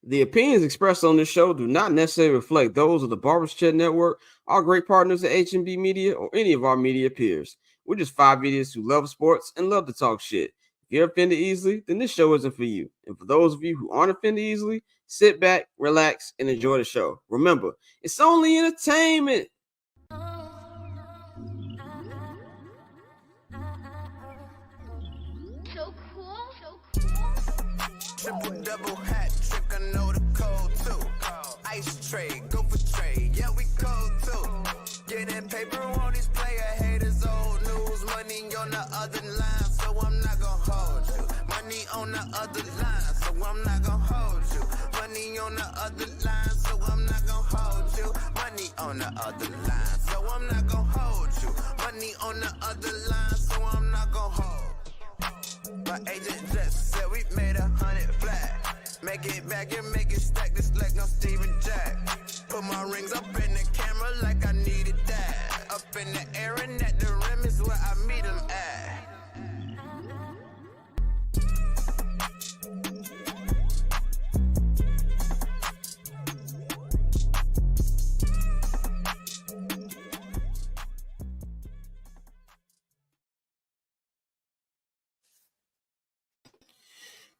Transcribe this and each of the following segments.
The opinions expressed on this show do not necessarily reflect those of the Barbers Chat Network, our great partners at H&B Media, or any of our media peers. We're just five idiots who love sports and love to talk shit. If you're offended easily, then this show isn't for you. And for those of you who aren't offended easily, sit back, relax, and enjoy the show. Remember, it's only entertainment. So cool. Triple double hat trick, I know the code too. Ice trade, go for trade, yeah we cold too. Getting paper on these player haters, old news. Money on the other line, so I'm not gonna hold you. Money on the other line, so I'm not gonna hold you. Money on the other line, so I'm not gonna hold you. Money on the other line, so I'm not gonna hold you. Money on the other line, so I'm not gonna hold. My agent just said we made 100 flat. Make it back and make it stack, this like no Steven Jack. Put my rings up in the camera like I needed that. Up in the air and at the rim is where I meet them at.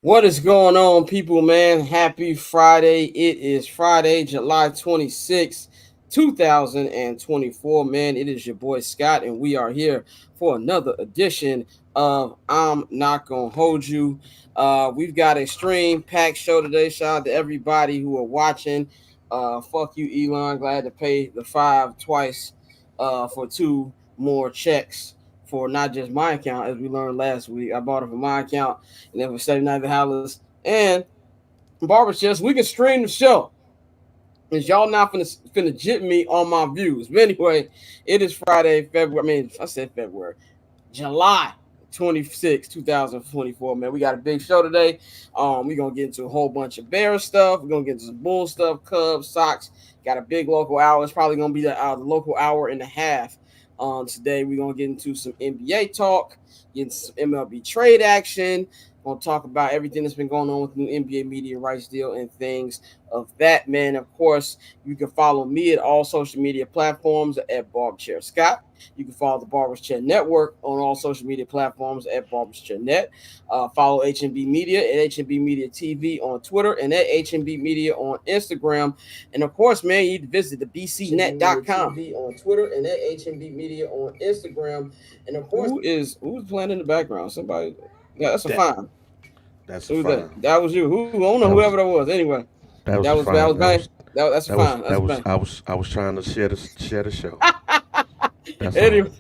What is going on, people, man? Happy Friday. It is Friday, July 26th, 2024, man. It is your boy Scott, and we are here for another edition of I'm Not Gonna Hold You. We've got a stream-packed show today. Shout out to everybody who are watching. Fuck you, Elon. Glad to pay the $5 twice for 2 more checks. For not just my account, as we learned last week. I bought it for my account, and then for $79 and Barber's Chest, we can stream the show. Is y'all not finna jit me on my views? But anyway, it is Friday, July 26, 2024, man. We got a big show today. We're gonna get into a whole bunch of Bear stuff. We're gonna get into some Bull stuff, Cubs, Sox. Got a big local hour. It's probably gonna be the local hour and a half. Today we're gonna get into some NBA talk, get into some MLB trade action. We're gonna talk about everything that's been going on with the new NBA media rights deal and things of that, man. Of course, you can follow me at all social media platforms at BarberChair Scott. You can follow the Barbers Chat Network on all social media platforms at Barbers Chat Net. Follow H&B Media at H&B Media TV on Twitter and at H&B Media on Instagram. And of course, man, you need to visit the bcnet.com on Twitter and at H&B Media on Instagram. And of course, who's playing in the background? Somebody. Yeah, that's a fine. That's a fine. That was you. I don't know whoever that was. Anyway, that's a fine. I was trying to share the show. Anyway,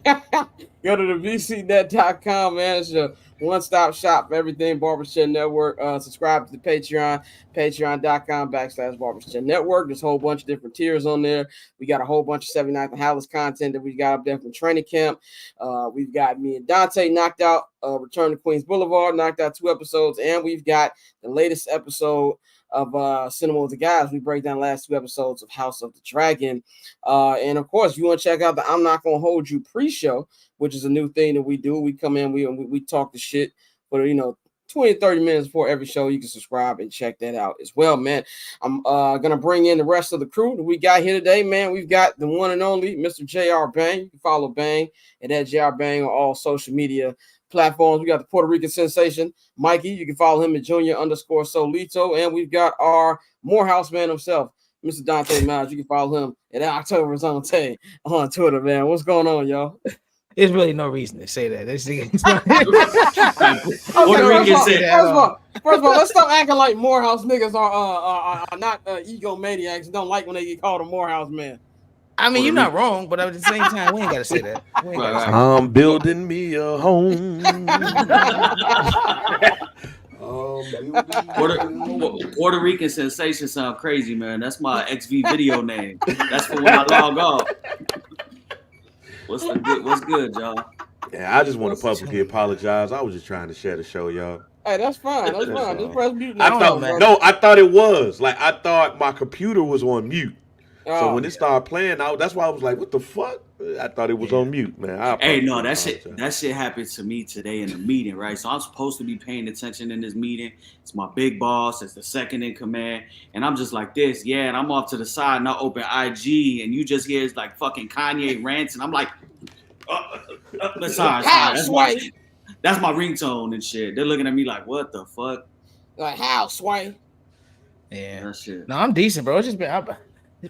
go to the bcnet.com, man. It's your one-stop shop for everything Barbers Chat Network. Subscribe to the Patreon, patreon.com/Barbers Chat Network. There's a whole bunch of different tiers on there. We got a whole bunch of 79th and Hallis content that we got up there from training camp. We've got me and Dante knocked out Return to Queens Boulevard, knocked out 2 episodes, and we've got the latest episode of Cinema with the Guys. We break down the last 2 episodes of House of the Dragon. And of course, if you want to check out the I'm Not Gonna Hold You pre-show, which is a new thing that we do. We come in, we talk the shit for 20-30 minutes before every show. You can subscribe and check that out as well, man. I'm gonna bring in the rest of the crew that we got here today, man. We've got the one and only Mr. JR Bang. You can follow Bang and at JR Bang on all social media platforms. We got the Puerto Rican sensation, Mikey. You can follow him at Junior_Solito. And we've got our Morehouse man himself, Mr. Dante Miles. You can follow him at October's Dante on Twitter, man. What's going on, y'all? There's really no reason to say that. First of all, let's stop acting like Morehouse niggas are not egomaniacs and don't like when they get called a Morehouse man. I mean, you're not wrong, but at the same time, we ain't got to say that. I'm building me a home. Puerto Rican sensation sound crazy, man. That's my XV video name. That's for when I log off. What's good, y'all? Yeah, I just want to publicly apologize. I was just trying to share the show, y'all. Hey, that's fine. That's fine. Just press mute. I thought it was. Like, I thought my computer was on mute. So Oh, when it started playing, that's why I was like, "What the fuck?" I thought it was on mute, man. Hey, no, apologize. that shit happened to me today in the meeting, right? So I'm supposed to be paying attention in this meeting. It's my big boss, it's the second in command, and I'm just like this, yeah. And I'm off to the side, and I open IG, and you just hear it's like fucking Kanye rants, and I'm like, sorry, how, sorry. That's my ringtone and shit. They're looking at me like, what the fuck? Like how, Sway? Yeah. That shit. No, I'm decent, bro. It's just been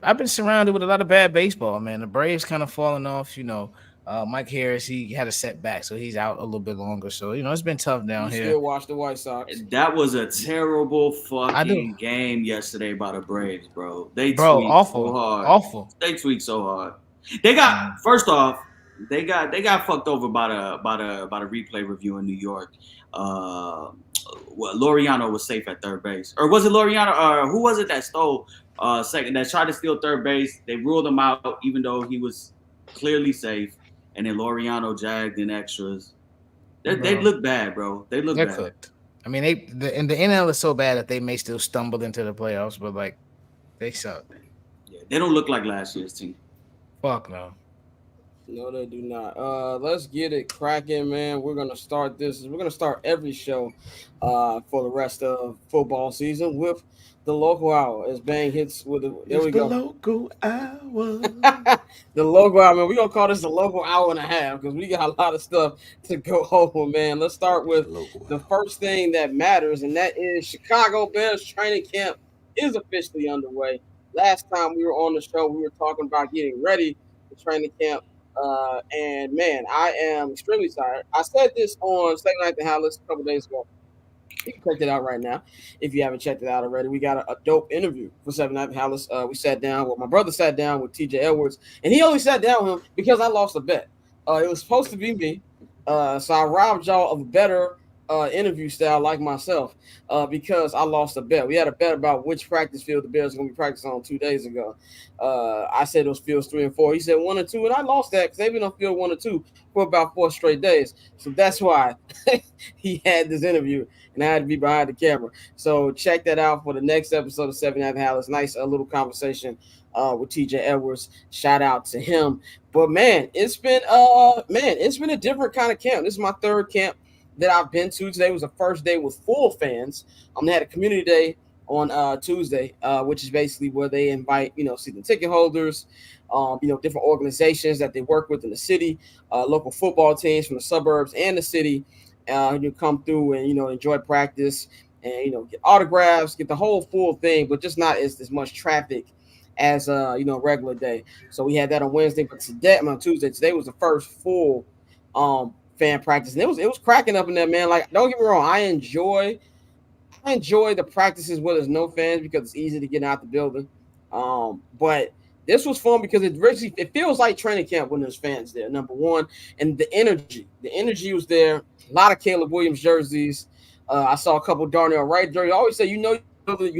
I've been surrounded with a lot of bad baseball, man. The Braves kind of falling off, Mike Harris, he had a setback, so he's out a little bit longer. So, it's been tough down You here. still watch the White Sox? That was a terrible fucking game yesterday by the Braves, bro. They tweaked awful, so hard. awful. They tweaked so hard. They got first off, they got fucked over by the replay review in New York. Laureano was safe at third base, or was it Laureano? Or who was it that stole second? That tried to steal third base. They ruled him out, even though he was clearly safe. And then Laureano jagged in extras. They look bad, bro. They're bad. Cooked. I mean, the NL is so bad that they may still stumble into the playoffs, but like they suck. Yeah, they don't look like last year's team. Fuck no. No, they do not. Let's get it cracking, man. We're gonna start this. We're gonna start every show for the rest of football season with the local hour. As Bang hits with the there we go. Local hour. The local hour, man. We're gonna call this the local hour and a half because we got a lot of stuff to go over, man. Let's start with the first thing that matters, and that is Chicago Bears training camp is officially underway. Last time we were on the show, we were talking about getting ready for training camp. And man, I am extremely tired. I said this on Second Night the House a couple days ago. You can check it out right now if you haven't checked it out already. We got a dope interview for Seven Night House. We sat down. Well, my brother sat down with TJ Edwards, and he only sat down with him because I lost a bet. It was supposed to be me, so I robbed y'all of a better interview style like myself because I lost a bet. We had a bet about which practice field the Bears are going to be practicing on 2 days ago. I said it was fields 3 and 4. He said 1 and 2, and I lost that because they've been on field 1 and 2 for about 4 straight days. So that's why he had this interview, and I had to be behind the camera. So check that out for the next episode of 7 Night House. Nice little conversation with TJ Edwards. Shout out to him. But man, it's been a different kind of camp. This is my third camp that I've been to. Today was the first day with full fans. They had a community day on Tuesday, which is basically where they invite, season ticket holders, different organizations that they work with in the city, local football teams from the suburbs and the city, you come through and, enjoy practice and, get autographs, get the whole full thing, but just not as much traffic as, regular day. So we had that on Wednesday, but today was the first full, fan practice, and it was cracking up in there, man. Like, don't get me wrong, I enjoy the practices where there's no fans because it's easy to get out the building. But this was fun because it feels like training camp when there's fans there. Number one, and the energy was there. A lot of Caleb Williams jerseys. I saw a couple Darnell Wright jerseys. I always say, you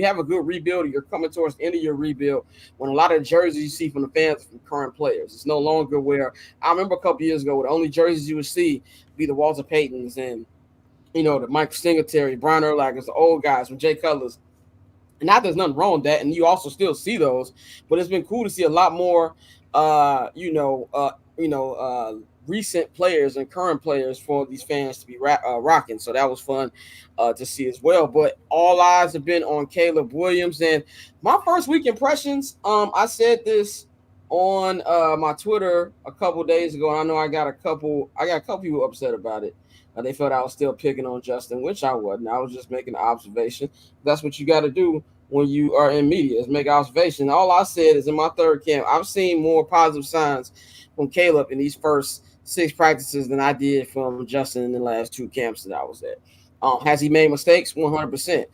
have a good rebuild, or you're coming towards the end of your rebuild when a lot of jerseys you see from the fans from current players. It's no longer where I remember a couple years ago, the only jerseys you would see be the Walter Paytons and the Mike Singletary, Brian Urlachers, the old guys with Jay Cutler's. And not there's nothing wrong with that, and you also still see those, but it's been cool to see a lot more recent players and current players for these fans to be rocking. So that was fun to see as well. But all eyes have been on Caleb Williams. And my first week impressions, I said this on my Twitter a couple days ago. And I know I got a couple people upset about it. They felt I was still picking on Justin, which I wasn't. I was just making an observation. That's what you got to do when you are in media, is make observation. All I said is in my third camp, I've seen more positive signs from Caleb in these first 6 practices than I did from Justin in the last 2 camps that I was at. Has he made mistakes? 100%.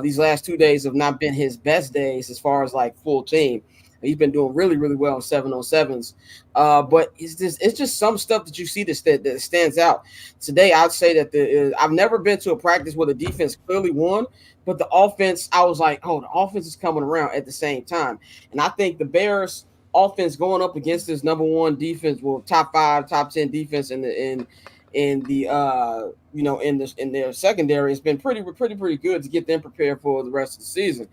These last 2 days have not been his best days as far as like full team. He's been doing really, really well in 7-on-7s. But it's just some stuff that you see that stands out. Today, I'd say that I've never been to a practice where the defense clearly won, but the offense, I was like, oh, the offense is coming around at the same time. And I think the Bears offense going up against this number 1 defense, well, top 5, top 10 defense in in the in their secondary has been pretty good to get them prepared for the rest of the season.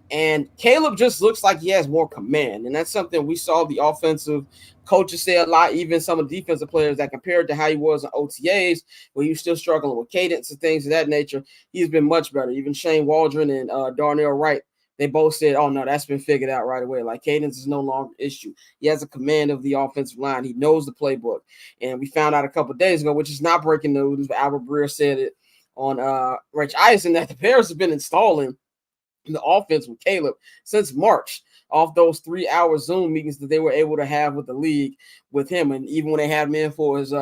And Caleb just looks like he has more command, and that's something we saw the offensive coaches say a lot. Even some of the defensive players that compared to how he was in OTAs, where he was still struggling with cadence and things of that nature, he's been much better. Even Shane Waldron and Darnell Wright, they both said, "Oh no, that's been figured out right away. Like cadence is no longer an issue. He has a command of the offensive line. He knows the playbook." And we found out a couple of days ago, which is not breaking news, but Albert Breer said it on Rich Eisen, that the Bears have been installing the offense with Caleb since March, off those 3-hour Zoom meetings that they were able to have with the league with him. And even when they had him in for his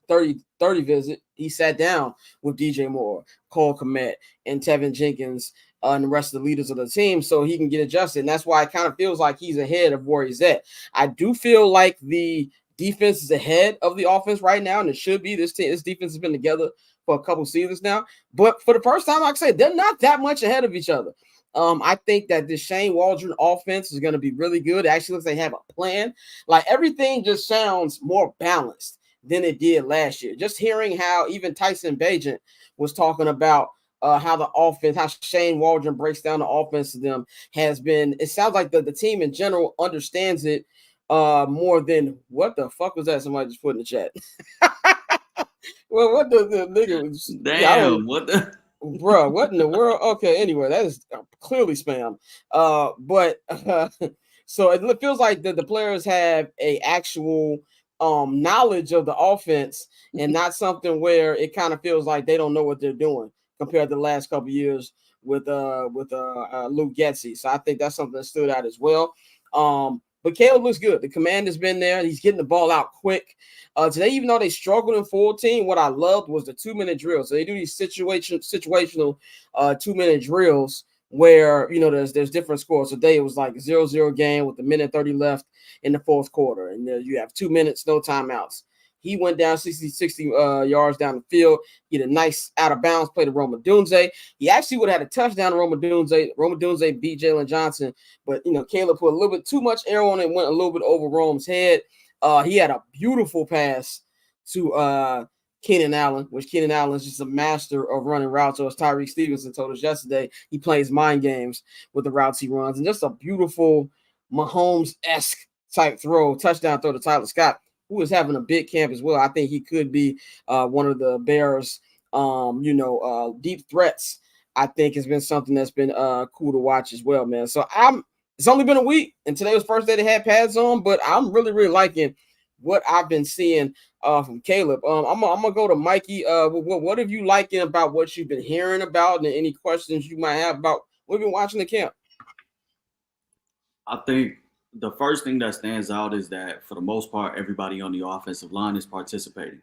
30 visit, he sat down with DJ Moore, Cole Kmet, and Tevin Jenkins and the rest of the leaders of the team so he can get adjusted. And that's why it kind of feels like he's ahead of where he's at. I do feel like the defense is ahead of the offense right now, and it should be. This defense has been together for a couple seasons now. But for the first time, like I say, they're not that much ahead of each other. I think that this Shane Waldron offense is going to be really good. It actually looks like they have a plan. Like everything just sounds more balanced than it did last year. Just hearing how even Tyson Bagent was talking about how the offense, how Shane Waldron breaks down the offense to them has been, it sounds like the team in general understands it more than, what the fuck was that somebody just put in the chat? Well, what the nigga? Damn, what the? Bro, what in the world? Okay, anyway, that is clearly spam. So it feels like the players have a actual knowledge of the offense and not something where it kind of feels like they don't know what they're doing compared to the last couple of years with Luke Getsy. So I think that's something that stood out as well. But Caleb looks good. The command has been there. He's getting the ball out quick. Today, even though they struggled in full team, what I loved was the 2-minute drills. So they do these situational 2-minute drills where, there's different scores. Today, it was like 0-0 game with a minute 30 left in the fourth quarter. And you have 2 minutes, no timeouts. He went down 60 yards down the field. He had a nice out of bounds play to Roma Dunze. He actually would have had a touchdown to Roma Dunze. Roma Dunze beat Jalen Johnson, but Caleb put a little bit too much air on it, went a little bit over Rome's head. He had a beautiful pass to Keenan Allen, which Keenan Allen is just a master of running routes. So as Tyreek Stevenson told us yesterday, he plays mind games with the routes he runs. And just a beautiful Mahomes-esque type throw, touchdown throw to Tyler Scott, who is having a big camp as well. I think he could be one of the Bears, deep threats. I think has been something that's been cool to watch as well, man. So it's only been a week, and today was the first day they had pads on, but I'm really, really liking what I've been seeing from Caleb. I'm gonna go to Mikey. What have you liking about what you've been hearing about, and any questions you might have about what you've been watching the camp? I think the first thing that stands out is that for the most part, everybody on the offensive line is participating.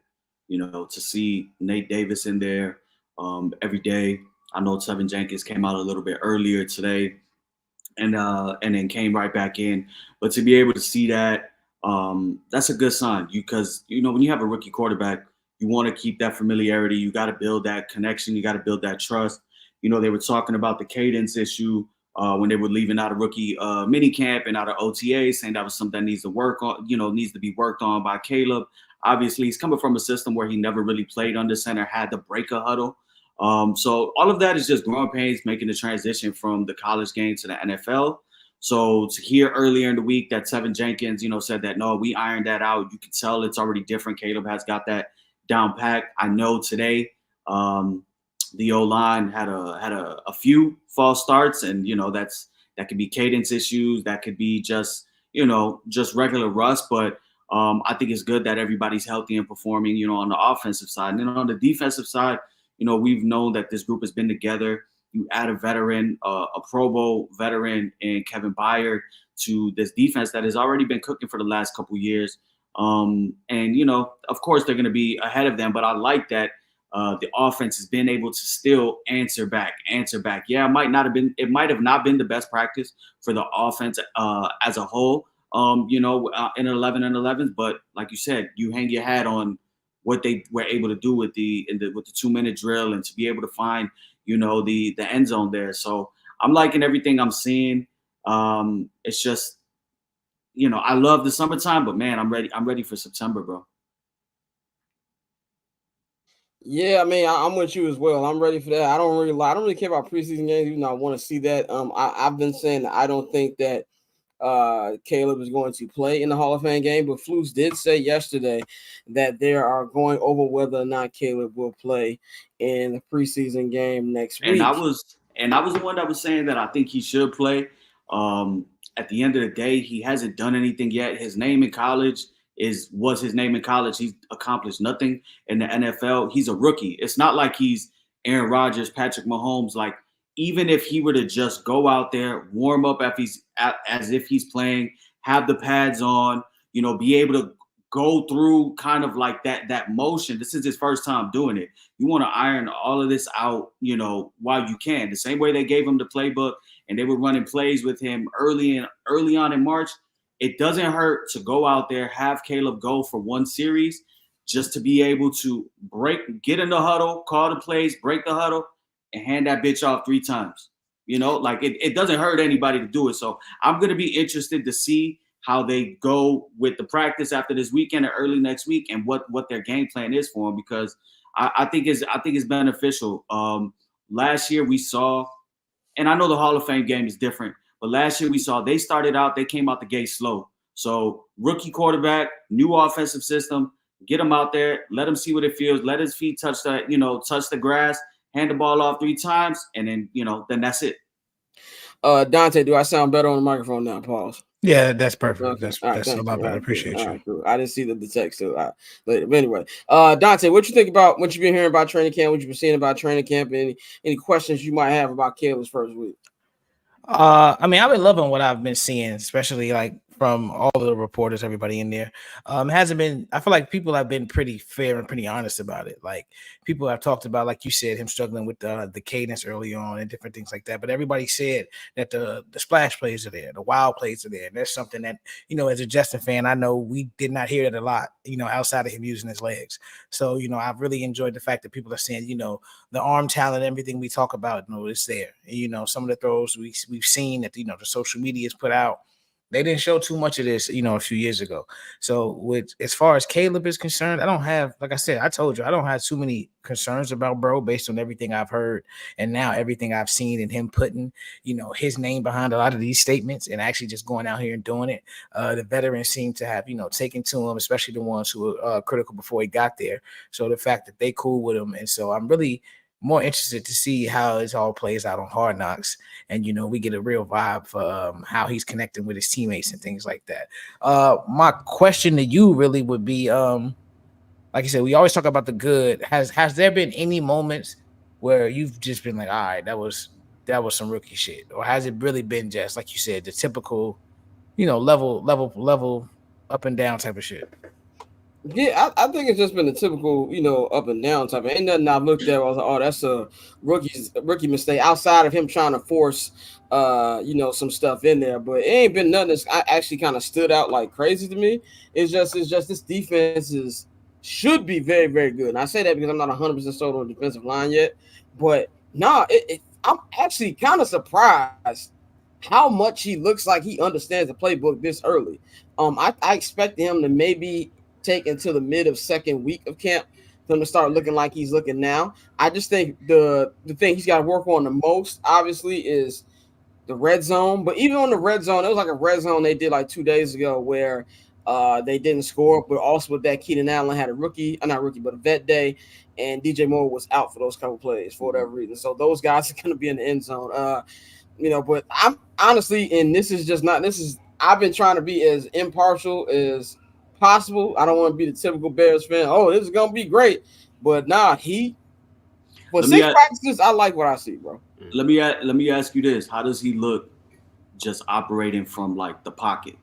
To see Nate Davis in there every day. I know Tevin Jenkins came out a little bit earlier today and then came right back in. But to be able to see that, that's a good sign. Because when you have a rookie quarterback, you want to keep that familiarity. You got to build that connection. You got to build that trust. They were talking about the cadence issue when they were leaving out of rookie mini camp and out of OTA, saying that was something that needs to work on, needs to be worked on by Caleb. Obviously, he's coming from a system where he never really played under center, had to break a huddle. So all of that is just growing pains, making the transition from the college game to the NFL. So to hear earlier in the week that Tevin Jenkins, said that, no, we ironed that out. You can tell it's already different. Caleb has got that down pat. I know today the O-line had a few false starts, and that could be cadence issues, that could be just regular rust. But I think it's good that everybody's healthy and performing, on the offensive side. And then on the defensive side, we've known that this group has been together. You add a veteran, a Pro Bowl veteran, and Kevin Byard to this defense that has already been cooking for the last couple of years. And of course, they're going to be ahead of them. But I like that the offense has been able to still answer back. Yeah, it might have not been the best practice for the offense as a whole. In 11 and 11, but like you said, you hang your hat on what they were able to do with the 2-minute drill, and to be able to find the end zone there. So I'm liking everything I'm seeing. It's just I love the summertime, but man, I'm ready for September, bro. Yeah, I mean, I'm with you as well. I'm ready for that. I don't really lie. I don't really care about preseason games, even though I want to see that. I've been saying that I don't think that Caleb is going to play in the Hall of Fame game, but Flus did say yesterday that they are going over whether or not Caleb will play in the preseason game next And I week. was the one that was saying that I think he should play. At the end of the day, he hasn't done anything yet. His name in college was his name in college. He's accomplished nothing in the NFL. He's a rookie. It's not like he's Aaron Rodgers, Patrick Mahomes. Like, even if he were to just go out there, warm up as if he's playing, have the pads on, be able to go through kind of like that motion. This is his first time doing it. You want to iron all of this out, while you can. The same way they gave him the playbook and they were running plays with him early on in March. It doesn't hurt to go out there, have Caleb go for one series, just to be able to get in the huddle, call the plays, break the huddle, and hand that bitch off 3 times. Like it doesn't hurt anybody to do it. So I'm gonna be interested to see how they go with the practice after this weekend or early next week, and what their game plan is for them, because I think it's beneficial. Last year we saw, and I know the Hall of Fame game is different, but last year we saw they came out the gate slow. So rookie quarterback, new offensive system, get him out there, let him see what it feels, let his feet touch the grass, hand the ball off 3 times, and then that's it. Dante, do I sound better on the microphone now? Pause. Yeah, that's perfect. Okay. That's All right, a lot you. better. Appreciate All you. right, cool. I didn't see the text so later. But anyway, Dante, what you think about what you've been hearing about training camp? What you've been seeing about training camp? Any questions you might have about Caleb's first week? I mean, I've been loving what I've been seeing, especially like from all the reporters, everybody in there. Hasn't been. I feel like people have been pretty fair and pretty honest about it. Like, people have talked about, like you said, him struggling with the cadence early on and different things like that. But everybody said that the splash plays are there, the wild plays are there. And that's something that, as a Justin fan, I know we did not hear it a lot, outside of him using his legs. So, I've really enjoyed the fact that people are saying, the arm talent, everything we talk about, it's there. Some of the throws we've seen that, the social media has put out, they didn't show too much of this, a few years ago. So as far as Caleb is concerned, I don't have, like I said, I told you, I don't have too many concerns about bro based on everything I've heard and now everything I've seen and him putting, his name behind a lot of these statements and actually just going out here and doing it. The veterans seem to have, taken to him, especially the ones who were critical before he got there. So the fact that they cool with him. And so I'm really more interested to see how it all plays out on Hard Knocks, and we get a real vibe for how he's connecting with his teammates and things like that. My question to you really would be, like I said, we always talk about the good. Has there been any moments where you've just been like, all right, that was some rookie shit, or has it really been just like you said, the typical, level up and down type of shit? Yeah, I think it's just been a typical, up and down type. Ain't nothing I looked at. I was like, oh, that's a rookie mistake. Outside of him trying to force, some stuff in there, but it ain't been nothing that's actually kind of stood out like crazy to me. It's just this defense should be very, very good. And I say that because I'm not 100% sold on the defensive line yet, but I'm actually kind of surprised how much he looks like he understands the playbook this early. I expected him to maybe take until the mid of second week of camp for him to start looking like he's looking now. I just think the thing he's got to work on the most, obviously, is the red zone. But even on the red zone, it was like a red zone they did like 2 days ago where they didn't score, but also with that, Keenan Allen had a vet day, and DJ Moore was out for those couple plays for whatever reason. So those guys are going to be in the end zone. But I'm honestly, and I've been trying to be as impartial as possible. I don't want to be the typical Bears fan. Oh, this is gonna be great, but for 6 practices, I like what I see, bro. Let me ask you this: how does he look just operating from like the pocket?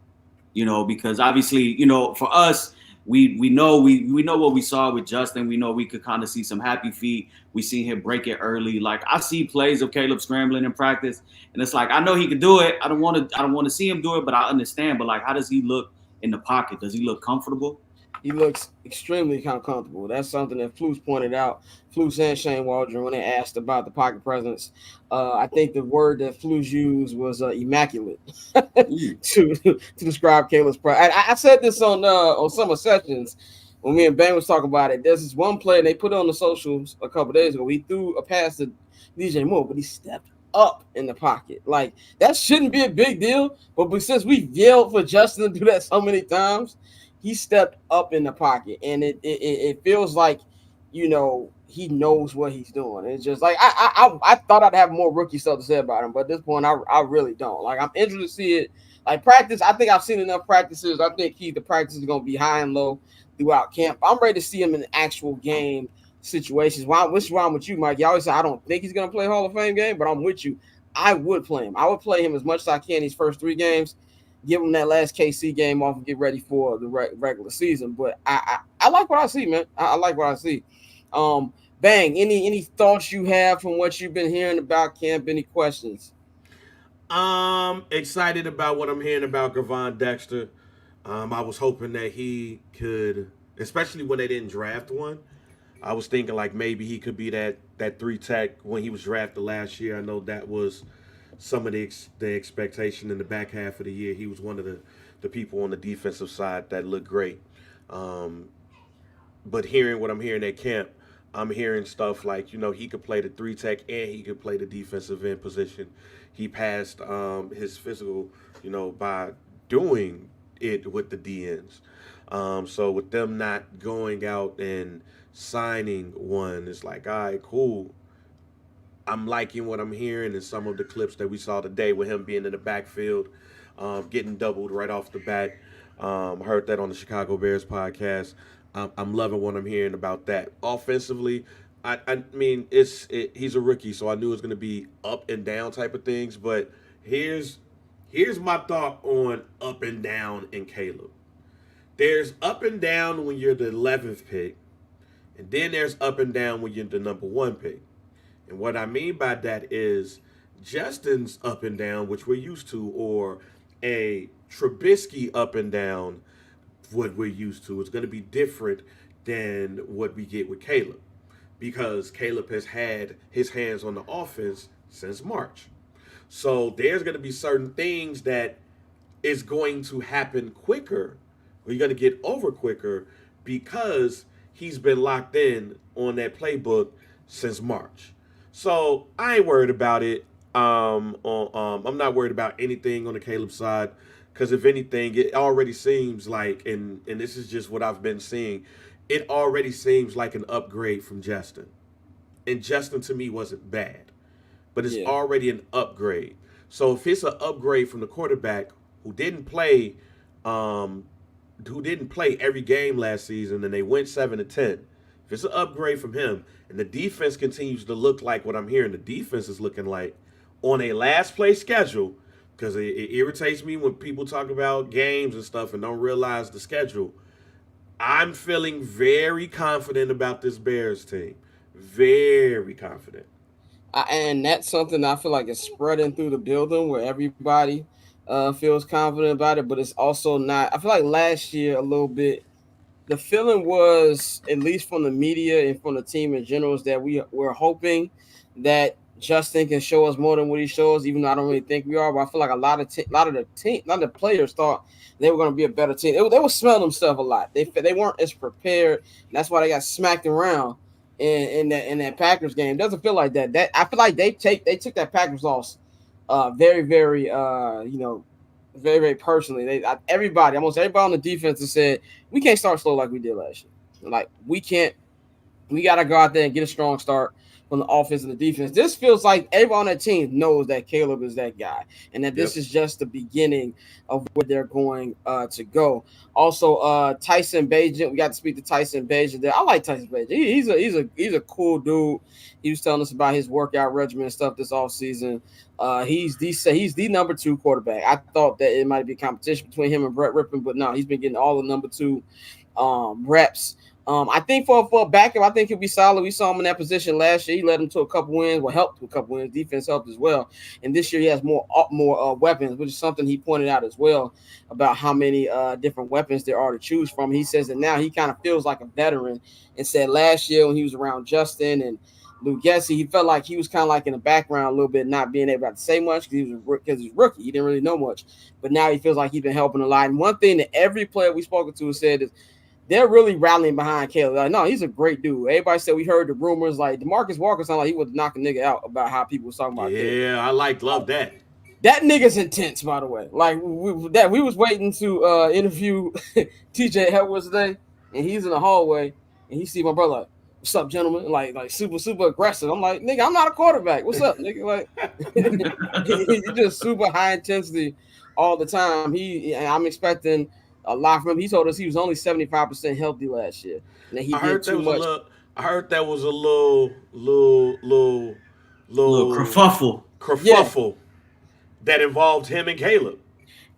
Because obviously, for us, we know what we saw with Justin. We know we could kind of see some happy feet. We seen him break it early. Like, I see plays of Caleb scrambling in practice, and it's like, I know he could do it. I don't want to see him do it, but I understand. But like, how does he look in the pocket? Does he look comfortable? He looks extremely comfortable. That's something that Flus pointed out. Flus and Shane Waldron, when they asked about the pocket presence, I think the word that Flus used was immaculate to describe Caleb's pride. I said this on Summer Sessions. when me and Bang was talking about it, there's this one player they put on the socials a couple days ago. He threw a pass to DJ Moore, but he stepped up in the pocket. Like that shouldn't be a big deal, but since we yelled for Justin to do that so many times, he stepped up in the pocket, and it feels like, you know, he knows what he's doing. It's just like I thought I'd have more rookie stuff to say about him, but at this point I really don't. Like I'm interested to see it. Like practice, I think I've seen enough practices. I think the practice is going to be high and low throughout camp. I'm ready to see him in actual game situations. What's wrong with you, Mike? You always say I don't think he's going to play Hall of Fame game, but I'm with you. I would play him. I would play him as much as I can these first 3 games. Give him that last KC game off and get ready for the regular season. But I like what I see, man. I like what I see. Bang, any thoughts you have from what you've been hearing about camp? Any questions? Excited about what I'm hearing about Gravon Dexter. I was hoping that he could, especially when they didn't draft one. I was thinking like maybe he could be that 3 tech when he was drafted last year. I know that was some of the expectation in the back half of the year. He was one of the people on the defensive side that looked great. But hearing what I'm hearing at camp, I'm hearing stuff like, you know, he could play the 3 tech and he could play the defensive end position. He passed his physical, you know, by doing it with the DNs. So with them not going out and signing one, it's like, all right, cool. I'm liking what I'm hearing in some of the clips that we saw today with him being in the backfield, getting doubled right off the bat. Heard that on the Chicago Bears podcast. I'm loving what I'm hearing about that. Offensively, I mean, he's a rookie, so I knew it was going to be up and down type of things. But here's my thought on up and down in Caleb. There's up and down when you're the 11th pick, and then there's up and down when you're the number 1 pick. And what I mean by that is Justin's up and down, which we're used to, or a Trubisky up and down, what we're used to. It's going to be different than what we get with Caleb, because Caleb has had his hands on the offense since March. So there's going to be certain things that is going to happen quicker, or you're going to get over quicker, because he's been locked in on that playbook since March. So I ain't worried about it. I'm not worried about anything on the Caleb side, because if anything, it already seems like, and this is just what I've been seeing, it already seems like an upgrade from Justin. And Justin to me wasn't bad, but it's already an upgrade. So if it's an upgrade from the quarterback who didn't play every game last season and they went 7-10, if it's an upgrade from him, and the defense continues to look like what I'm hearing the defense is looking like on a last play schedule, because it irritates me when people talk about games and stuff and don't realize the schedule. I'm feeling very confident about this Bears team. Very confident. And that's something I feel like is spreading through the building where everybody feels confident about it, but it's also not. I feel like last year a little bit, the feeling was, at least from the media and from the team in general, is that we're hoping that Justin can show us more than what he shows, even though I don't really think we are. But I feel like a lot of the players thought they were going to be a better team. They were smelling themselves a lot. They weren't as prepared. And that's why they got smacked around in that Packers game. It doesn't feel like that. I feel like they took that Packers loss very, very very, very personally. Almost everybody on the defense has said, we can't start slow like we did last year. Like, we got to go out there and get a strong start from the offense and the defense. This feels like everyone on that team knows that Caleb is that guy, and that this is just the beginning of where they're going to go. Also, Tyson Bagent, we got to speak to Tyson Bagent there. I like Tyson Bagent. He's a cool dude. He was telling us about his workout regimen and stuff this offseason. He's the number 2 quarterback. I thought that it might be competition between him and Brett Rippon, but no, he's been getting all the number 2 reps. I think for a backup, I think he'll be solid. We saw him in that position last year. He led him to a couple wins, helped to a couple wins. Defense helped as well. And this year he has more weapons, which is something he pointed out as well about how many different weapons there are to choose from. He says that now he kind of feels like a veteran, and said last year when he was around Justin and Lou Gessie, he felt like he was kind of like in the background a little bit, not being able to say much because he's rookie. He didn't really know much. But now he feels like he's been helping a lot. And one thing that every player we've spoken to said is they're really rallying behind Caleb. Like, no, he's a great dude. Everybody said we heard the rumors like DeMarcus Walker sounded like he would knock a nigga out about how people was talking about Caleb. Yeah, I love that. That nigga's intense, by the way. Like we was waiting to interview TJ Edwards today, and he's in the hallway, and he see my brother like, "What's up, gentlemen?" Like super aggressive. I'm like, nigga, I'm not a quarterback. What's up, nigga? Like he just super high intensity all the time. I'm expecting a lot from him. He told us he was only 75% healthy last year, and that he did too much. I heard that was a little kerfuffle. Kerfuffle that involved him and Caleb.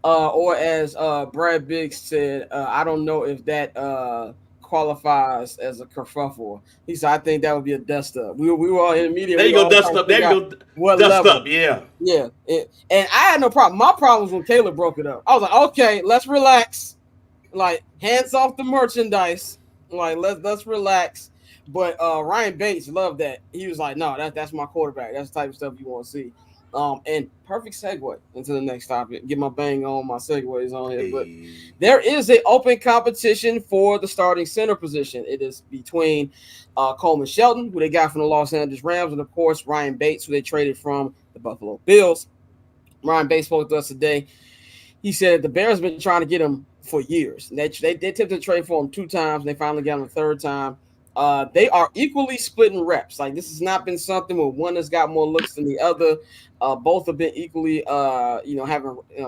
Or as Brad Biggs said, I don't know if that qualifies as a kerfuffle. He said, I think that would be a dust up. We were all in the media. There you go, dust up. There you go, dust level. Up. Yeah. Yeah. And I had no problem. My problem was when Caleb broke it up. I was like, okay, let's relax. Like, hands off the merchandise. Like, let's relax. But Ryan Bates loved that. He was like, no, that's my quarterback. That's the type of stuff you want to see. And perfect segue into the next topic. Get my bang on, my segues on here. But there is an open competition for the starting center position. It is between Coleman Shelton, who they got from the Los Angeles Rams, and of course Ryan Bates, who they traded from the Buffalo Bills. Ryan Bates spoke to us today. He said the Bears have been trying to get him for years. They attempted to trade for him 2 times. They finally got him a 3rd time. They are equally splitting reps. Like, this has not been something where one has got more looks than the other. Both have been equally,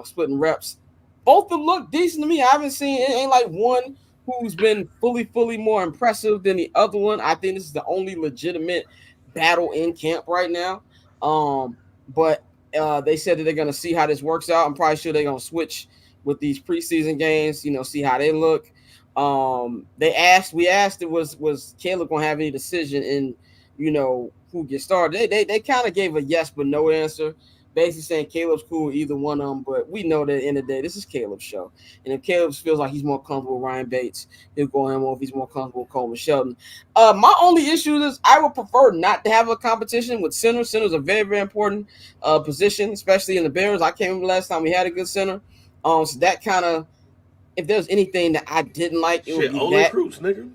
splitting reps. Both have looked decent to me. I haven't seen it ain't like one who's been fully more impressive than the other one. I think this is the only legitimate battle in camp right now. But they said that they're going to see how this works out. I'm probably sure they're going to switch with these preseason games, see how they look. We asked was Caleb gonna have any decision in who gets started. They kind of gave a yes but no answer, basically saying Caleb's cool with either one of them, but we know that at the end of the day this is Caleb's show, and if Caleb feels like he's more comfortable with Ryan Bates, he'll go him, or if he's more comfortable with Coleman Shelton. My only issue is I would prefer not to have a competition with center. Center's a very, very important position, especially in the Bears. I can't remember last time we had a good center. So that kind of, if there's anything that I didn't like, it would be Olin that. Kreutz, nigga.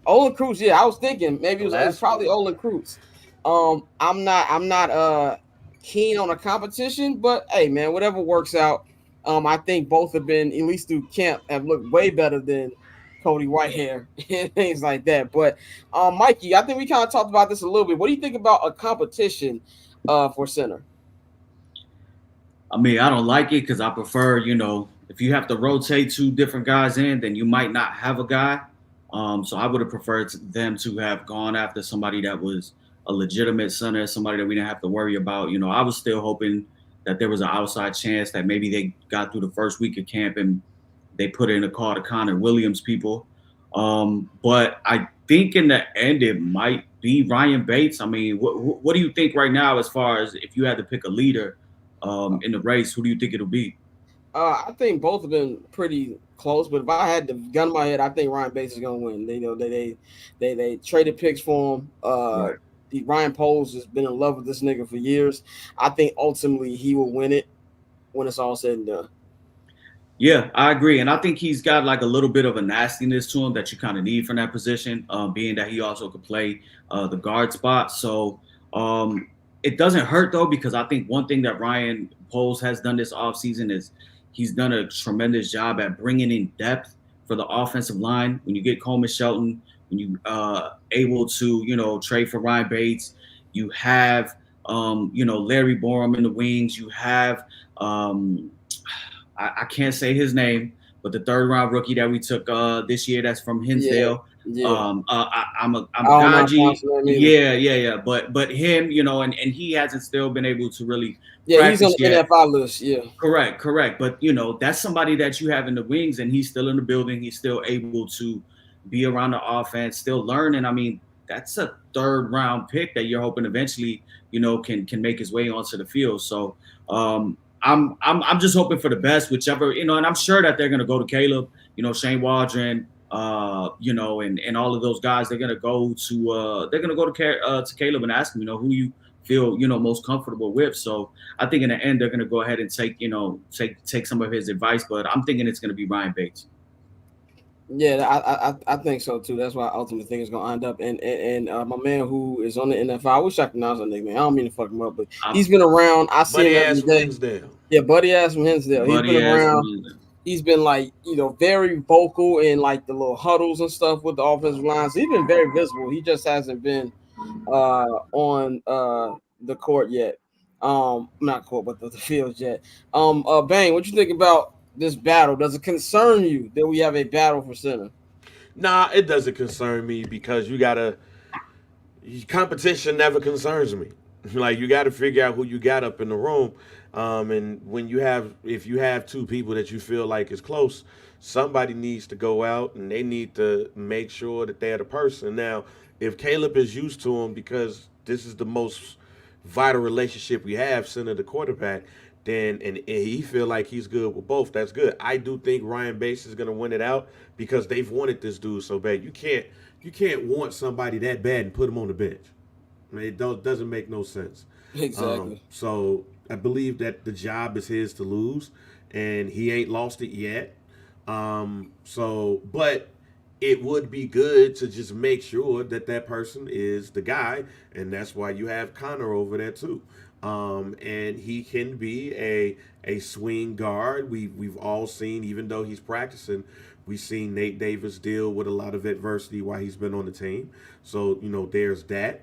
Olin Kreutz, yeah, I was thinking maybe it was probably Olin Kreutz. I'm not keen on a competition, but hey, man, whatever works out. I think both have been, at least through camp, have looked way better than Cody Whitehair and things like that. But Mikey, I think we kind of talked about this a little bit. What do you think about a competition for center? I mean, I don't like it because I prefer, if you have to rotate 2 different guys in, then you might not have a guy. So I would have preferred them to have gone after somebody that was a legitimate center, somebody that we didn't have to worry about. I was still hoping that there was an outside chance that maybe they got through the first week of camp and they put in a call to Connor Williams people. But I think in the end, it might be Ryan Bates. I mean, what do you think right now as far as if you had to pick a leader in the race, who do you think it'll be? I think both have been pretty close, but if I had the gun in my head, I think Ryan Bates is going to win. They traded picks for him. Right. Ryan Poles has been in love with this nigga for years. I think ultimately he will win it when it's all said and done. Yeah, I agree. And I think he's got like a little bit of a nastiness to him that you kind of need from that position, being that he also could play the guard spot. So it doesn't hurt, though, because I think one thing that Ryan Poles has done this offseason is he's done a tremendous job at bringing in depth for the offensive line. When you get Coleman Shelton, when you able to, trade for Ryan Bates, you have, Larry Borum in the wings. You have, I can't say his name, but the 3rd-round rookie that we took this year that's from Hinsdale. Yeah. I'm a Gaji. Yeah. But him, and he hasn't still been able to really. Yeah, he's on the NFL list. Yeah. Correct. But that's somebody that you have in the wings, and he's still in the building. He's still able to be around the offense, still learning. I mean, that's a 3rd-round pick that you're hoping eventually, can make his way onto the field. So I'm just hoping for the best, whichever, and I'm sure that they're gonna go to Caleb, Shane Waldron, and all of those guys. They're gonna go to Caleb and ask him, who you feel most comfortable with. So I think in the end they're gonna go ahead and take some of his advice, but I'm thinking it's gonna be Ryan Bates. Yeah, I think so too. That's why I ultimately think it's gonna end up. And my man who is on the NFL, I wish I could pronounce that nigga name. I don't mean to fuck him up, but he's been around. I see him Buddy every ass from day. Hinsdale. Yeah, Buddy ass from Hinsdale. He's been Buddy ass around. from He's been like, very vocal in like the little huddles and stuff with the offensive lines. He's been very visible. He just hasn't been on the court yet. Not court, but the field yet. Bang, what you think about this battle? Does it concern you that we have a battle for center? Nah, it doesn't concern me because competition never concerns me. Like you got to figure out who you got up in the room, and if you have two people that you feel like is close, somebody needs to go out and they need to make sure that they're the person. Now, if Caleb is used to him because this is the most vital relationship we have, center to quarterback, then and he feel like he's good with both. That's good. I do think Ryan Bass is gonna win it out because they've wanted this dude so bad. You can't want somebody that bad and put him on the bench. I mean, doesn't make no sense. Exactly. So I believe that the job is his to lose, and he ain't lost it yet. But it would be good to just make sure that that person is the guy, and that's why you have Connor over there too. And he can be a swing guard. We've all seen, even though he's practicing, we've seen Nate Davis deal with a lot of adversity while he's been on the team. So there's that.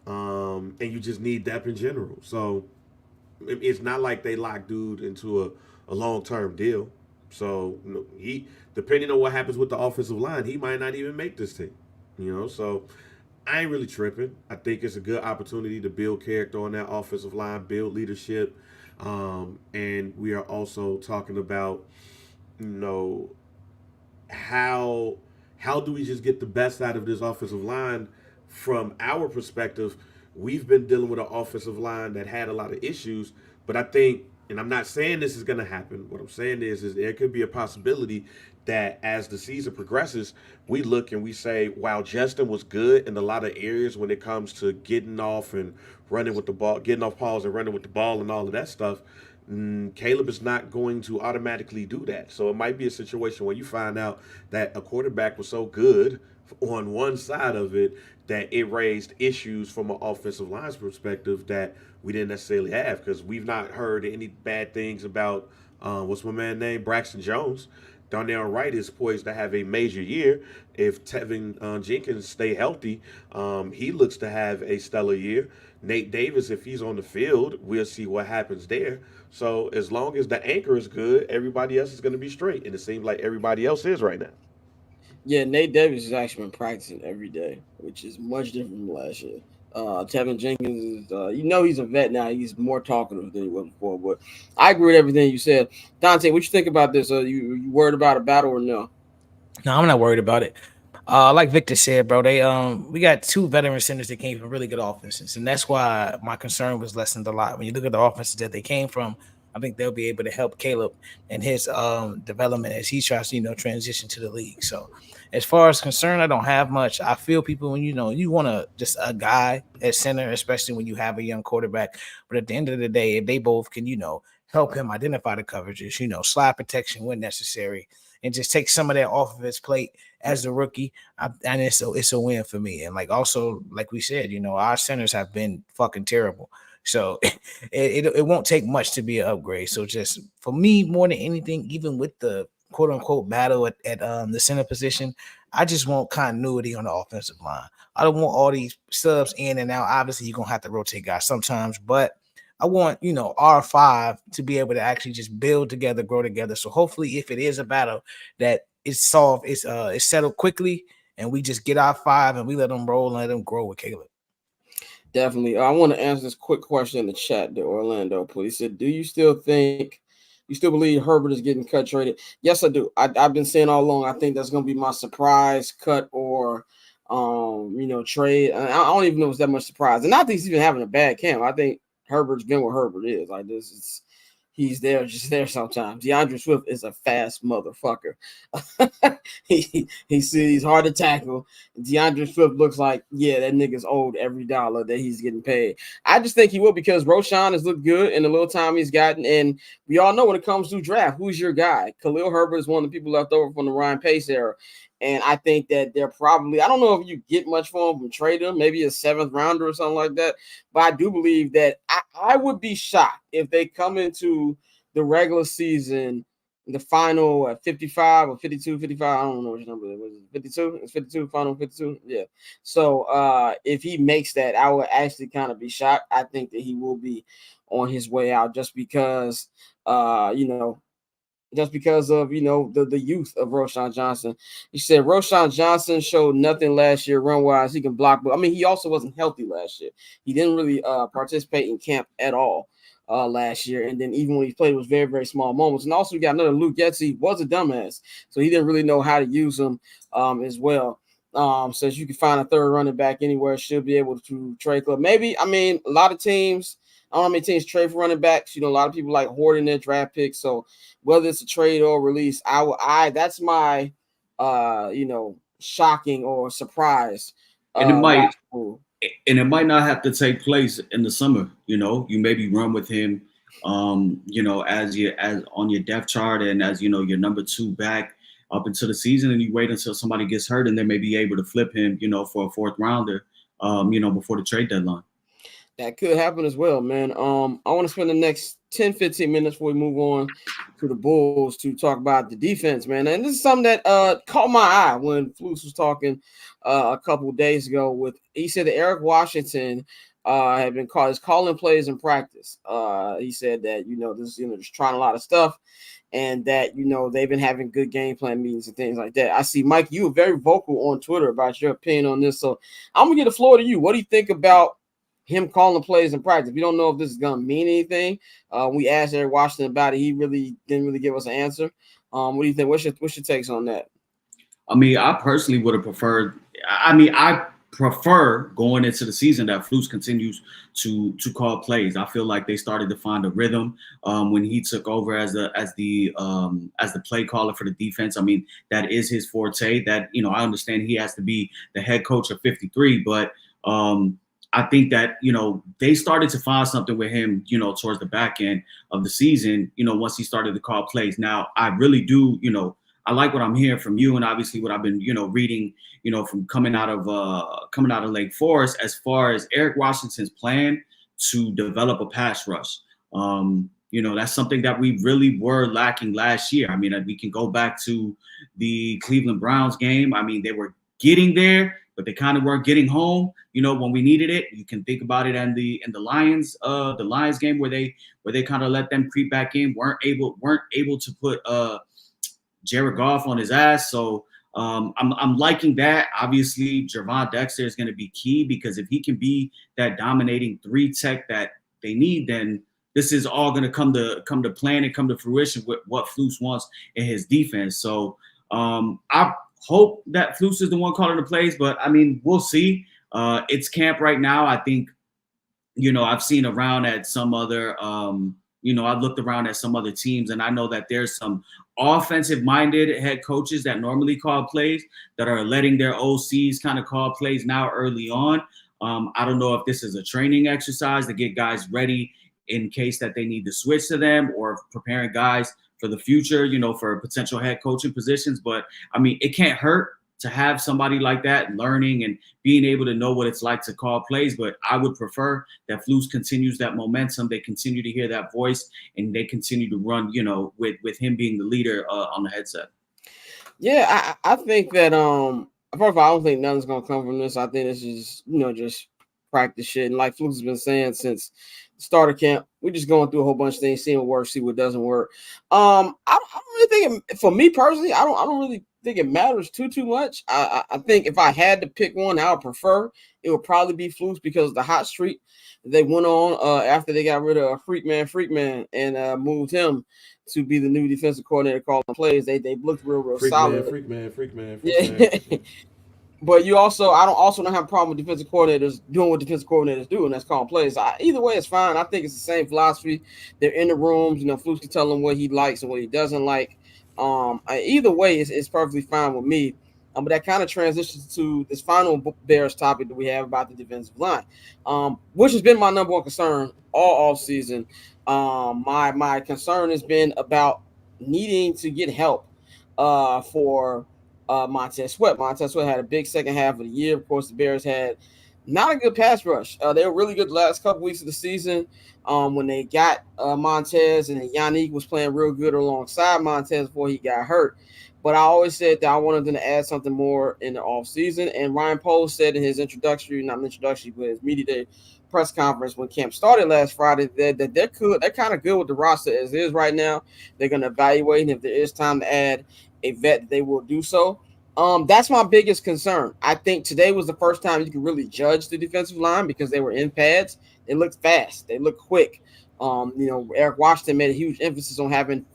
And you just need depth in general. So it's not like they lock dude into a long term deal. So he, depending on what happens with the offensive line, he might not even make this team. So I ain't really tripping. I think it's a good opportunity to build character on that offensive line, build leadership, and we are also talking about how do we just get the best out of this offensive line from our perspective. We've been dealing with an offensive line that had a lot of issues, but I think, and I'm not saying this is going to happen, what I'm saying is there could be a possibility that as the season progresses, we look and we say, wow, Justin was good in a lot of areas when it comes to getting off and running with the ball, getting off pause and running with the ball and all of that stuff. Caleb is not going to automatically do that. So it might be a situation where you find out that a quarterback was so good on one side of it that it raised issues from an offensive line's perspective that we didn't necessarily have, because we've not heard any bad things about what's my man name, Braxton Jones. Darnell Wright is poised to have a major year. If Tevin Jenkins stay healthy, he looks to have a stellar year. Nate Davis, if he's on the field, we'll see what happens there. So as long as the anchor is good, everybody else is going to be straight. And it seems like everybody else is right now. Yeah, Nate Davis has actually been practicing every day, which is much different from last year. Tevin Jenkins is, he's a vet now. He's more talkative than he was before. But I agree with everything you said. Dante, what you think about this? You worried about a battle or no? No, I'm not worried about it. Like Victor said, bro, we got two veteran centers that came from really good offenses, and that's why my concern was lessened a lot. When you look at the offenses that they came from, I think they'll be able to help Caleb in his development as he tries to transition to the league. So as far as concern, I don't have much. I feel people when you want just a guy at center, especially when you have a young quarterback. But at the end of the day, if they both can help him identify the coverages, slide protection when necessary, and just take some of that off of his plate as a rookie, and it's a win for me. And also like we said, our centers have been fucking terrible. So it won't take much to be an upgrade. So just for me, more than anything, even with the quote unquote battle at the center position, I just want continuity on the offensive line. I don't want all these subs in and out. Obviously, you're gonna have to rotate guys sometimes, but I want R5 to be able to actually just build together, grow together. So hopefully, if it is a battle, that it's solved, it's settled quickly, and we just get R5 and we let them roll and let them grow with Caleb. Definitely. I want to answer this quick question in the chat. The Orlando police said, "Do you still believe Herbert is getting cut traded?" Yes, I do. I've been saying all along. I think that's going to be my surprise cut or trade. I don't even know if it's that much surprise. And not that he's even having a bad camp. I think Herbert's been what Herbert is. Like this, he's just there sometimes. DeAndre Swift is a fast motherfucker. He's hard to tackle. DeAndre Swift looks like, that nigga's owed every dollar that he's getting paid. I just think he will, because Roschon has looked good in the little time he's gotten. And we all know when it comes to draft, who's your guy? Khalil Herbert is one of the people left over from the Ryan Pace era. And I think that they're probably, I don't know if you get much for him from trading him, maybe a 7th rounder or something like that. But I do believe that I would be shocked if they come into the regular season, the final 55 or 52, 55. I don't know which number it was. 52? It's 52, final 52. Yeah. So if he makes that, I would actually kind of be shocked. I think that he will be on his way out just because, just because of the youth of Roschon Johnson. He said Roschon Johnson showed nothing last year run wise. He can block, but I mean he also wasn't healthy last year. He didn't really participate in camp at all last year, and then even when he played, it was very very small moments. And also we got another Luke Getsy, was a dumbass, so he didn't really know how to use him as well. Says you can find a 3rd running back anywhere, should be able to trade club. Maybe, I mean, a lot of teams, I don't know how many teams trade for running backs. A lot of people like hoarding their draft picks. So whether it's a trade or release, that's my shocking or surprise. And it might not have to take place in the summer. You maybe run with him as on your depth chart and as your number 2 back up until the season, and you wait until somebody gets hurt and then maybe able to flip him for a 4th rounder before the trade deadline. That could happen as well, man. I want to spend the next 10-15 minutes before we move on to the Bulls to talk about the defense, man. And this is something that caught my eye when Flus was talking a couple of days ago. He said that Eric Washington had been calling plays in practice. He said that this just trying a lot of stuff, and that they've been having good game plan meetings and things like that. I see, Mike, you were very vocal on Twitter about your opinion on this, so I'm gonna get the floor to you. What do you think about him calling plays in practice? We don't know if this is gonna mean anything. We asked Eric Washington about it. He really didn't really give us an answer. What do you think? What's your takes on that? I mean, I personally would have preferred. I prefer going into the season that Flus continues to call plays. I feel like they started to find a rhythm when he took over as the play caller for the defense. I mean, that is his forte. That I understand he has to be the head coach of 53, but I think that they started to find something with him towards the back end of the season. Once he started to call plays. Now I really do I like what I'm hearing from you, and obviously what I've been reading from coming out of Lake Forest as far as Eric Washington's plan to develop a pass rush. That's something that we really were lacking last year. I mean, we can go back to the Cleveland Browns game. I mean, they were getting there, but they kind of weren't getting home, when we needed it. You can think about it in the Lions game where they kind of let them creep back in, weren't able to put Jared Goff on his ass. So I'm liking that. Obviously, Gervon Dexter is going to be key, because if he can be that dominating 3 tech that they need, then this is all going to come to plan and come to fruition with what Flus wants in his defense. So I hope that Flus is the one calling the plays, but I mean, we'll see. It's camp right now. I think, I've seen around at some other, I've looked around at some other teams, and I know that there's some offensive-minded head coaches that normally call plays that are letting their OCs kind of call plays now early on. I don't know if this is a training exercise to get guys ready in case that they need to switch to them, or preparing guys for the future, for potential head coaching positions. But I mean, it can't hurt to have somebody like that learning and being able to know what it's like to call plays. But I would prefer that Flus continues that momentum. They continue to hear that voice, and they continue to run, with him being the leader on the headset. Yeah, I think that first of all, I don't think nothing's gonna come from this. I think this is just practice shit. And like Flus has been saying since starter camp, we're just going through a whole bunch of things, seeing what works, see what doesn't work. I don't really think for me personally, I don't really think it matters too much. I think if I had to pick one, I would prefer it would probably be Flus, because of the hot streak they went on after they got rid of Freakman and moved him to be the new defensive coordinator calling plays. They looked real solid. Freakman. Yeah. But I don't have a problem with defensive coordinators doing what defensive coordinators do, and that's calling plays. Either way, it's fine. I think it's the same philosophy. They're in the rooms. Flus can tell them what he likes and what he doesn't like. Either way, it's perfectly fine with me. But that kind of transitions to this final Bears topic that we have about the defensive line, which has been my number one concern all off season. My concern has been about needing to get help for Montez Sweat. Montez Sweat had a big second half of the year. Of course, the Bears had not a good pass rush. They were really good the last couple weeks of the season when they got Montez, and Yannick was playing real good alongside Montez before he got hurt. But I always said that I wanted them to add something more in the offseason. And Ryan Poles said in his not an introductory, but his media day press conference when camp started last Friday that they're kind of good with the roster as it is right now. They're going to evaluate, and if there is time to add a vet, they will do so. That's my biggest concern. I think today was the first time you could really judge the defensive line because they were in pads. They looked fast. They looked quick. Eric Washington made a huge emphasis on having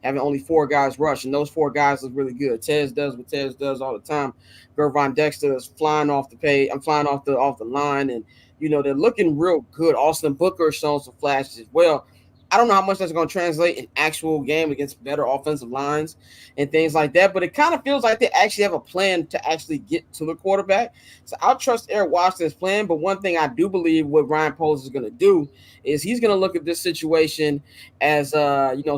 only 4 guys rush, and those 4 guys look really good. Tez does what Tez does all the time. Gervon Dexter is flying off the page. I'm flying off the line, and they're looking real good. Austin Booker showing some flashes as well. I don't know how much that's going to translate in actual game against better offensive lines and things like that, but it kind of feels like they actually have a plan to actually get to the quarterback. So I'll trust Eric Washington's plan, but one thing I do believe what Ryan Poles is going to do is he's going to look at this situation as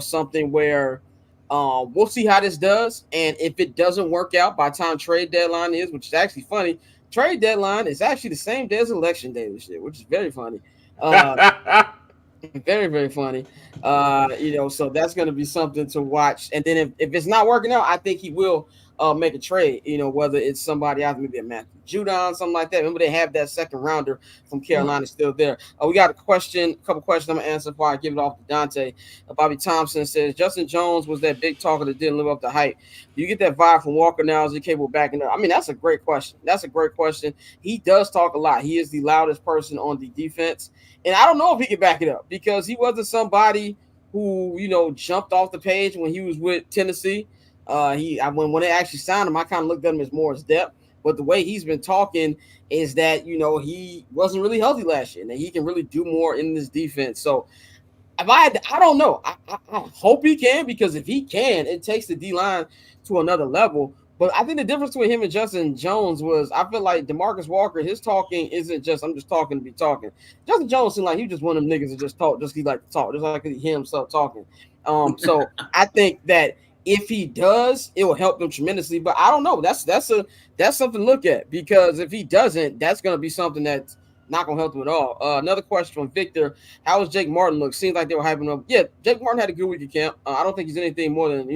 something where we'll see how this does, and if it doesn't work out by the time trade deadline is, which is actually funny. Trade deadline is actually the same day as election day this year, which is very funny. Very, very funny. So that's going to be something to watch. And then if it's not working out, I think he will make a trade, whether it's somebody else, maybe a Matthew Judon, something like that. Remember, they have that second rounder from Carolina still there. We got a couple questions I'm going to answer before I give it off to Dante. Bobby Thompson says, Justin Jones was that big talker that didn't live up to hype. Do you get that vibe from Walker now? Is he capable of backing up? I mean, that's a great question. He does talk a lot. He is the loudest person on the defense. And I don't know if he can back it up because he wasn't somebody who, jumped off the page when he was with Tennessee. When they actually signed him, I kind of looked at him as more as depth. But the way he's been talking is that, he wasn't really healthy last year and that he can really do more in this defense. So I don't know. I hope he can, because if he can, it takes the D-line to another level. But I think the difference between him and Justin Jones was I feel like DeMarcus Walker, his talking isn't just I'm just talking to be talking. Justin Jones seemed like he just one of them niggas that just talk, just he like to talk, just like he hear himself talking. So I think that if he does, it will help them tremendously. But I don't know. That's something to look at, because if he doesn't, that's going to be something that's not going to help him at all. Another question from Victor: how does Jake Martin look? Seems like they were hyping up. Yeah, Jake Martin had a good week at camp. I don't think he's anything more than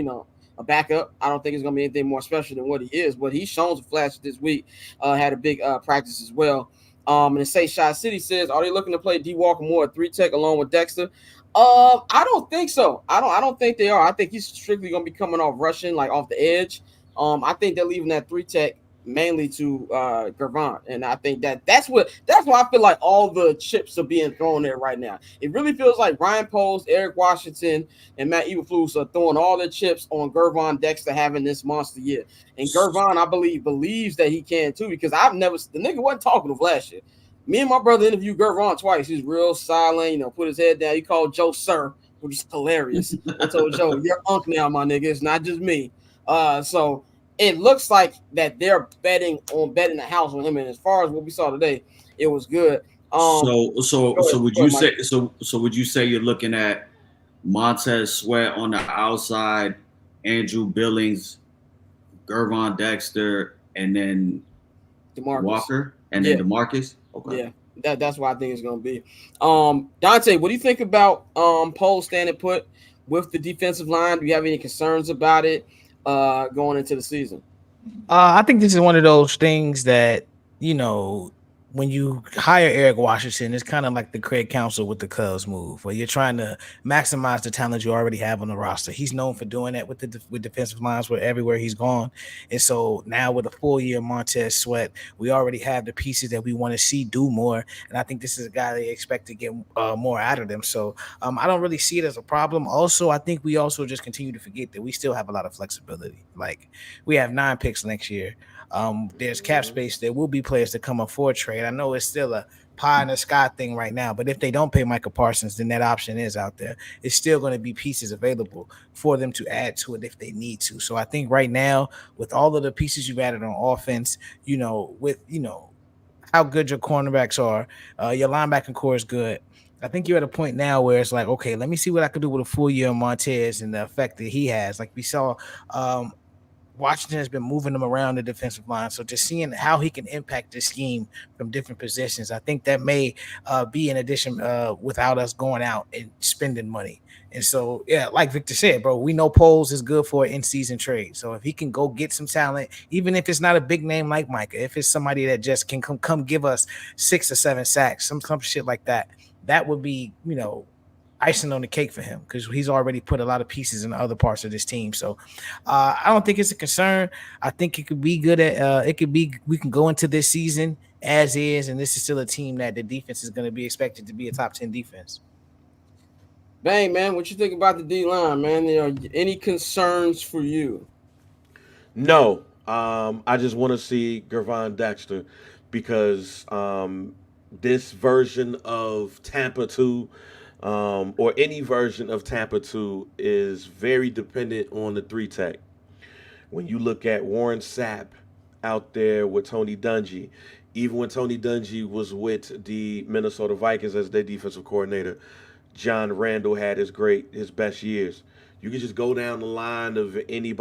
a backup. I don't think it's going to be anything more special than what he is, but he's shown some flashes this week. Had a big practice as well. And Say Shot City says, are they looking to play D Walker more at 3-tech along with Dexter? I don't think so. I don't think they are. I think he's strictly going to be coming off rushing, like off the edge. I think they're leaving that 3-tech mainly to Gervon, and I think that's why I feel like all the chips are being thrown there right now. It really feels like Ryan Poles, Eric Washington, and Matt Eberflus are throwing all their chips on Gervon Dexter having this monster year. And Gervon, I believe, believes that he can too, because the nigga wasn't talking to last year. Me and my brother interviewed Gervon twice. He's real silent, put his head down. He called Joe sir, which is hilarious. I told Joe, you're unk now, my nigga. It's not just me. So it looks like that they're betting the house on him. And as far as what we saw today, it was good. Would you say you're looking at Montez Sweat on the outside, Andrew Billings, Gervon Dexter, and then DeMarcus. Walker, and then DeMarcus? Okay. Yeah, that's what I think it's going to be. Dante, what do you think about Poles standing put with the defensive line? Do you have any concerns about it going into the season? I think this is one of those things that, when you hire Eric Washington, it's kind of like the Craig Counsell with the Cubs move, where you're trying to maximize the talent you already have on the roster. He's known for doing that with defensive lines everywhere he's gone. And so now with a full year Montez Sweat, we already have the pieces that we want to see do more. And I think this is a guy they expect to get more out of them. So I don't really see it as a problem. Also, I think we also just continue to forget that we still have a lot of flexibility. Like, we have 9 picks next year. There's cap space. There will be players that come up for a trade. I know it's still a pie in the sky thing right now, but if they don't pay Micah Parsons, then that option is out there. It's still going to be pieces available for them to add to it if they need to. So I think right now, with all of the pieces you've added on offense, with how good your cornerbacks are, your linebacking core is good. I think you're at a point now where it's like, okay, let me see what I can do with a full year of Montez and the effect that he has. Like we saw Washington has been moving them around the defensive line. So just seeing how he can impact the scheme from different positions, I think that may be an addition without us going out and spending money. And so, yeah, like Victor said, bro, we know Poles is good for an in-season trade. So if he can go get some talent, even if it's not a big name like Micah, if it's somebody that just can come give us 6 or 7 sacks, some shit like that, that would be, icing on the cake for him because he's already put a lot of pieces in other parts of this team. So I don't think it's a concern. I think it could be good we can go into this season as is, and this is still a team that the defense is going to be expected to be a top 10 defense. Bang, man, what you think about the D-line, man? Any concerns for you? No. I just want to see Gervon Dexter because this version of Tampa 2 or any version of Tampa 2 is very dependent on the 3-tech. When you look at Warren Sapp out there with Tony Dungy, even when Tony Dungy was with the Minnesota Vikings as their defensive coordinator, John Randall had his best years. You can just go down the line of any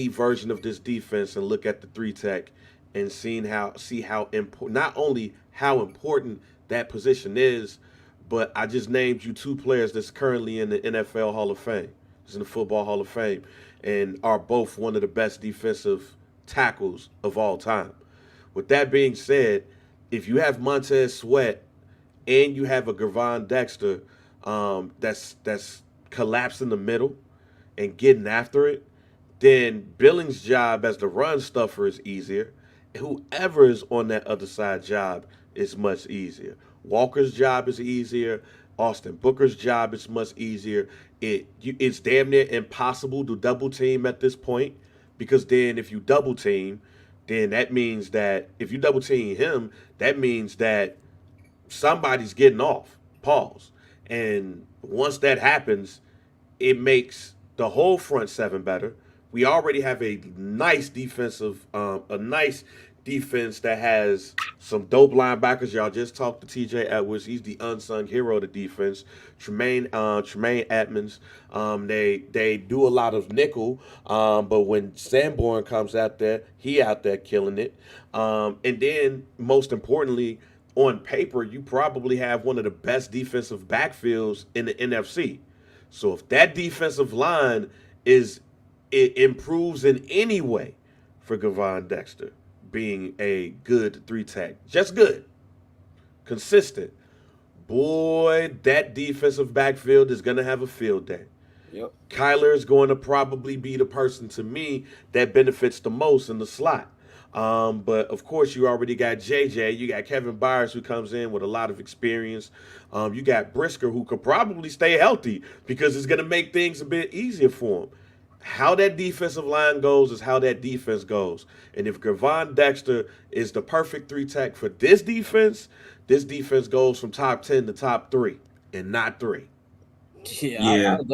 version of this defense and look at the 3-tech and see how important, not only how important that position is, but I just named you 2 players that's currently in the NFL Hall of Fame, in the Football Hall of Fame, and are both one of the best defensive tackles of all time. With that being said, if you have Montez Sweat and you have a Gervon Dexter that's collapsing the middle and getting after it, then Billings' job as the run stuffer is easier. Whoever is on that other side job is much easier. Walker's job is easier. Austin Booker's job is much easier. It's damn near impossible to double team at this point because then if you double team, then that means that if you double team him, that means that somebody's getting off. Pause. And once that happens, it makes the whole front 7 better. We already have a nice defense that has some dope linebackers. Y'all just talked to TJ Edwards. He's the unsung hero of the defense. Tremaine Edmonds. They do a lot of nickel, but when Sanborn comes out there, he out there killing it. And then most importantly, on paper, you probably have one of the best defensive backfields in the NFC. So if that defensive line it improves in any way for Gervon Dexter being a good 3-tech, just good, consistent, boy, that defensive backfield is going to have a field day. Yep. Kyler is going to probably be the person to me that benefits the most in the slot. But of course, you already got JJ. You got Kevin Byers, who comes in with a lot of experience. You got Brisker, who could probably stay healthy because it's going to make things a bit easier for him. How that defensive line goes is how that defense goes. And if Gervon Dexter is the perfect 3-tech for this defense goes from top 10 to top 3 and not 3. Yeah. I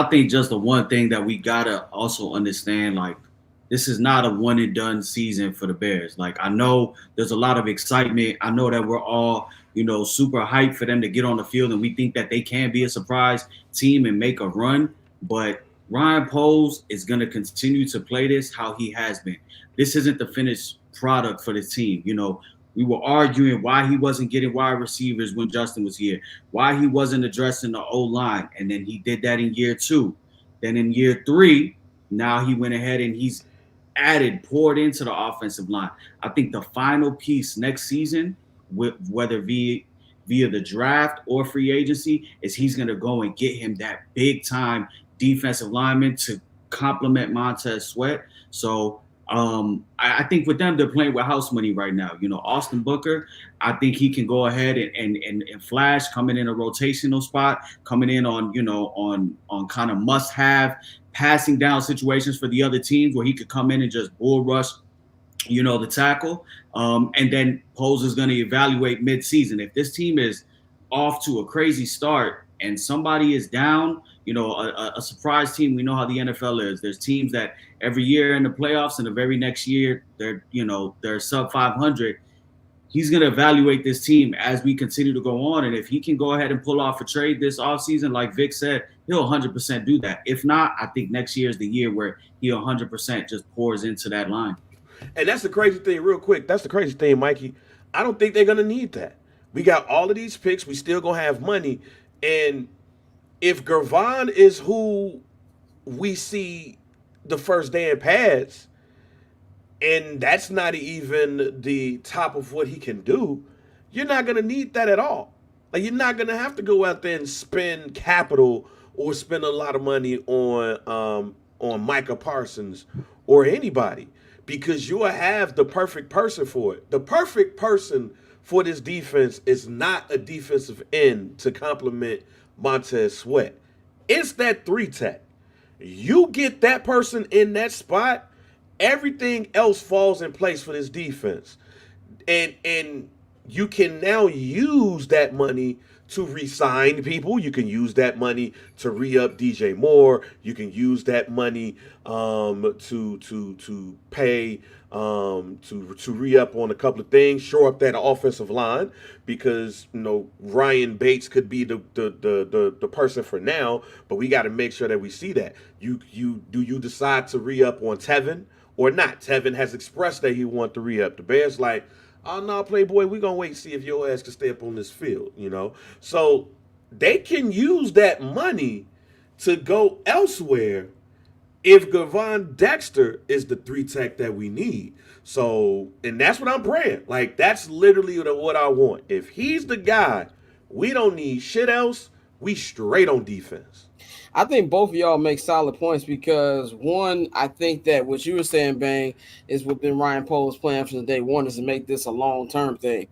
think just the one thing that we gotta also understand, like, this is not a one and done season for the Bears. Like, I know there's a lot of excitement. I know that we're all, super hyped for them to get on the field, and we think that they can be a surprise team and make a run. But Ryan Poles is going to continue to play this how he has been. This isn't the finished product for the team. We were arguing why he wasn't getting wide receivers when Justin was here, why he wasn't addressing the O-line, and then he did that in year 2. Then in year 3, now he went ahead and he's poured into the offensive line. I think the final piece next season, whether via the draft or free agency, is he's going to go and get him that big time defensive lineman to complement Montez Sweat. So I think with them, they're playing with house money right now. Austin Booker, I think he can go ahead and flash, coming in a rotational spot, coming in on kind of must have passing down situations for the other teams where he could come in and just bull rush, the tackle. And then Poles is going to evaluate mid-season. If this team is off to a crazy start and somebody is down, a surprise team, we know how the NFL is. There's teams that every year in the playoffs and the very next year, they're sub 500. He's going to evaluate this team as we continue to go on. And if he can go ahead and pull off a trade this offseason, like Vic said, he'll 100% do that. If not, I think next year is the year where he'll 100% just pours into that line. And that's the crazy thing, real quick. That's the crazy thing, Mikey. I don't think they're gonna need that. We got all of these picks. We still gonna have money, and if Gervon is who we see the first day in pads, and that's not even the top of what he can do, you're not gonna need that at all. Like you're not gonna have to go out there and spend capital or spend a lot of money on Micah Parsons or anybody because you'll have the perfect person for it. The perfect person for this defense is not a defensive end to complement Montez Sweat. It's that 3-tech. You get that person in that spot, everything else falls in place for this defense. And you can now use that money to re-sign people. You can use that money to re-up DJ Moore. You can use that money to pay to re-up on a couple of things, shore up that offensive line because Ryan Bates could be the person for now, but we got to make sure that we see that. You decide to re-up on Tevin or not? Tevin has expressed that he wants to re-up. The Bears like, oh no, Playboy, we're gonna wait and see if your ass can stay up on this field, So they can use that money to go elsewhere if Gervon Dexter is the 3-tech that we need. So, and that's what I'm praying. Like, that's literally what I want. If he's the guy, we don't need shit else. We straight on defense. I think both of y'all make solid points because one, I think that what you were saying, Bang, is what been Ryan Poles' plan from the day one is to make this a long-term thing.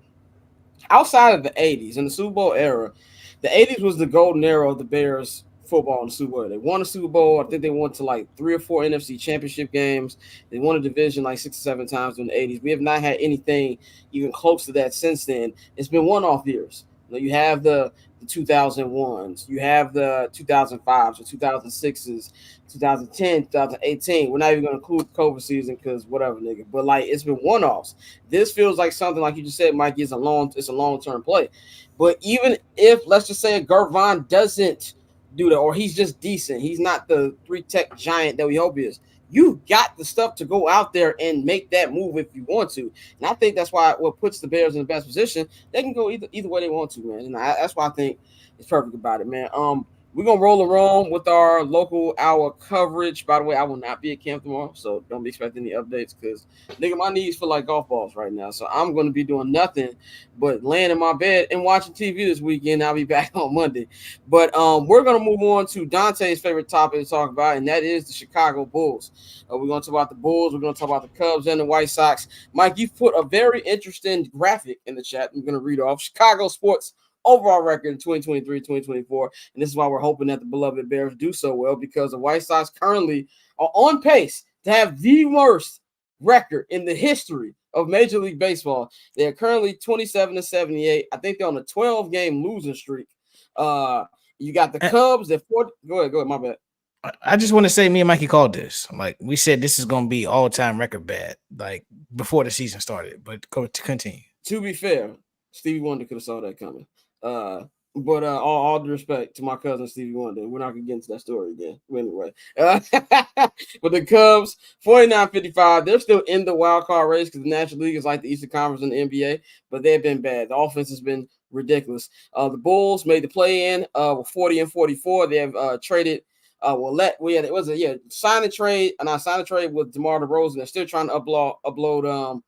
Outside of the 80s, in the Super Bowl era, the 80s was the golden era of the Bears football in the Super Bowl. They won a Super Bowl. I think they went to like 3 or 4 NFC championship games. They won a division like 6 or 7 times in the 80s. We have not had anything even close to that since then. It's been one-off years. You have the 2001s, you have the 2005s or 2006s, 2010, 2018. We're not even going to include the COVID season because whatever, nigga. But like, it's been one-offs. This feels like something like you just said, Mikey. It's a long-term play. But even if, let's just say, Gervon doesn't do that, or he's just decent, he's not the 3-tech giant that we hope he is. You got the stuff to go out there and make that move if you want to. And I think that's why what puts the Bears in the best position. They can go either way they want to, man. And that's why I think it's perfect about it, man. We're going to roll around with our local hour coverage. By the way, I will not be at camp tomorrow, so don't be expecting any updates because, nigga, my knees feel like golf balls right now. So I'm going to be doing nothing but laying in my bed and watching TV this weekend. I'll be back on Monday. But we're going to move on to Dante's favorite topic to talk about, and that is the Chicago Bulls. We're going to talk about the Bulls. We're going to talk about the Cubs and the White Sox. Mike, you've put a very interesting graphic in the chat. I'm going to read off Chicago sports overall record in 2023-2024, and this is why we're hoping that the beloved Bears do so well because the White Sox currently are on pace to have the worst record in the history of Major League Baseball. They're currently 27-78. I think they're on a 12-game losing streak. You got the Cubs. They're 4. Go ahead. My bad. I just want to say, me and Mikey called this. Like we said, this is going to be all-time record bad, like before the season started. But go to continue. To be fair, Stevie Wonder could have saw that coming. But all due respect to my cousin Stevie Wonder, we're not gonna get into that story again. Anyway, but the Cubs 49-55, they're still in the wild card race because the National League is like the Eastern Conference in the NBA, but they've been bad. The offense has been ridiculous. The Bulls made the play in with 40-44. They have traded. Sign a trade with DeMar DeRozan. They're still trying to upload.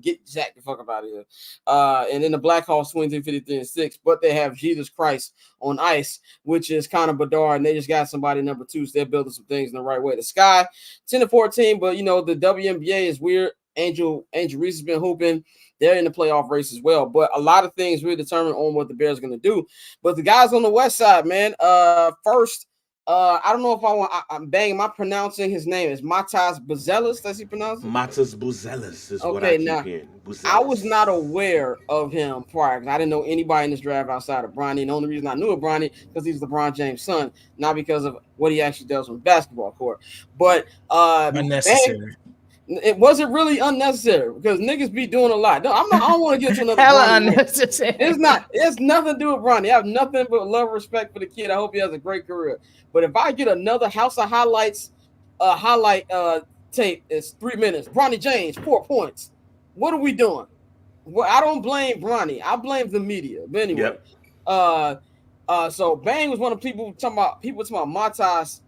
Get Zach the fuck up out of here. And then the Blackhawks 23-53-6, but they have Jesus Christ on ice, which is kind of bizarre, and they just got somebody number 2, so they're building some things in the right way. The Sky 10-14, but the WNBA is weird. Angel Reese has been hooping. They're in the playoff race as well, but a lot of things really determine on what the Bears are going to do. But the guys on the West Side, man, first. I don't know if I'm banging. Am I pronouncing his name? Is Mastas Buzelis? Does he pronounce it? Mastas Buzelis is what I keep hearing. I was not aware of him prior because I didn't know anybody in this draft outside of Bronny. And the only reason I knew of Bronny because he's LeBron James' son, not because of what he actually does on the basketball court. But unnecessary. It wasn't really unnecessary because niggas be doing a lot. No, I don't want to get to another Hella Bronny rant. unnecessary. It's nothing to do with Bronny. I have nothing but love and respect for the kid. I hope he has a great career. But if I get another House of Highlights highlight tape, it's 3 minutes. Bronny James, 4 points. What are we doing? Well, I don't blame Bronny. I blame the media. But anyway, so Bang was one of the people talking about Mastas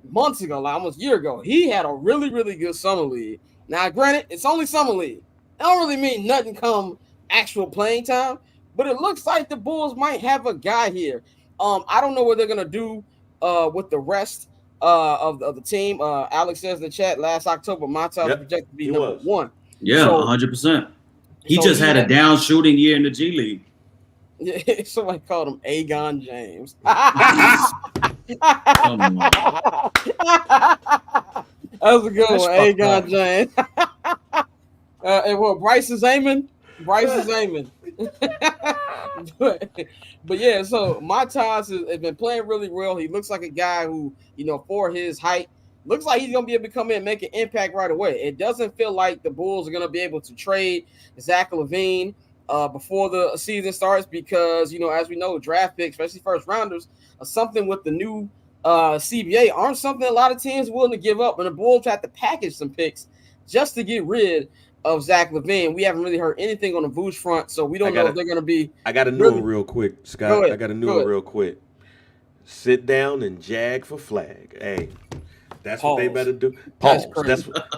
months ago, like almost a year ago. He had a really, really good summer league. Now, granted, it's only summer league. It don't really mean nothing come actual playing time, but it looks like the Bulls might have a guy here. I don't know what they're gonna do with the rest of the team. Alex says in the chat last October, Mastas was projected to be number 1. Yeah, 100%. He just had a down shooting year in the G League. Yeah, somebody called him Agon James. Come on. That was a good one, Agon James. And what Bryce is aiming? but yeah, so Mastas has been playing really well. He looks like a guy who, for his height, looks like he's gonna be able to come in and make an impact right away. It doesn't feel like the Bulls are gonna be able to trade Zach LaVine before the season starts because, as we know, draft picks, especially first rounders, are something with the new CBA aren't something a lot of teams are willing to give up. And the Bulls have to package some picks just to get rid of Zach LaVine. We haven't really heard anything on the Vooch front, so we don't know if they're going to be. I got a new one real quick, Scott. I got a new one real quick. Sit down and jag for flag. Hey. That's what they better do. Pause.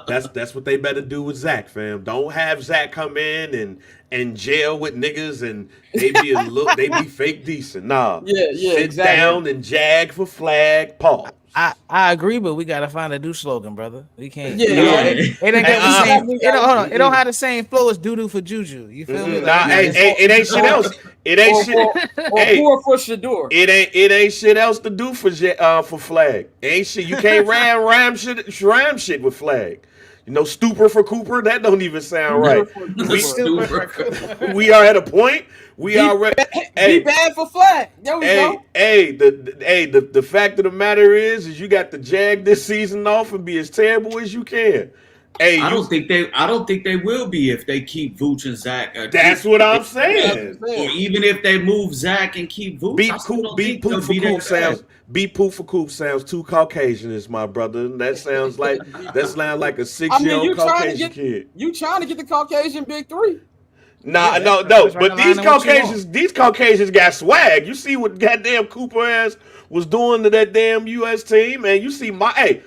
That's what they better do with Zach, fam. Don't have Zach come in and jail with niggas and they be fake decent. Nah. Sit down and jag for flag. Pause. I agree, but we gotta find a new slogan, brother. We can't. It don't have the same flow as doo-doo for Juju. You feel me? It ain't shit else. It ain't shit. Or for Shador. It ain't shit else to do for flag. Ain't shit. You can't rhyme shit with flag. Stupor for Cooper. That don't even sound right. We are at a point. We already be bad for flag. There we go. The fact of the matter is you got to jag this season off and be as terrible as you can. I don't think they will be if they keep Vooch and Zach. That's what I'm saying. Or even if they move Zach and keep Vooch. Beat Poof for Coop sounds too Caucasian, is my brother. That sounds like a 6-year-old Caucasian kid. You trying to get the Caucasian big three? No. But these Caucasians got swag. You see what goddamn Cooper ass was doing to that damn U.S. team, and you see Mata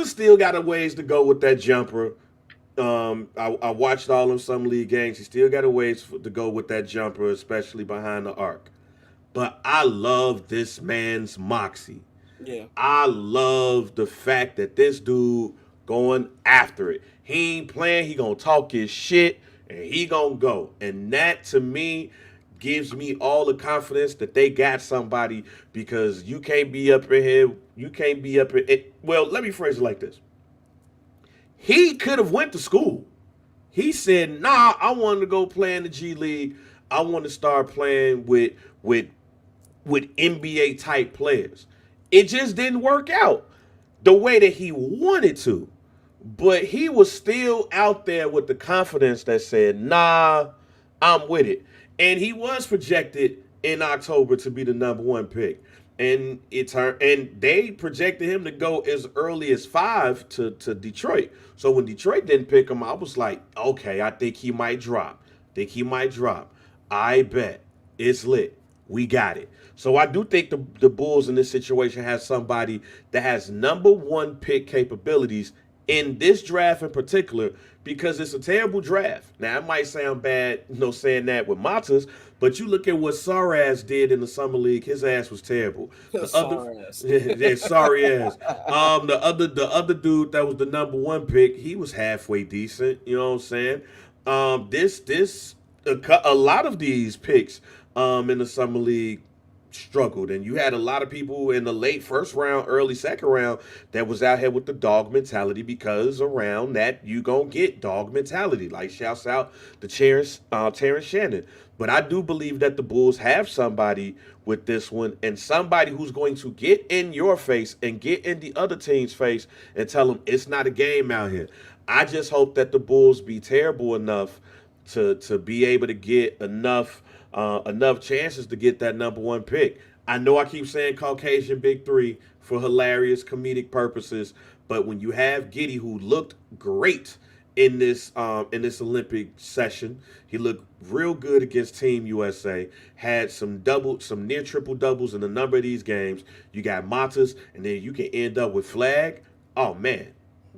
still got a ways to go with that jumper. I watched all of some league games. He still got a ways to go with that jumper, especially behind the arc. But I love this man's moxie. Yeah. I love the fact that this dude going after it. He ain't playing. He gonna talk his shit. And he gonna go. And that, to me, gives me all the confidence that they got somebody, because you can't be up in here. You can't be up in. Well, let me phrase it like this. He could have went to school. He said, nah, I wanted to go play in the G League. I want to start playing with NBA-type players. It just didn't work out the way that he wanted to. But he was still out there with the confidence that said, nah, I'm with it. And he was projected in October to be the number 1 pick. And they projected him to go as early as 5 to Detroit. So when Detroit didn't pick him, I was like, okay, I think he might drop. I bet. It's lit. We got it. So I do think the Bulls in this situation has somebody that has number 1 pick capabilities in this draft in particular, because it's a terrible draft. Now, it might sound bad, saying that with Mastas, but you look at what Saraz did in the summer league. His ass was terrible. Sorry ass. The other dude that was the number 1 pick, he was halfway decent. You know what I'm saying? A lot of these picks in the summer league struggled, and you had a lot of people in the late first round, early second round that was out here with the dog mentality, because around that you gonna get dog mentality. Like, shouts out to Terrence Shannon. But I do believe that the Bulls have somebody with this one, and somebody who's going to get in your face and get in the other team's face and tell them it's not a game out here. I just hope that the Bulls be terrible enough to be able to get enough chances to get that number one pick. I know I keep saying Caucasian Big Three for hilarious comedic purposes, but when you have Giddey, who looked great in this Olympic session, he looked real good against Team USA, had some near triple doubles in a number of these games. You got Mastas, and then you can end up with Flag. Oh man,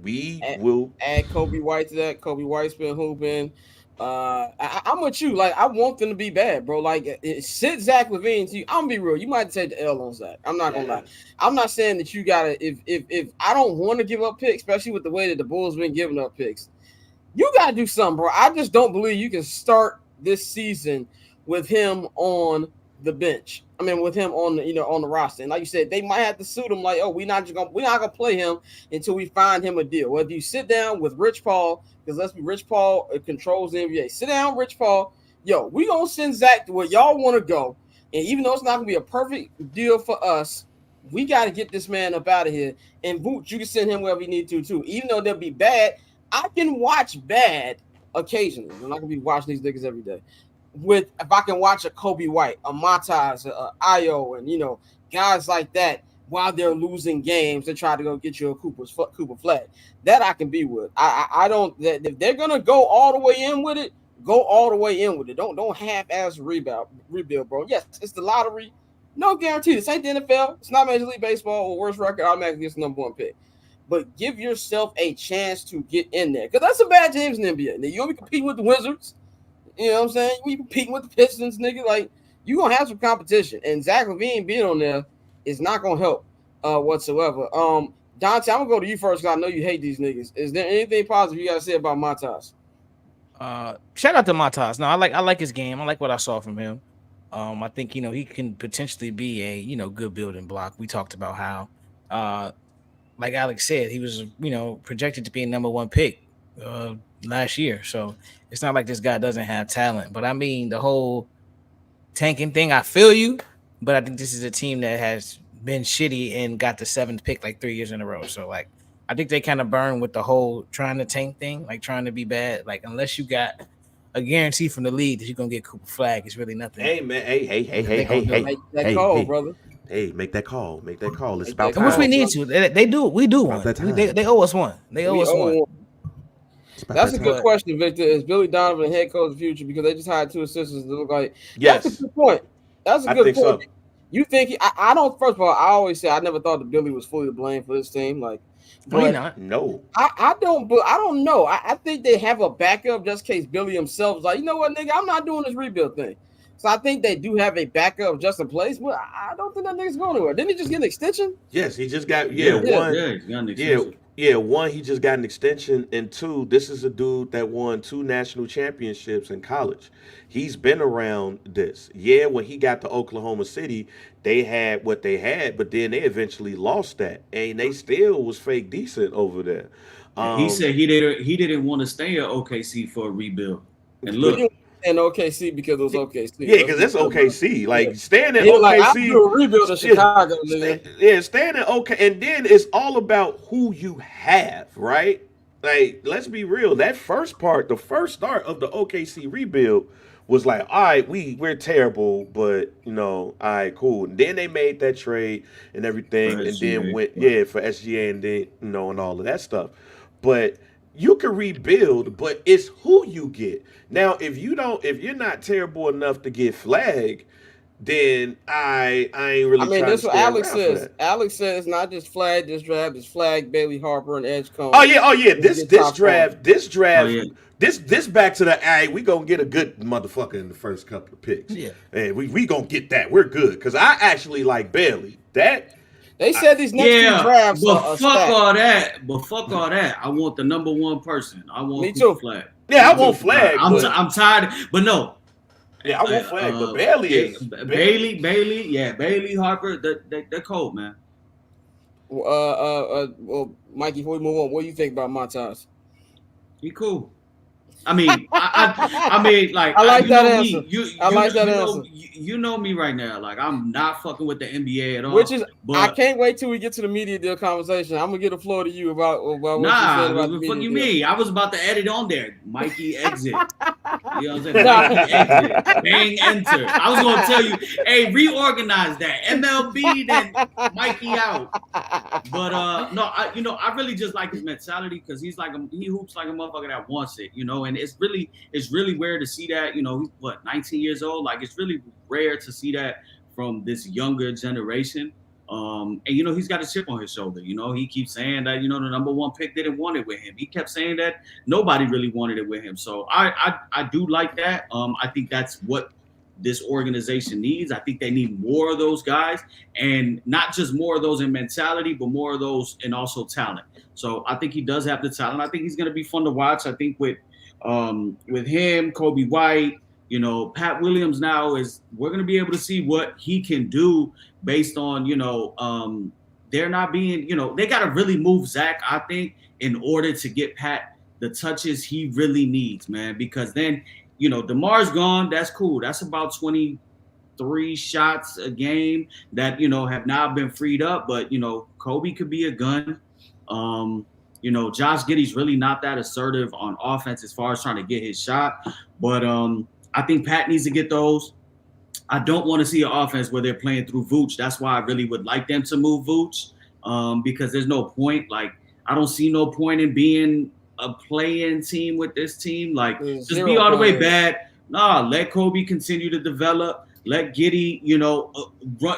we will add Kobe White to that. Kobe White's been hooping. I'm with you. Like, I want them to be bad, bro. Like, sit Zach LaVine to you. I'm gonna be real. You might take the L on Zach. I'm not gonna lie. I'm not saying that you gotta. If I don't want to give up picks, especially with the way that the Bulls been giving up picks, you gotta do something, bro. I just don't believe you can start this season with him on the bench. I mean, with him on the roster. And like you said, they might have to suit him. Like, oh, we're not gonna play him until we find him a deal. Whether you sit down with Rich Paul, because let's be, Rich Paul controls the NBA. Sit down, Rich Paul. Yo, we gonna send Zach to where y'all want to go. And even though it's not gonna be a perfect deal for us, we got to get this man up out of here. And Boots, you can send him wherever you need to too. Even though they'll be bad, I can watch bad occasionally. I'm not gonna be watching these niggas every day. If I can watch a Kobe White, a Mastas, a Io, and guys like that while they're losing games, they try to go get you a Cooper Flag. That I can be with. I don't. If they're gonna go all the way in with it, go all the way in with it. Don't half-ass rebuild, bro. Yes, it's the lottery. No guarantee. This ain't the NFL. It's not Major League Baseball. Or worst record automatically gets the number one pick. But give yourself a chance to get in there, because that's some bad teams in the NBA. Now, you'll be competing with the Wizards. You know what I'm saying? You competing with the Pistons, nigga. Like, you're going to have some competition. And Zach LaVine being on there is not going to help whatsoever. Dante, I'm going to go to you first because I know you hate these niggas. Is there anything positive you got to say about Mastas? Shout out to Mastas. No, I like his game. I like what I saw from him. I think, he can potentially be a, good building block. We talked about how, like Alex said, he was, projected to be a number one pick last year. So it's not like this guy doesn't have talent. But I mean, the whole tanking thing, I feel you. But I think this is a team that has been shitty and got the 7th pick like 3 years in a row. So, like, I think they kind of burn with the whole trying to tank thing, like trying to be bad. Like, unless you got a guarantee from the league that you're going to get Cooper Flag, it's really nothing. Hey, man. Hey. Make that call, brother. Hey, make that call. It's about time. Which we need to. They do. We do one. They owe us one. They owe us one. That's a good question, Victor. Is Billy Donovan head coach of the future? Because they just hired 2 assistants that look like. Yes. That's a good point. That's a good point. So. You think I don't? First of all, I always say I never thought that Billy was fully to blame for this team. Like, no, not. No. I don't know. I think they have a backup just in case Billy himself is like, you know what, nigga, I'm not doing this rebuild thing. So I think they do have a backup just in place, but I don't think that nigga's going anywhere. Didn't he just get an extension? Yes, he just got one. He got an extension. One, he just got an extension, and 2, this is a dude that won 2 national championships in college. He's been around this. Yeah, when he got to Oklahoma City, they had what they had, but then they eventually lost that, and they still was fake decent over there. He said he didn't want to stay at OKC for a rebuild. And look. In OKC because it was OKC. Yeah, because it's OKC. Like, staying in yeah, OKC. Like, I do a rebuild in Chicago. Staying in OK. And then it's all about who you have, right? Like, let's be real. That first part, the first start of the OKC rebuild was like, all right, we're terrible, but, all right, cool. And then they made that trade and everything, and then went, for SGA and then, and all of that stuff. But you can rebuild, but it's who you get. Now, if you're not terrible enough to get Flag, then I ain't really. I mean, that's what Alex says. Alex says not just Flag, this draft is Flag, Bailey Harper, and Edgecombe. Oh yeah. This draft. This back to the we gonna get a good motherfucker in the first couple of picks. Yeah, and we gonna get that. We're good because I actually like Bailey. They said these next 2 drafts. But fuck all that. I want the number 1 person. I want Me too. Flag. Yeah, I want Flag. I'm tired. But no, Yeah, I won't flag, but Bailey is Bailey Harper. They're cold, man. Well, Mikey, before we move on, what do you think about Mastas? He cool. I mean, I mean, like, I like that answer. answer. You know me right now. Like, I'm not fucking with the NBA at all. Which is, but I can't wait till we get to the media deal conversation. I'm gonna get the floor to you about what you said about the media fuck you deal. mean? I was about to edit on there. Mikey exit. You know what I'm saying? Mikey exit. Bang enter. I was gonna tell you, hey, reorganize that. MLB, then Mikey out. But no, I really just like his mentality because he hoops like a motherfucker that wants it, and it's really rare to see that. He's 19 years old. Like, it's really rare to see that from this younger generation. And he's got a chip on his shoulder. He keeps saying that the number one pick didn't want it with him. He kept saying that nobody really wanted it with him. So I do like that. I think that's what this organization needs. I think they need more of those guys, and not just more of those in mentality, but more of those in also talent. So I think he does have the talent. I think he's going to be fun to watch. I think with him, Kobe White, Pat Williams now we're going to be able to see what he can do based on, they're not being, they got to really move Zach, I think, in order to get Pat the touches he really needs, man, because then, DeMar's gone. That's cool. That's about 23 shots a game that, have now been freed up. But, Kobe could be a gun. Josh Giddey's really not that assertive on offense as far as trying to get his shot. But I think Pat needs to get those. I don't want to see an offense where they're playing through Vooch. That's why I really would like them to move Vooch because there's no point. Like, I don't see no point in being a play-in team with this team. Like, just be all the way bad. Nah, let Kobe continue to develop. Let Giddey,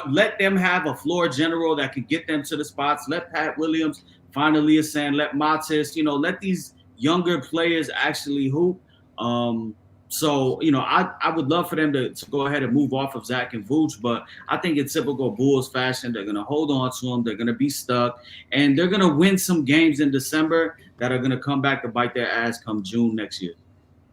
let them have a floor general that can get them to the spots. Let Pat Williams finally ascend. Let Mastas, let these younger players actually hoop. So, I would love for them to go ahead and move off of Zach and Vooch, but I think in typical Bulls fashion, they're going to hold on to him. They're going to be stuck, and they're going to win some games in December that are going to come back to bite their ass come June next year.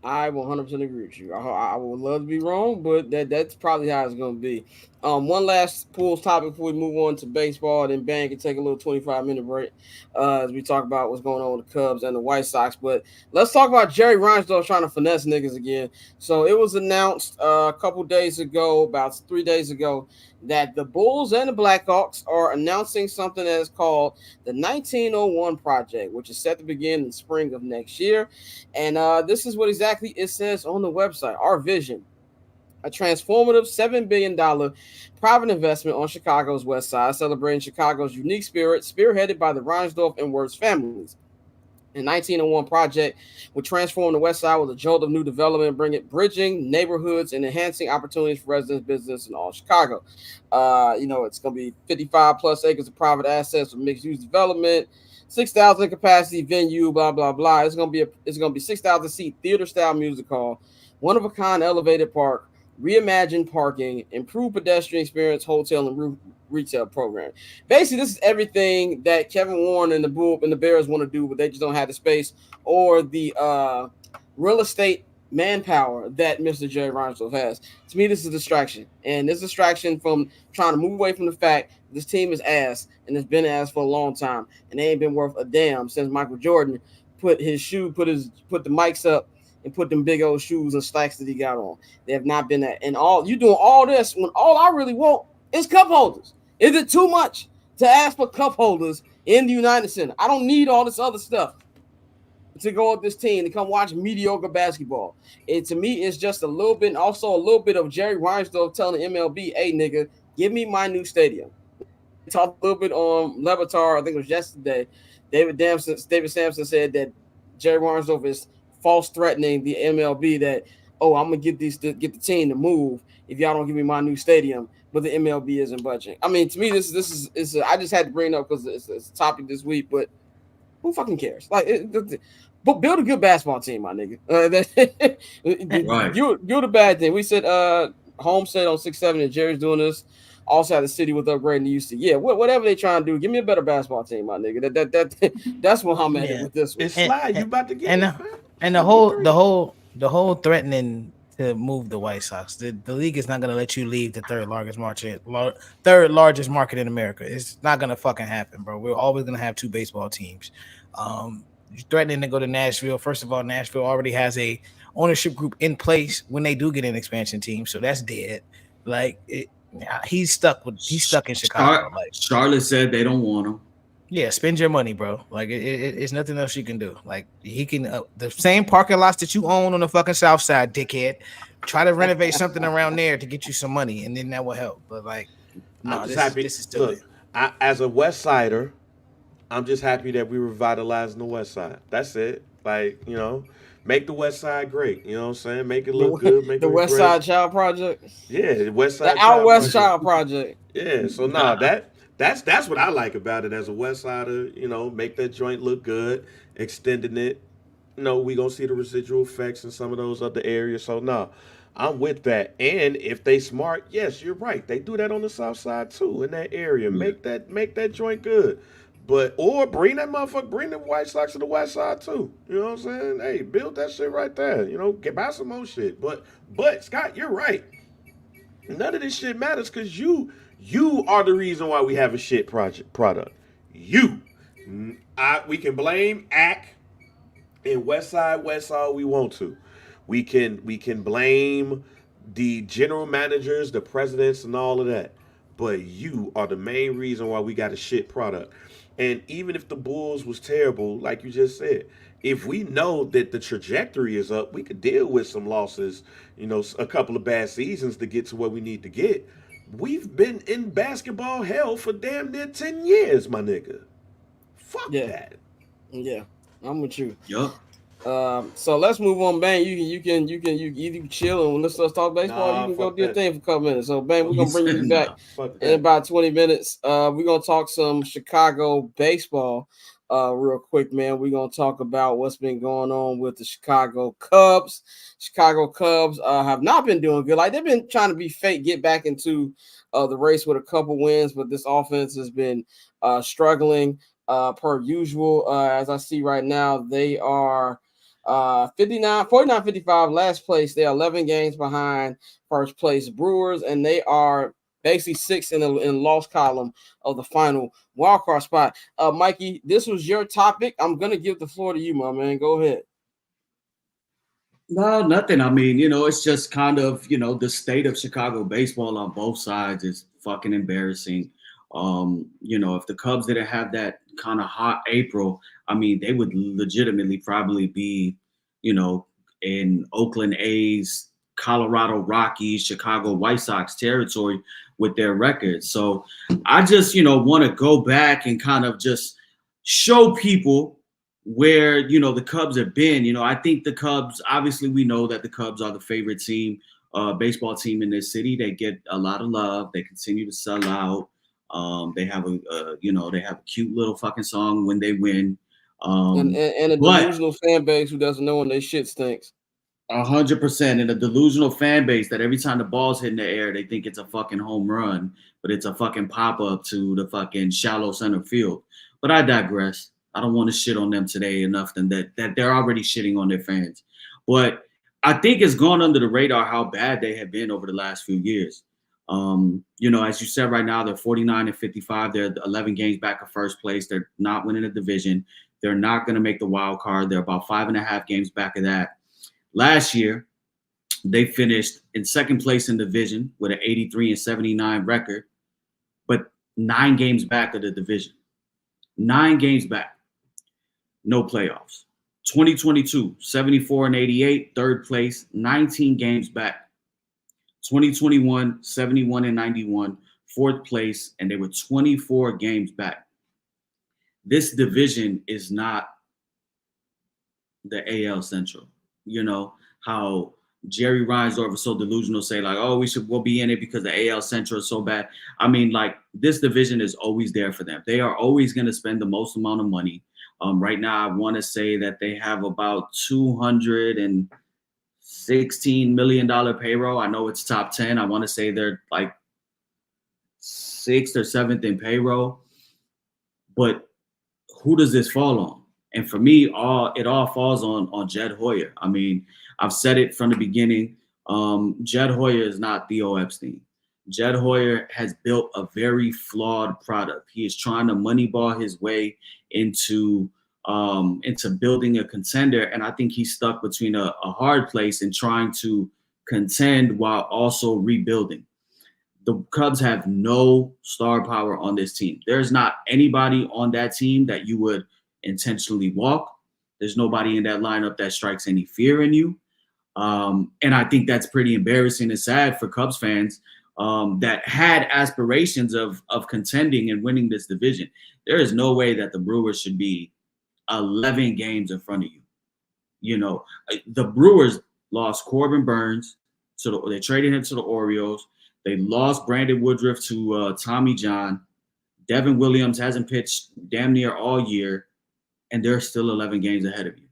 I 100% agree with you. I would love to be wrong, but that's probably how it's going to be. One last Pools topic before we move on to baseball, then Bang can take a little 25-minute break as we talk about what's going on with the Cubs and the White Sox. But let's talk about Jerry Reinsdorf trying to finesse niggas again. So it was announced a couple days ago, about 3 days ago, that the Bulls and the Blackhawks are announcing something that is called the 1901 Project, which is set to begin in the spring of next year. And this is what exactly it says on the website. Our vision: a transformative $7 billion private investment on Chicago's West Side, celebrating Chicago's unique spirit, spearheaded by the Reinsdorf and Wirtz families. The 1901 Project would transform the West Side with a jolt of new development, bridging neighborhoods and enhancing opportunities for residents, business, and all Chicago. It's going to be 55 plus acres of private assets with mixed-use development, 6,000 capacity venue, blah blah blah. It's going to be 6,000 seat theater style music hall, one of a kind elevated park, reimagined parking, improved pedestrian experience, hotel and retail program. Basically, this is everything that Kevin Warren and the Bears want to do, but they just don't have the space or the real estate manpower that Mr. Jerry Reinsdorf has. To me, this is a distraction, and this distraction from trying to move away from the fact this team is ass, and it's been ass for a long time, and they ain't been worth a damn since Michael Jordan put the mics up and put them big old shoes and stacks that he got on. They have not been that. And you doing all this when all I really want is cup holders. Is it too much to ask for cup holders in the United Center? I don't need all this other stuff to go with this team to come watch mediocre basketball. To me, it's just a little bit, and also a little bit of Jerry Reinsdorf telling the MLB, hey, nigga, give me my new stadium. We talked a little bit on Levitar, I think it was yesterday. David Sampson said that Jerry Reinsdorf is false threatening the MLB that, I'm going to get the team to move if y'all don't give me my new stadium, but the MLB isn't budging. I mean, to me, this is I just had to bring it up because it's a topic this week, but who fucking cares? Like, but build a good basketball team, my nigga. Right. You're the bad thing. We said Holmes said on 6-7 that Jerry's doing this. Also, the city with upgrading the UC. Yeah, whatever they trying to do, give me a better basketball team, my nigga. That's what I'm at with this one. It's Sly. You about to get and the whole threatening to move the White Sox. The league is not going to let you leave the third largest market in America. It's not going to fucking happen, bro. We're always going to have two baseball teams. Threatening to go to Nashville. First of all, Nashville already has a ownership group in place when they do get an expansion team, so that's dead. Like he's stuck in Chicago. Like Charlotte said they don't want him. Yeah, spend your money, bro. Like it's nothing else you can do. Like he can the same parking lots that you own on the fucking South Side, dickhead. Try to renovate something around there to get you some money, and then that will help. But like, no, this is still look. As a West Sider, I'm just happy that we're revitalizing the West Side. That's it. Like, make the West Side great. You know what I'm saying? Make it look good. Make the it West great. Side Child Project. Yeah, the West Side. The Out West Child Project. Yeah. So that's what I like about it as a West Sider. Make that joint look good, extending it. We gonna see the residual effects in some of those other areas. So I'm with that. And if they smart, yes, you're right. They do that on the South Side too, in that area. Yeah. Make that joint good. Or bring that motherfucker, bring the White Sox to the West Side too. You know what I'm saying? Hey, build that shit right there. Get buy some more shit. But Scott, you're right. None of this shit matters because you are the reason why we have a shit product. We can blame AC and West Side all we want to. We can blame the general managers, the presidents, and all of that. But you are the main reason why we got a shit product. And even if the Bulls was terrible, like you just said, if we know that the trajectory is up, we could deal with some losses, a couple of bad seasons to get to where we need to get. We've been in basketball hell for damn near 10 years, my nigga. Fuck that. Yeah, I'm with you. Yup. So let's move on, Bang. You can either chill and let's talk baseball. You can go do your thing for a couple minutes. So Bang, we're gonna bring you back in about 20 minutes. We're gonna talk some Chicago baseball real quick, man. We're gonna talk about what's been going on with the Chicago Cubs. Chicago Cubs have not been doing good. Like they've been trying to be fake, get back into the race with a couple wins, but this offense has been struggling per usual. As I see right now, they are 49-55 last place. They're 11 games behind first place Brewers, and they are basically sixth in the loss column of the final wildcard spot. Mikey, this was your topic. I'm gonna give the floor to you, my man. Go ahead. No, nothing. I mean, it's just kind of, the state of Chicago baseball on both sides is fucking embarrassing. If the Cubs didn't have that kind of hot April, I mean, they would legitimately probably be, in Oakland A's, Colorado Rockies, Chicago White Sox territory with their records. So I just, want to go back and kind of just show people where, the Cubs have been. I think the Cubs, obviously we know that the Cubs are the favorite team, baseball team in this city. They get a lot of love. They continue to sell out. They have a cute little fucking song when they win. And a delusional fan base who doesn't know when their shit stinks. 100%. And a delusional fan base that every time the ball's hit in the air, they think it's a fucking home run, but it's a fucking pop-up to the fucking shallow center field. But I digress. I don't want to shit on them today enough than that they're already shitting on their fans. But I think it's gone under the radar how bad they have been over the last few years. As you said right now, they're 49-55. They're 11 games back of first place. They're not winning a division. They're not going to make the wild card. They're about 5.5 games back of that. Last year, they finished in second place in division with an 83-79 record, but 9 games back of the division. 9 games back. No playoffs. 2022, 74-88, third place, 19 games back. 2021, 71-91, fourth place, and they were 24 games back. This division is not the AL Central. How Jerry Reinsdorf was so delusional, say like, oh, we'll be in it because the AL Central is so bad. I mean, like, this division is always there for them. They are always going to spend the most amount of money. Right now, I want to say that they have about $216 million payroll. I know it's top 10. I want to say they're like 6th or 7th in payroll. But who does this fall on? And for me, it all falls on Jed Hoyer. I mean, I've said it from the beginning. Jed Hoyer is not Theo Epstein. Jed Hoyer has built a very flawed product. He is trying to moneyball his way into building a contender, and I think he's stuck between a hard place and trying to contend while also rebuilding. The Cubs have no star power on this team. There's not anybody on that team that you would intentionally walk. There's nobody in that lineup that strikes any fear in you. And I think that's pretty embarrassing and sad for Cubs fans that had aspirations of contending and winning this division. There is no way that the Brewers should be 11 games in front of you. You know, the Brewers lost Corbin Burns, so they traded him to the Orioles. They lost Brandon Woodruff to Tommy John. Devin Williams hasn't pitched damn near all year, and they're still 11 games ahead of you.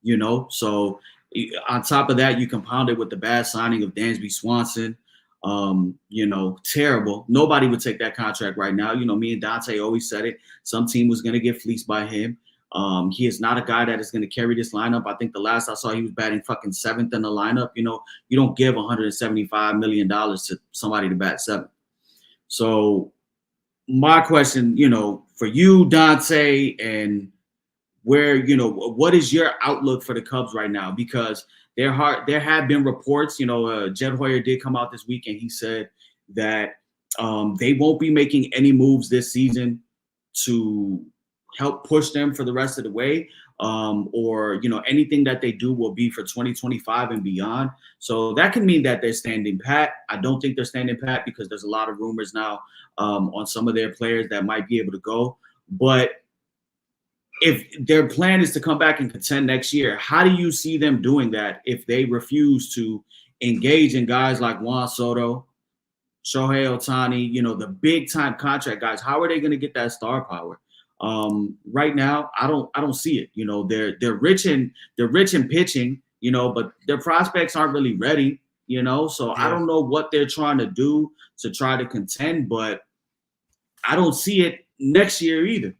You know, so on top of that, you compound it with the bad signing of Dansby Swanson. You know, terrible. Nobody would take that contract right now. You know, me and Dante always said it. Some team was going to get fleeced by him. He is not a guy that is going to carry this lineup. I think the last I saw, he was batting fucking 7th in the lineup. You know, you don't give $175 million to somebody to bat 7th. So my question, you know, for you, Dante, and where, you know, what is your outlook for the Cubs right now? Because there have been reports, you know, Jed Hoyer did come out this week and he said that they won't be making any moves this season to help push them for the rest of the way, or, you know, anything that they do will be for 2025 and beyond. So that can mean that they're standing pat. I don't think they're standing pat because there's a lot of rumors now on some of their players that might be able to go. But if their plan is to come back and contend next year, how do you see them doing that if they refuse to engage in guys like Juan Soto, Shohei Ohtani, you know, the big time contract guys? How are they going to get that star power? Right now, I don't see it. You know, they're rich in pitching, you know, but their prospects aren't really ready, you know. So I don't know what they're trying to do to try to contend, but I don't see it next year either.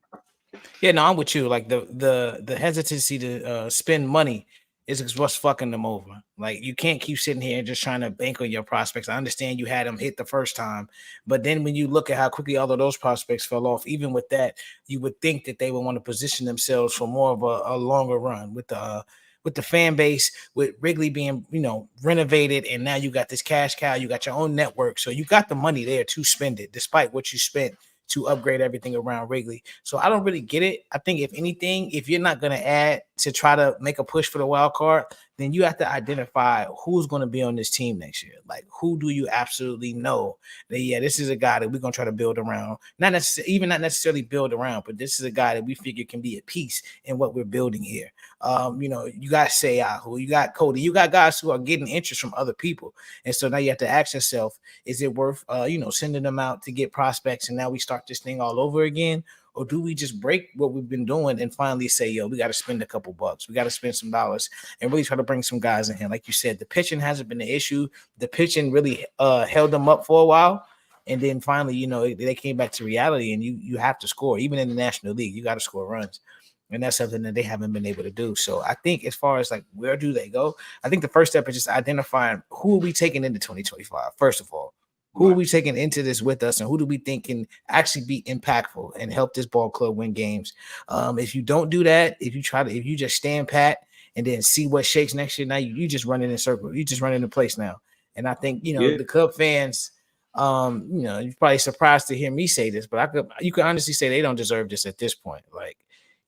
Yeah, no, I'm with you. Like the hesitancy to spend money is what's fucking them over. Like, you can't keep sitting here and just trying to bank on your prospects. I understand you had them hit the first time, but then when you look at how quickly all of those prospects fell off, even with that, you would think that they would want to position themselves for more of a longer run with the fan base, with Wrigley being, you know, renovated, and now you got this cash cow, you got your own network, so you got the money there to spend it, despite what you spent to upgrade everything around Wrigley. So I don't really get it. I think if anything, if you're not going to add to try to make a push for the wild card, then you have to identify who's going to be on this team next year. Like, who do you absolutely know that, yeah, this is a guy that we're going to try to build around. Not necessarily build around, but this is a guy that we figure can be at peace in what we're building here. You know, you got Seahawks, you got Cody, you got guys who are getting interest from other people. And so now you have to ask yourself, is it worth, you know, sending them out to get prospects and now we start this thing all over again? Or do we just break what we've been doing and finally say, yo, we got to spend a couple bucks. We got to spend some dollars and really try to bring some guys in here. Like you said, the pitching hasn't been the issue. The pitching really held them up for a while. And then finally, you know, they came back to reality, and you have to score. Even in the National League, you got to score runs. And that's something that they haven't been able to do. So I think as far as like, where do they go? I think the first step is just identifying who are we taking into 2025, first of all. Who are we taking into this with us, and who do we think can actually be impactful and help this ball club win games? If you don't do that, if you just stand pat and then see what shakes next year, now you just running in circles. You just running in place now. And I think, you know, the Cub fans, you know, you're probably surprised to hear me say this, but you could honestly say they don't deserve this at this point. Like,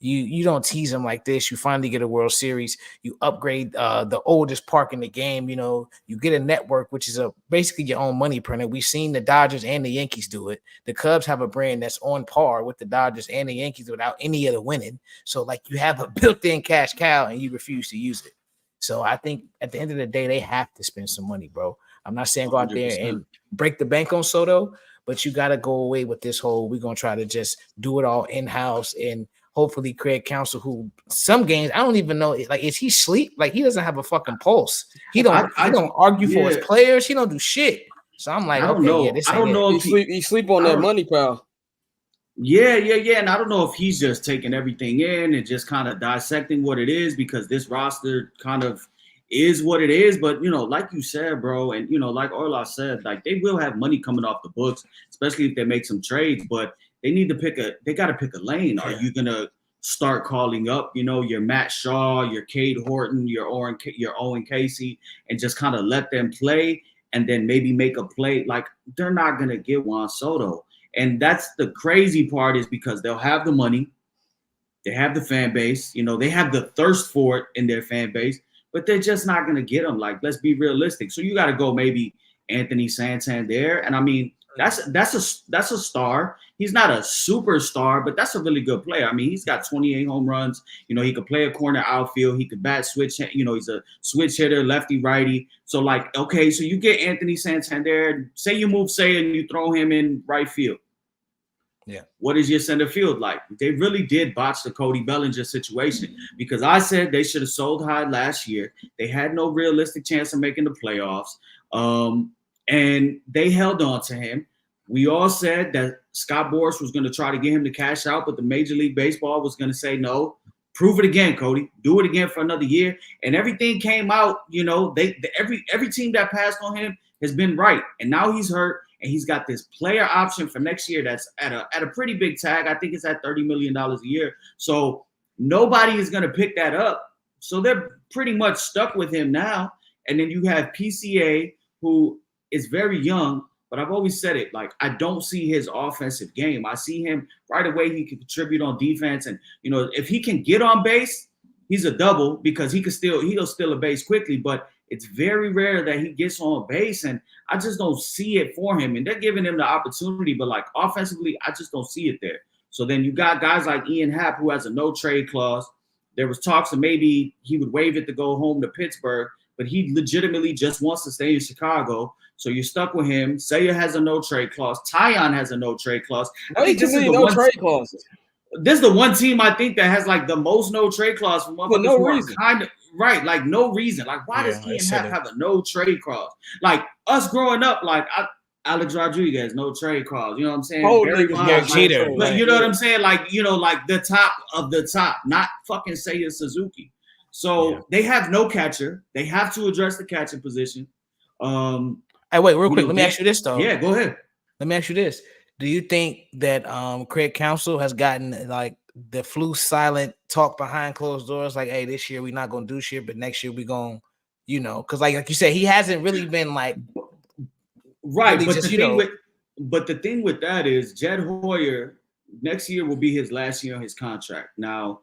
you don't tease them like this. You finally get a World Series. You upgrade the oldest park in the game. You know, you get a network, which is basically your own money printer. We've seen the Dodgers and the Yankees do it. The Cubs have a brand that's on par with the Dodgers and the Yankees without any of the winning. So, like, you have a built-in cash cow and you refuse to use it. So I think at the end of the day, they have to spend some money, bro. I'm not saying go out there and break the bank on Soto, but you got to go away with this whole, we're going to try to just do it all in-house and hopefully Craig Counsell, who some games, I don't even know, like, is he sleep? Like, he doesn't have a fucking pulse. He don't argue for his players. He don't do shit. So I'm like, I don't know if he sleep on that money, pal. Yeah. And I don't know if he's just taking everything in and just kind of dissecting what it is, because this roster kind of is what it is. But like you said, bro, and like Orla said, like they will have money coming off the books, especially if they make some trades. But they need to they got to pick a lane. Are you gonna start calling up, your Matt Shaw, your Cade Horton, your Owen Casey, and just kind of let them play, and then maybe make a play? Like, they're not gonna get Juan Soto, and that's the crazy part, is because they'll have the money, they have the fan base, they have the thirst for it in their fan base, but they're just not going to get them. Like, let's be realistic. So you got to go maybe Anthony Santander. And I mean, that's a star. He's not a superstar, but that's a really good player. I mean, he's got 28 home runs. He could play a corner outfield. He could bat switch. He's a switch hitter, lefty, righty. So like, okay, so you get Anthony Santander. Say you move Say and you throw him in right field. Yeah. What is your center field like? They really did botch the Cody Bellinger situation, because I said they should have sold high last year. They had no realistic chance of making the playoffs. And they held on to him. We all said that Scott Boras was going to try to get him to cash out, but the Major League Baseball was going to say, no, prove it again, Cody. Do it again for another year. And everything came out, every team that passed on him has been right. And now he's hurt. And he's got this player option for next year that's at a pretty big tag. I think it's at $30 million a year. So nobody is going to pick that up. So they're pretty much stuck with him now. And then you have PCA, who is very young, but I've always said it, like, I don't see his offensive game. I see him right away. He can contribute on defense. And, if he can get on base, he's a double, because he'll steal a base quickly. But it's very rare that he gets on base, and I just don't see it for him. And they're giving him the opportunity, but like offensively, I just don't see it there. So then you got guys like Ian Happ, who has a no trade clause. There was talks of maybe he would waive it to go home to Pittsburgh, but he legitimately just wants to stay in Chicago. So you're stuck with him. Sayer has a no trade clause. Tyon has a no trade clause. I think this is the no trade clauses. This is the one team I think that has like the most no trade clause for motherfuckers. For no reason. Right, like no reason. Like, why does Ian Happ have a no trade clause? Like us growing up, like Alex Rodriguez, no trade clause. You know what I'm saying? Cheater. But you know what I'm saying? Like, like the top of the top, not fucking Seiya Suzuki. So they have no catcher. They have to address the catching position. Hey, wait, real quick. Let me ask you this though. Yeah, go ahead. Let me ask you this. Do you think that Craig Counsell has gotten like the flu silent talk behind closed doors? Like, hey, this year we're not gonna do shit, but next year we're gonna, because like you said, he hasn't really been like right. Really but just, the thing with that is Jed Hoyer next year will be his last year on his contract. Now,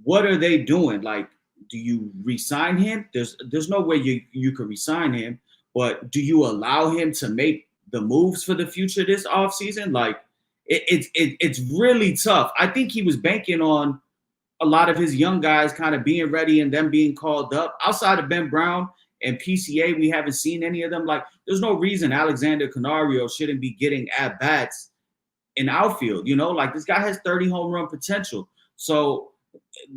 what are they doing? Like, do you re-sign him? There's no way you could re-sign him, but do you allow him to make the moves for the future this offseason? Like, it's really tough. I think he was banking on a lot of his young guys kind of being ready and them being called up. Outside of Ben Brown and PCA, we haven't seen any of them. Like, there's no reason Alexander Canario shouldn't be getting at-bats in outfield. Like, this guy has 30 home run potential. So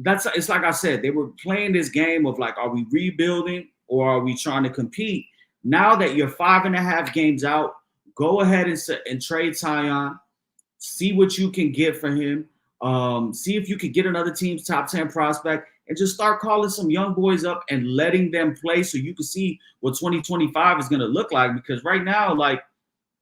it's like I said, they were playing this game of like, are we rebuilding or are we trying to compete? Now that you're 5.5 games out, go ahead and trade Tyon. See what you can get for him. See if you can get another team's top 10 prospect and just start calling some young boys up and letting them play so you can see what 2025 is going to look like. Because right now, like,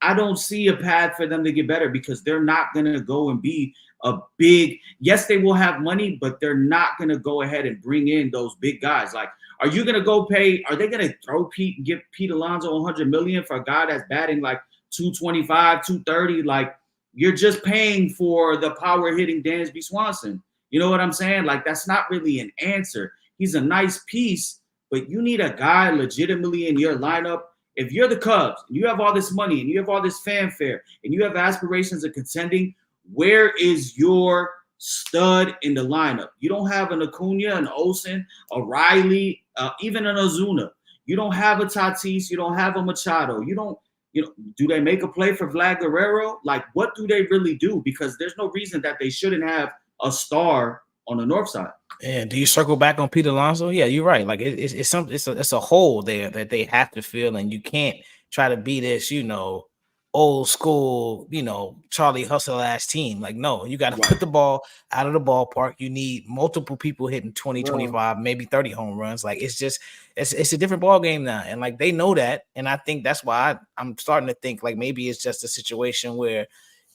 I don't see a path for them to get better, because they're not going to go and be a big – yes, they will have money, but they're not going to go ahead and bring in those big guys. Like, are you going to go pay – are they going to throw Pete and give Pete Alonso $100 million for a guy that's batting like 225, 230? Like, you're just paying for the power hitting Dansby Swanson. You know what I'm saying? Like, that's not really an answer. He's a nice piece, but you need a guy legitimately in your lineup. If you're the Cubs, and you have all this money and you have all this fanfare and you have aspirations of contending, where is your stud in the lineup? You don't have an Acuna, an Olsen, a Riley, even an Ozuna. You don't have a Tatis. You don't have a Machado. Do they make a play for Vlad Guerrero? Like, what do they really do? Because there's no reason that they shouldn't have a star on the north side. And do you circle back on Pete Alonso? Yeah, you're right. Like, it's a hole there that they have to fill, and you can't try to be this, old school, Charlie Hustle ass team. Like, no, you got to put the ball out of the ballpark. You need multiple people hitting 20, 25, maybe 30 home runs. Like, it's a different ball game now. And like, they know that. And I think that's why I'm starting to think like maybe it's just a situation where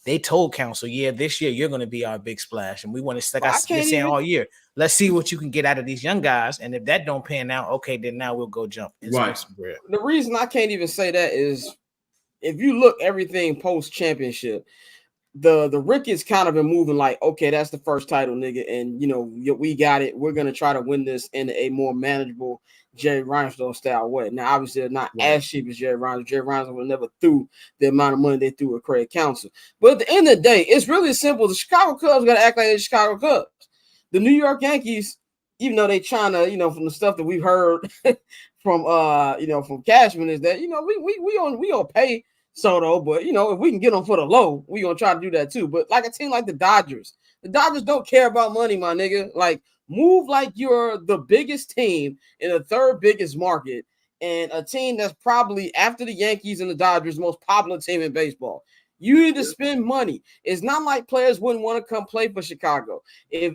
they told Council, this year you're going to be our big splash. And we want to, like I've been saying all year, let's see what you can get out of these young guys. And if that don't pan out, okay, then now we'll go jump. The reason I can't even say that is if you look everything post-championship, the Ricketts kind of been moving like, okay, that's the first title, nigga. And, we got it. We're going to try to win this in a more manageable Jerry Reinsdorf style way. Now, obviously, they're not as cheap as Jerry Reinsdorf. Jerry Reinsdorf would never threw the amount of money they threw at Craig Counsell. But at the end of the day, it's really simple. The Chicago Cubs got to act like they're Chicago Cubs. The New York Yankees, even though they trying to, from the stuff that we've heard from from Cashman, is that we gonna pay Soto, but if we can get them for the low, we gonna try to do that too. But like a team like the Dodgers don't care about money, my nigga. Like, move like you're the biggest team in the third biggest market, and a team that's probably after the Yankees and the Dodgers most popular team in baseball. You need to spend money. It's not like players wouldn't want to come play for Chicago. If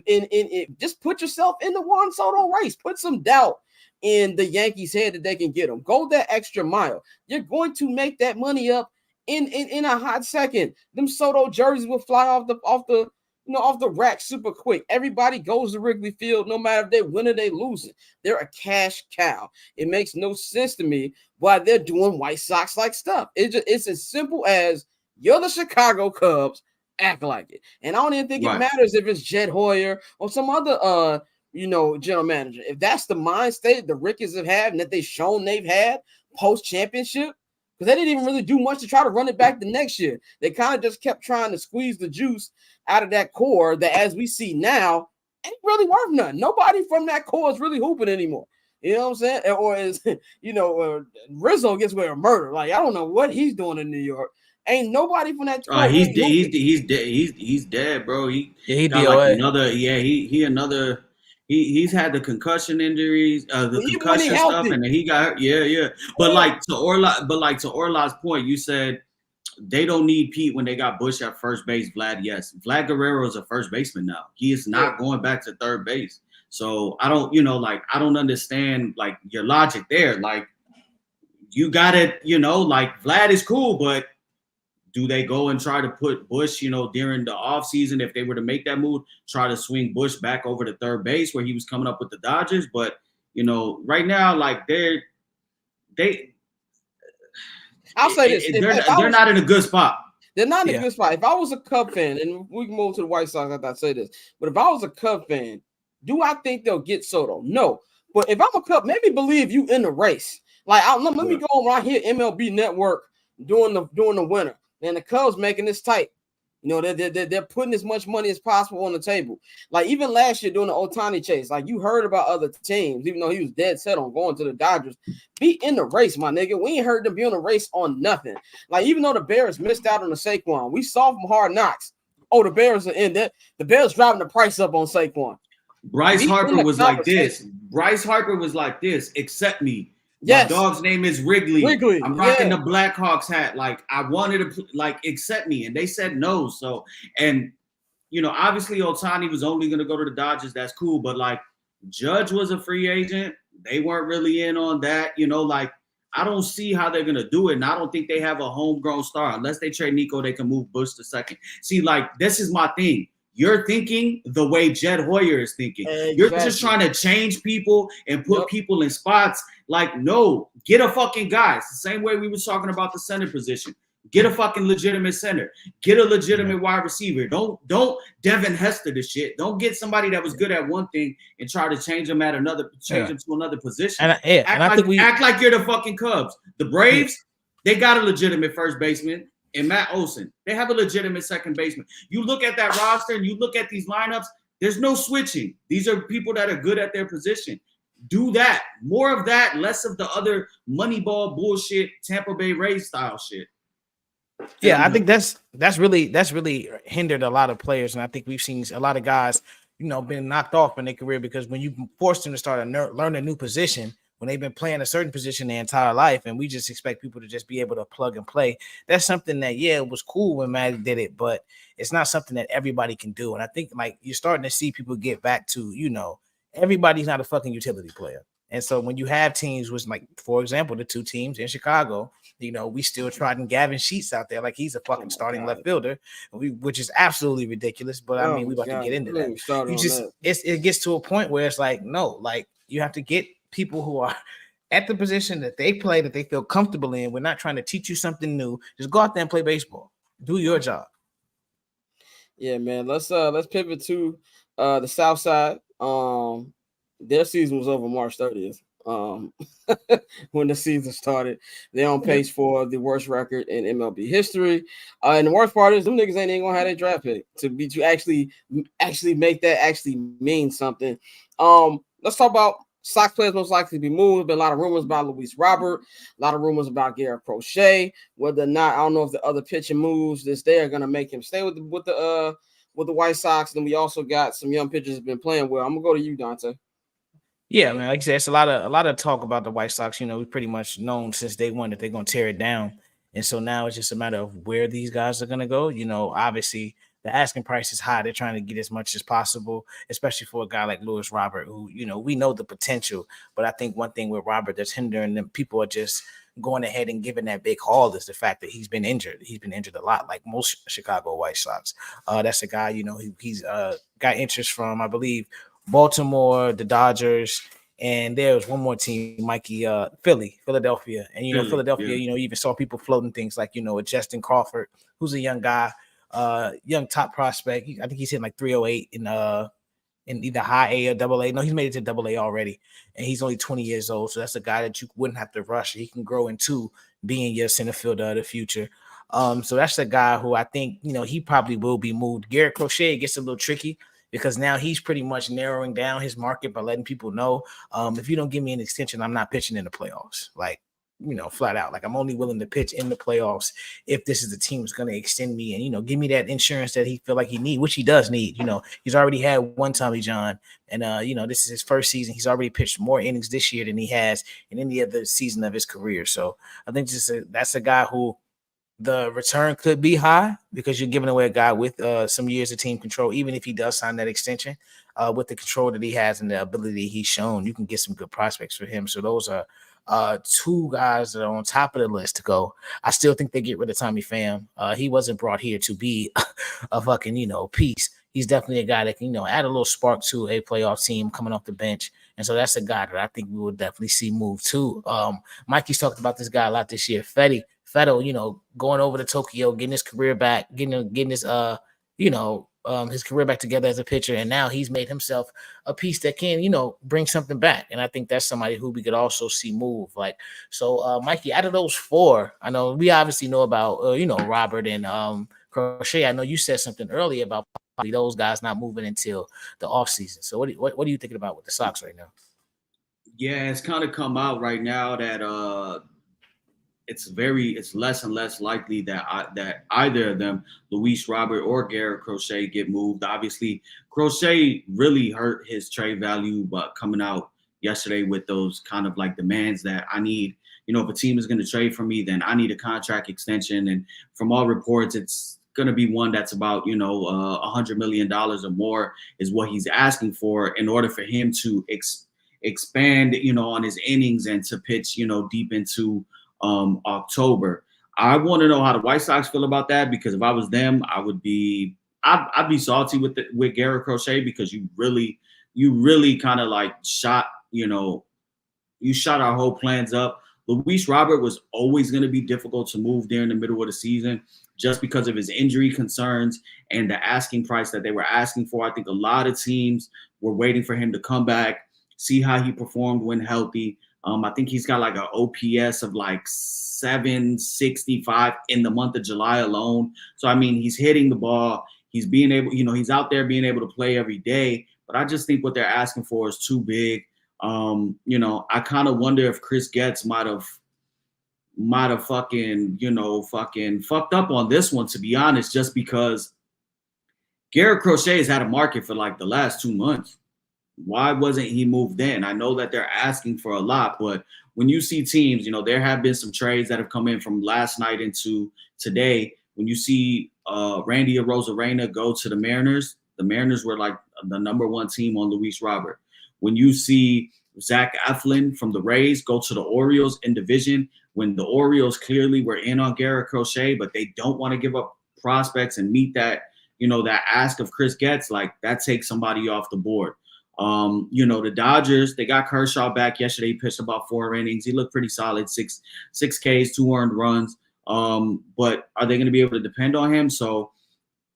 just put yourself in the Juan Soto race, put some doubt in the Yankees' head that they can get them. Go that extra mile. You're going to make that money up in a hot second. Them Soto jerseys will fly off the rack super quick. Everybody goes to Wrigley Field, no matter if they win or they lose it. They're a cash cow. It makes no sense to me why they're doing White Sox like stuff. It's as simple as you're the Chicago Cubs, act like it. And I don't even think it matters if it's Jed Hoyer or some other general manager. If that's the mind state the Ricketts have had and that they've shown they've had post-championship, because they didn't even really do much to try to run it back the next year. They kind of just kept trying to squeeze the juice out of that core that, as we see now, ain't really worth nothing. Nobody from that core is really hooping anymore. You know what I'm saying? Or is, Rizzo gets away with murder. Like, I don't know what he's doing in New York. Ain't nobody from that. He's dead. He's dead, bro. He got like another. Yeah, he's had the concussion injuries, the concussion stuff, and then he got But like to Orla's point, you said they don't need Pete when they got Bush at first base. Vlad, yes, Vlad Guerrero is a first baseman now. He is not going back to third base. So I don't, I don't understand like your logic there. Like, you got it, like Vlad is cool, but do they go and try to put Bush, during the offseason, if they were to make that move, try to swing Bush back over to third base where he was coming up with the Dodgers? But, right now, like I'll say this. They're not in a good spot. They're not in a good spot. If I was a Cub fan, and we can move to the White Sox after I say this, but if I was a Cub fan, do I think they'll get Soto? No. But if I'm a Cub, maybe believe you in the race. Like, let me go on right here, MLB Network during the winter. And the Cubs making this tight. They're putting as much money as possible on the table. Like, even last year during the Ohtani chase, like, you heard about other teams, even though he was dead set on going to the Dodgers. Be in the race, my nigga. We ain't heard them be on the race on nothing. Like, even though the Bears missed out on the Saquon, we saw from Hard Knocks. Oh, the Bears are in there. The Bears driving the price up on Saquon. Bryce Harper was like this. Accept me. Yes. My dog's name is Wrigley. I'm rocking the Blackhawks hat. Like, I wanted to accept me, and they said no. So, and obviously Ohtani was only going to go to the Dodgers. That's cool, but like, Judge was a free agent. They weren't really in on that. I don't see how they're going to do it, and I don't think they have a homegrown star unless they trade Nico. They can move Bush to second. See, like, this is my thing. You're thinking the way Jed Hoyer is thinking. Exactly. You're just trying to change people and put people in spots. Like, no, get a fucking guy. It's the same way we were talking about the center position. Get a fucking legitimate center. Get a legitimate wide receiver. Don't Devin Hester this shit. Don't get somebody that was good at one thing and try to change them to another position. Act like you're the fucking Cubs. The Braves, they got a legitimate first baseman. And Matt Olson, they have a legitimate second baseman. You look at that roster and you look at these lineups, there's no switching. These are people that are good at their position. Do that. More of that, less of the other Moneyball bullshit, Tampa Bay Rays style shit. Yeah, I think that's really hindered a lot of players. And I think we've seen a lot of guys, been knocked off in their career because when you force them to start learn a new position, when they've been playing a certain position their entire life, and we just expect people to just be able to plug and play. That's something that, yeah, it was cool when Matt did it, but it's not something that everybody can do. And I think like you're starting to see people get back to, everybody's not a fucking utility player. And so when you have teams with, like, for example, the two teams in Chicago, we still trotting Gavin Sheets out there like he's a fucking starting left fielder, which is absolutely ridiculous. But I mean, we about to get into that. It gets to a point where it's like, no, like you have to get people who are at the position that they play, that they feel comfortable in. We're not trying to teach you something new. Just go out there and play baseball. Do your job. Yeah, man. Let's pivot to the South Side. Their season was over March 30th. When the season started, they're on pace for the worst record in MLB history. And the worst part is them niggas ain't gonna have their draft pick to actually make that actually mean something. Let's talk about Sox players most likely to be moved. There's been a lot of rumors about Luis Robert, a lot of rumors about Garrett Crochet. Whether or not, I don't know if the other pitching moves this day are gonna make him stay with the White Sox. Then we also got some young pitchers that's been playing well. I'm gonna go to you, Dante. Yeah, man. Like I said, it's a lot of talk about the White Sox. We've pretty much known since day one that they're gonna tear it down, and so now it's just a matter of where these guys are gonna go. Obviously the asking price is high. They're trying to get as much as possible, especially for a guy like Luis Robert, who we know the potential. But I think one thing with Robert that's hindering them, people are just going ahead and giving that big haul, is the fact that he's been injured. He's been injured a lot, like most Chicago White Sox. That's a guy, he's got interest from, I believe, Baltimore, the Dodgers, and there was one more team, Mikey, Philadelphia. And Philadelphia, you even saw people floating things like, a Justin Crawford, who's a young guy, young top prospect. I think he's hitting like 308 in either high A or double A. No, he's made it to double A already, and he's only 20 years old. So that's a guy that you wouldn't have to rush. He can grow into being your center fielder of the future. So that's a guy who I think, he probably will be moved. Garrett Crochet gets a little tricky, because now he's pretty much narrowing down his market by letting people know, if you don't give me an extension, I'm not pitching in the playoffs. Like, flat out. Like, I'm only willing to pitch in the playoffs if this is the team that's going to extend me and, give me that insurance that he feel like he need, which he does need. He's already had one Tommy John, and, this is his first season. He's already pitched more innings this year than he has in any other season of his career. So I think that's a guy who the return could be high, because you're giving away a guy with some years of team control. Even if he does sign that extension, with the control that he has and the ability he's shown, you can get some good prospects for him. So those are two guys that are on top of the list to go. I still think they get rid of Tommy Pham. He wasn't brought here to be a fucking, piece. He's definitely a guy that can, add a little spark to a playoff team coming off the bench. And so that's a guy that I think we will definitely see move too. Mikey's talked about this guy a lot this year. Fetto, going over to Tokyo, getting his career back, getting his his career back together as a pitcher, and now he's made himself a piece that can, bring something back. And I think that's somebody who we could also see move. Like, so Mikey, out of those four, I know we obviously know about Robert and Crochet. I know you said something earlier about probably those guys not moving until the offseason. So what are you thinking about with the Sox right now? Yeah, it's kind of come out right now that it's less and less likely that either of them, Luis Robert or Garrett Crochet, get moved. Obviously, Crochet really hurt his trade value, but coming out yesterday with those kind of like demands that I need, if a team is going to trade for me, then I need a contract extension. And from all reports, it's going to be one that's about, $100 million or more is what he's asking for in order for him to expand, on his innings and to pitch, deep into October. I want to know how the White Sox feel about that, because if I was them, I'd be salty with Garrett Crochet, because you really kind of like shot our whole plans up. Luis Robert was always going to be difficult to move during the middle of the season, just because of his injury concerns and the asking price that they were asking for. I think a lot of teams were waiting for him to come back, see how he performed when healthy. I think he's got like an OPS of like 765 in the month of July alone. So, I mean, he's hitting the ball. He's being able, he's out there being able to play every day. But I just think what they're asking for is too big. I kind of wonder if Chris Getz might have fucking fucked up on this one, to be honest, just because Garrett Crochet has had a market for like the last 2 months. Why wasn't he moved in? I know that they're asking for a lot, but when you see teams, there have been some trades that have come in from last night into today. When you see Randy Arozarena go to the Mariners were like the number one team on Luis Robert. When you see Zach Eflin from the Rays go to the Orioles in division, when the Orioles clearly were in on Garrett Crochet, but they don't want to give up prospects and meet that, that ask of Chris Getz, like that takes somebody off the board. The Dodgers, they got Kershaw back yesterday. He pitched about 4 innings. He looked pretty solid, six Ks, 2 earned runs. But are they going to be able to depend on him? So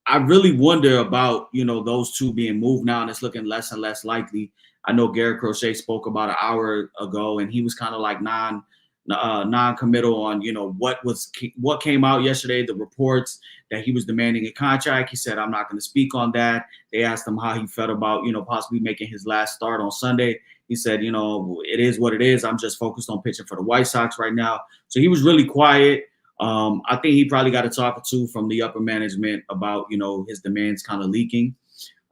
I really wonder about, those two being moved now, and it's looking less and less likely. I know Garrett Crochet spoke about an hour ago, and he was kind of like non-committal on, what came out yesterday, the reports that he was demanding a contract. He said, I'm not going to speak on that. They asked him how he felt about, possibly making his last start on Sunday. He said, it is what it is. I'm just focused on pitching for the White Sox right now. So he was really quiet. I think he probably got a talk or two from the upper management about, his demands kind of leaking.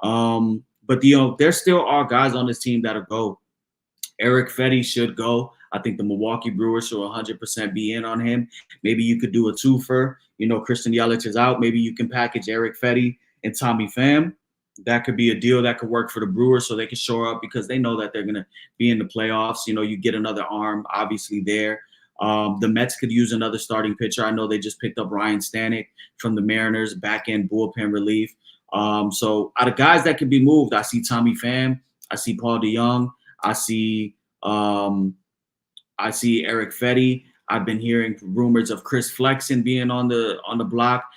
But there still are guys on this team that'll go. Eric Fetty should go. I think the Milwaukee Brewers should 100% be in on him. Maybe you could do a twofer. Christian Yelich is out. Maybe you can package Eric Fetty and Tommy Pham. That could be a deal that could work for the Brewers so they can shore up because they know that they're going to be in the playoffs. You get another arm, obviously, there. The Mets could use another starting pitcher. I know they just picked up Ryan Stanek from the Mariners, back-end bullpen relief. So out of guys that could be moved, I see Tommy Pham. I see Paul DeJong. I see Eric Fetty. I've been hearing rumors of Chris Flexen being on the block.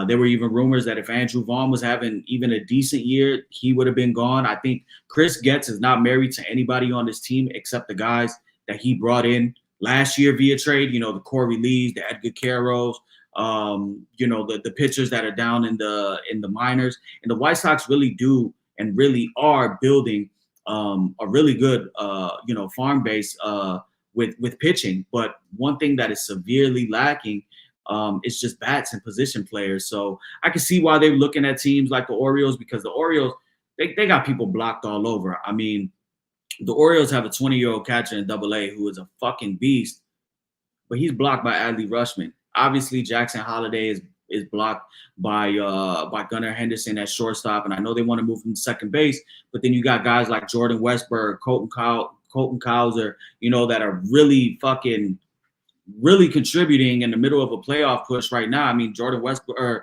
There were even rumors that if Andrew Vaughn was having even a decent year, he would have been gone. I think Chris Getz is not married to anybody on this team except the guys that he brought in last year via trade. The Corey Lees, the Edgar Carrolls, the pitchers that are down in the minors. And the White Sox really do and really are building a really good farm base with pitching. But one thing that is severely lacking is just bats and position players. So I can see why they're looking at teams like the Orioles, because the Orioles, they got people blocked all over. I mean, the Orioles have a 20-year-old catcher in AA who is a fucking beast, but he's blocked by Adley Rutschman. Obviously, Jackson Holliday is blocked by Gunnar Henderson at shortstop, and I know they want to move him to second base, but then you got guys like Jordan Westburg, Colton Cowser, that are really contributing in the middle of a playoff push right now. I mean, Jordan Westburg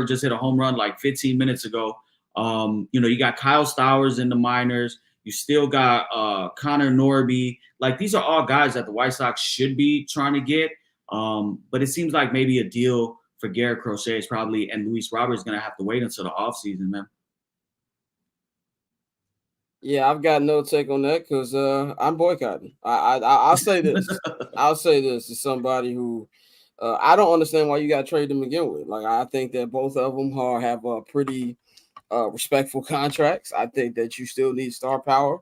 just hit a home run like 15 minutes ago. You got Kyle Stowers in the minors. You still got Connor Norby. Like, these are all guys that the White Sox should be trying to get. But it seems like maybe a deal for Garrett Crochet is probably, and Luis Robert is going to have to wait until the offseason, man. Yeah, I've got no take on that because I'm boycotting. I'll say this. I'll say this as somebody who I don't understand why you got to trade them again with. Like, I think that both of them have pretty respectful contracts. I think that you still need star power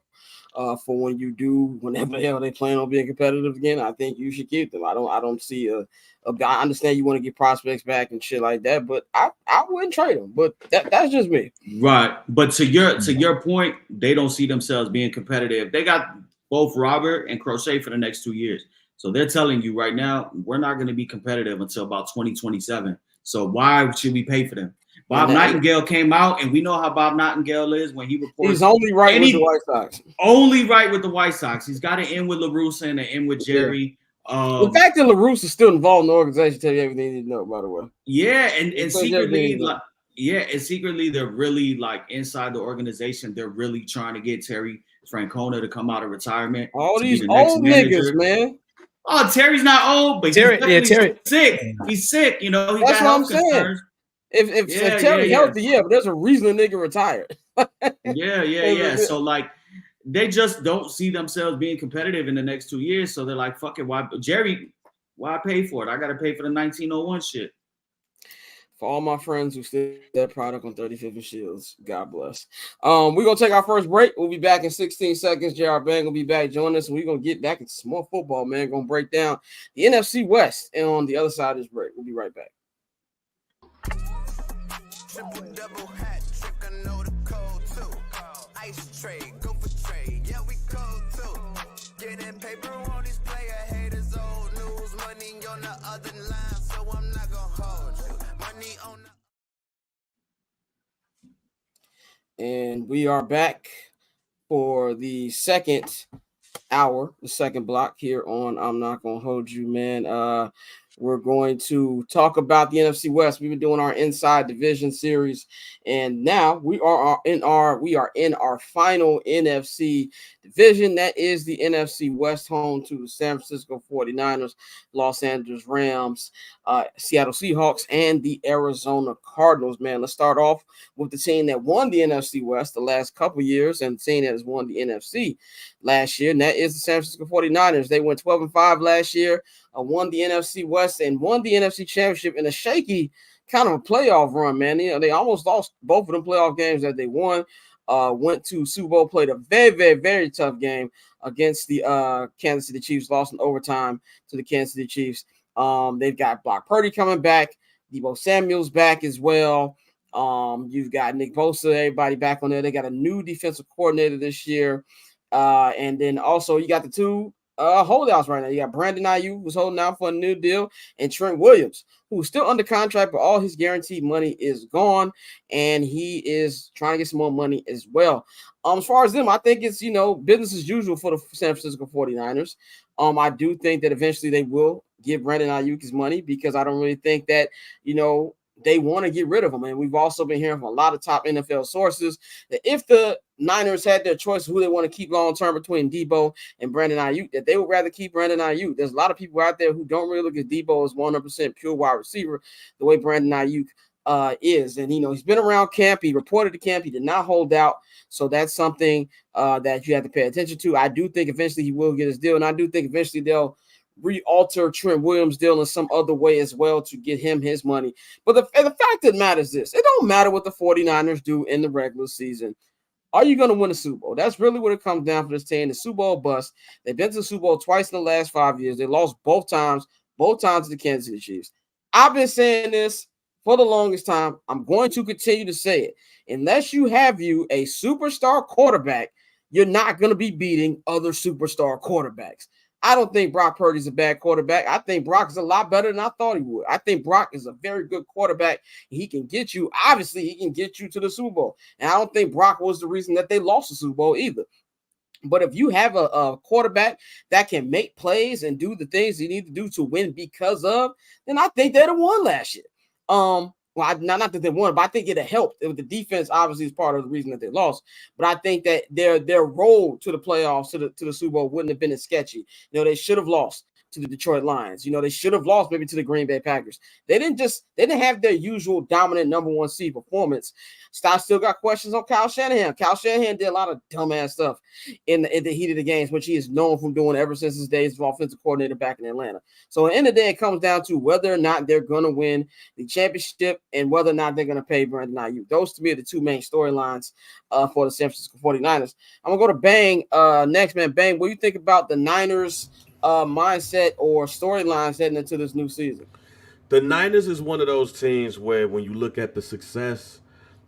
for whenever the hell they plan on being competitive again. I think you should keep them. I don't see I understand you want to get prospects back and shit like that, but I wouldn't trade them. But that's just me. Right. But to your point, they don't see themselves being competitive. They got both Robert and Crochet for the next 2 years. So they're telling you right now, we're not going to be competitive until about 2027. So why should we pay for them? Bob Nightingale came out, and we know how Bob Nightingale is when he reports. He's only right with the White Sox. Only right with the White Sox. He's got to end with LaRussa and end with Jerry. The fact that LaRussa is still involved in the organization tell you everything you need to know, by the way. Yeah, and secretly, secretly they're really like inside the organization. They're really trying to get Terry Francona to come out of retirement. All these old niggas, man. Oh, Terry's not old, but Terry sick. He's sick. He That's got what health I'm saying. concerns. If Terry's healthy, but there's a reason the nigga retired. Yeah. So like, they just don't see themselves being competitive in the next 2 years. So they're like, fuck it. Why pay for it? I got to pay for the 1901 shit. For all my friends who still that product on 35th and Shields, God bless. We're going to take our first break. We'll be back in 16 seconds. J.R. Bang will be back joining us. And we're going to get back into some more football, man. Going to break down the NFC West. And on the other side of this break, we'll be right back. Triple double hat trick, I know the code too. Ice trade, go for trade, yeah, we cold too. Getting paper on these player haters, old news. Money on the other line, so I'm not gonna hold you. Money on the And we are back for the second hour, the second block here on I'm Not Gonna Hold You, man. We're going to talk about the NFC West. We've been doing our Inside Division series, and now we are in our final NFC division. That is the NFC West, home to the San Francisco 49ers, Los Angeles Rams, Seattle Seahawks, and the Arizona Cardinals. Man, let's start off with the team that won the NFC West the last couple years, and the team that has won the NFC last year, and that is the San Francisco 49ers. They went 12-5 last year, won the NFC West, and won the NFC Championship in a shaky kind of a playoff run, man. You know, they almost lost both of them playoff games that they won. Went to Super Bowl, played a very, very, very tough game against the Kansas City Chiefs, lost in overtime to the Kansas City Chiefs. They've got Brock Purdy coming back, Deebo Samuel's back as well. You've got Nick Bosa, everybody back on there. They got a new defensive coordinator this year. And then also you got the two holdouts right now. You got Brandon Ayuk, who's holding out for a new deal, and Trent Williams, who's still under contract, but all his guaranteed money is gone, and he is trying to get some more money as well. As far as them, I think it's, business as usual for the San Francisco 49ers. I do think that eventually they will give Brandon Ayuk his money, because I don't really think that, they want to get rid of him. And we've also been hearing from a lot of top NFL sources that if the Niners had their choice of who they want to keep long-term between Deebo and Brandon Ayuk, that they would rather keep Brandon Ayuk. There's a lot of people out there who don't really look at Deebo as 100% pure wide receiver the way Brandon Ayuk is. And, he's been around camp. He reported to camp. He did not hold out. So that's something that you have to pay attention to. I do think eventually he will get his deal. And I do think eventually they'll re-alter Trent Williams' deal in some other way as well to get him his money. But the fact that matters is, it don't matter what the 49ers do in the regular season. Are you going to win a Super Bowl? That's really what it comes down for this team. The Super Bowl bust. They've been to the Super Bowl twice in the last 5 years. They lost both times to the Kansas City Chiefs. I've been saying this for the longest time. I'm going to continue to say it. Unless you have a superstar quarterback, you're not going to be beating other superstar quarterbacks. I don't think Brock Purdy's a bad quarterback. I think Brock is a lot better than I thought he would. I think Brock is a very good quarterback. He can get you, obviously, he can get you to the Super Bowl. And I don't think Brock was the reason that they lost the Super Bowl either. But if you have a quarterback that can make plays and do the things you need to do to win because of, then I think they'd have won last year. Well, not that they won, but I think it'd have helped. The defense obviously is part of the reason that they lost. But I think that their road to the playoffs, to the Super Bowl, wouldn't have been as sketchy. They should have lost to the Detroit Lions. They should have lost maybe to the Green Bay Packers. They didn't have their usual dominant number one seed performance. I still got questions on Kyle Shanahan. Kyle Shanahan did a lot of dumbass stuff in the heat of the games, which he is known from doing ever since his days of offensive coordinator back in Atlanta. So at the end of the day, it comes down to whether or not they're going to win the championship and whether or not they're going to pay Brandon Ayuk. Those, to me, are the two main storylines for the San Francisco 49ers. I'm going to go to Bang next, man. Bang, what do you think about the Niners' mindset or storylines heading into this new season? The Niners is one of those teams where when you look at the success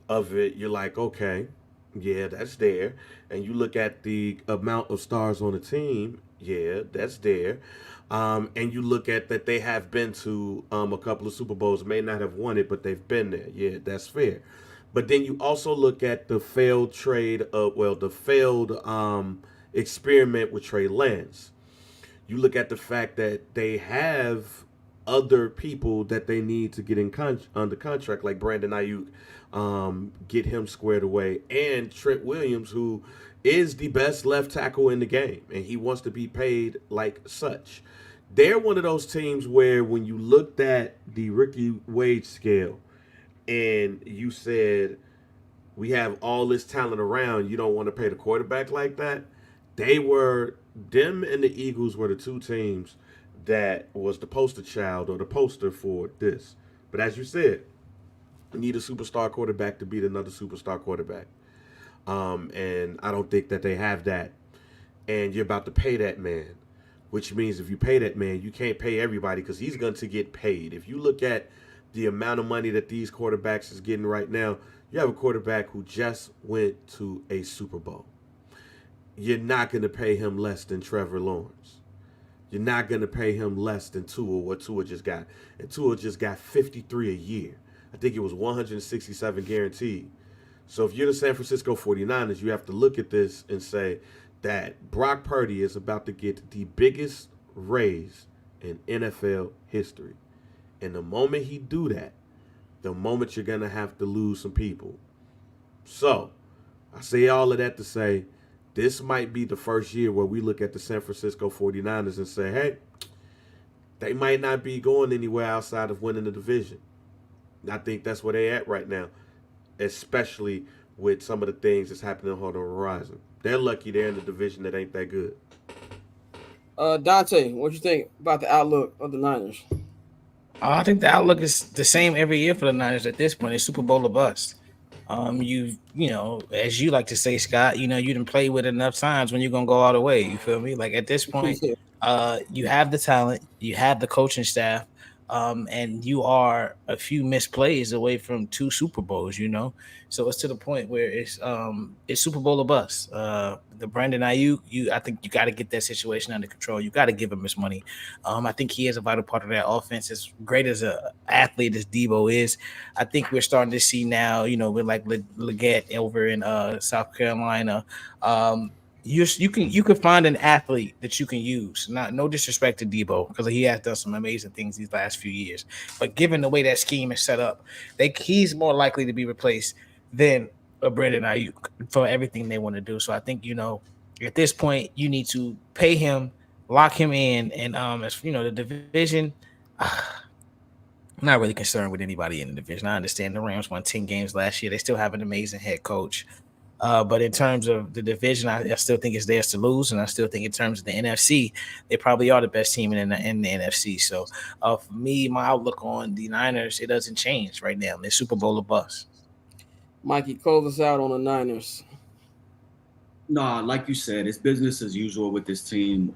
of it, you're like, okay, yeah, that's there. And you look at the amount of stars on the team, yeah, that's there. And you look at that they have been to a couple of Super Bowls, may not have won it, but they've been there. Yeah, that's fair. But then you also look at the failed experiment with Trey Lance. You look at the fact that they have other people that they need to get under contract, like Brandon Ayuk, get him squared away, and Trent Williams, who is the best left tackle in the game, and he wants to be paid like such. They're one of those teams where when you looked at the rookie wage scale and you said, we have all this talent around, you don't want to pay the quarterback like that, them and the Eagles were the two teams that was the poster child or the poster for this. But as you said, you need a superstar quarterback to beat another superstar quarterback. And I don't think that they have that. And you're about to pay that man, which means if you pay that man, you can't pay everybody because he's going to get paid. If you look at the amount of money that these quarterbacks is getting right now, You have a quarterback who just went to a Super Bowl. You're not going to pay him less than Trevor Lawrence. You're not going to pay him less than Tua, what Tua just got. And Tua just got 53 a year. I think it was 167 guaranteed. So if you're the San Francisco 49ers, you have to look at this and say that Brock Purdy is about to get the biggest raise in NFL history. And the moment he do that, the moment you're going to have to lose some people. So I say all of that to say this might be the first year where we look at the San Francisco 49ers and say, hey, they might not be going anywhere outside of winning the division. And I think that's where they're at right now, especially with some of the things that's happening on the horizon. They're lucky they're in the division that ain't that good. Dante, what you think about the outlook of the Niners? I think the outlook is the same every year for the Niners at this point. It's Super Bowl or bust. You know, as you like to say, Scott, you know, you didn't play with it enough times when you're gonna go all the way. You feel me? Like at this point, you have the talent, you have the coaching staff, and you are a few missed plays away from 2 Super Bowls, you know. So it's to the point where it's Super Bowl or bust. The Brandon Ayuk, I think you got to get that situation under control. You got to give him his money. I think he is a vital part of that offense. As great as an athlete as Debo is, I think we're starting to see now, you know, with like Leggett over in South Carolina. You can find an athlete that you can use. No disrespect to Debo, because he has done some amazing things these last few years. But given the way that scheme is set up, he's more likely to be replaced than a Brandon Ayuk for everything they want to do. So I think, you know, at this point you need to pay him, lock him in, and as you know, the division. I'm not really concerned with anybody in the division. I understand the Rams won 10 games last year. They still have an amazing head coach. But in terms of the division, I still think it's theirs to lose, and I still think in terms of the NFC, they probably are the best team in the NFC. So for me, my outlook on the Niners, it doesn't change right now. They're Super Bowl or bust. Mikey, close us out on the Niners. No, like you said, it's business as usual with this team.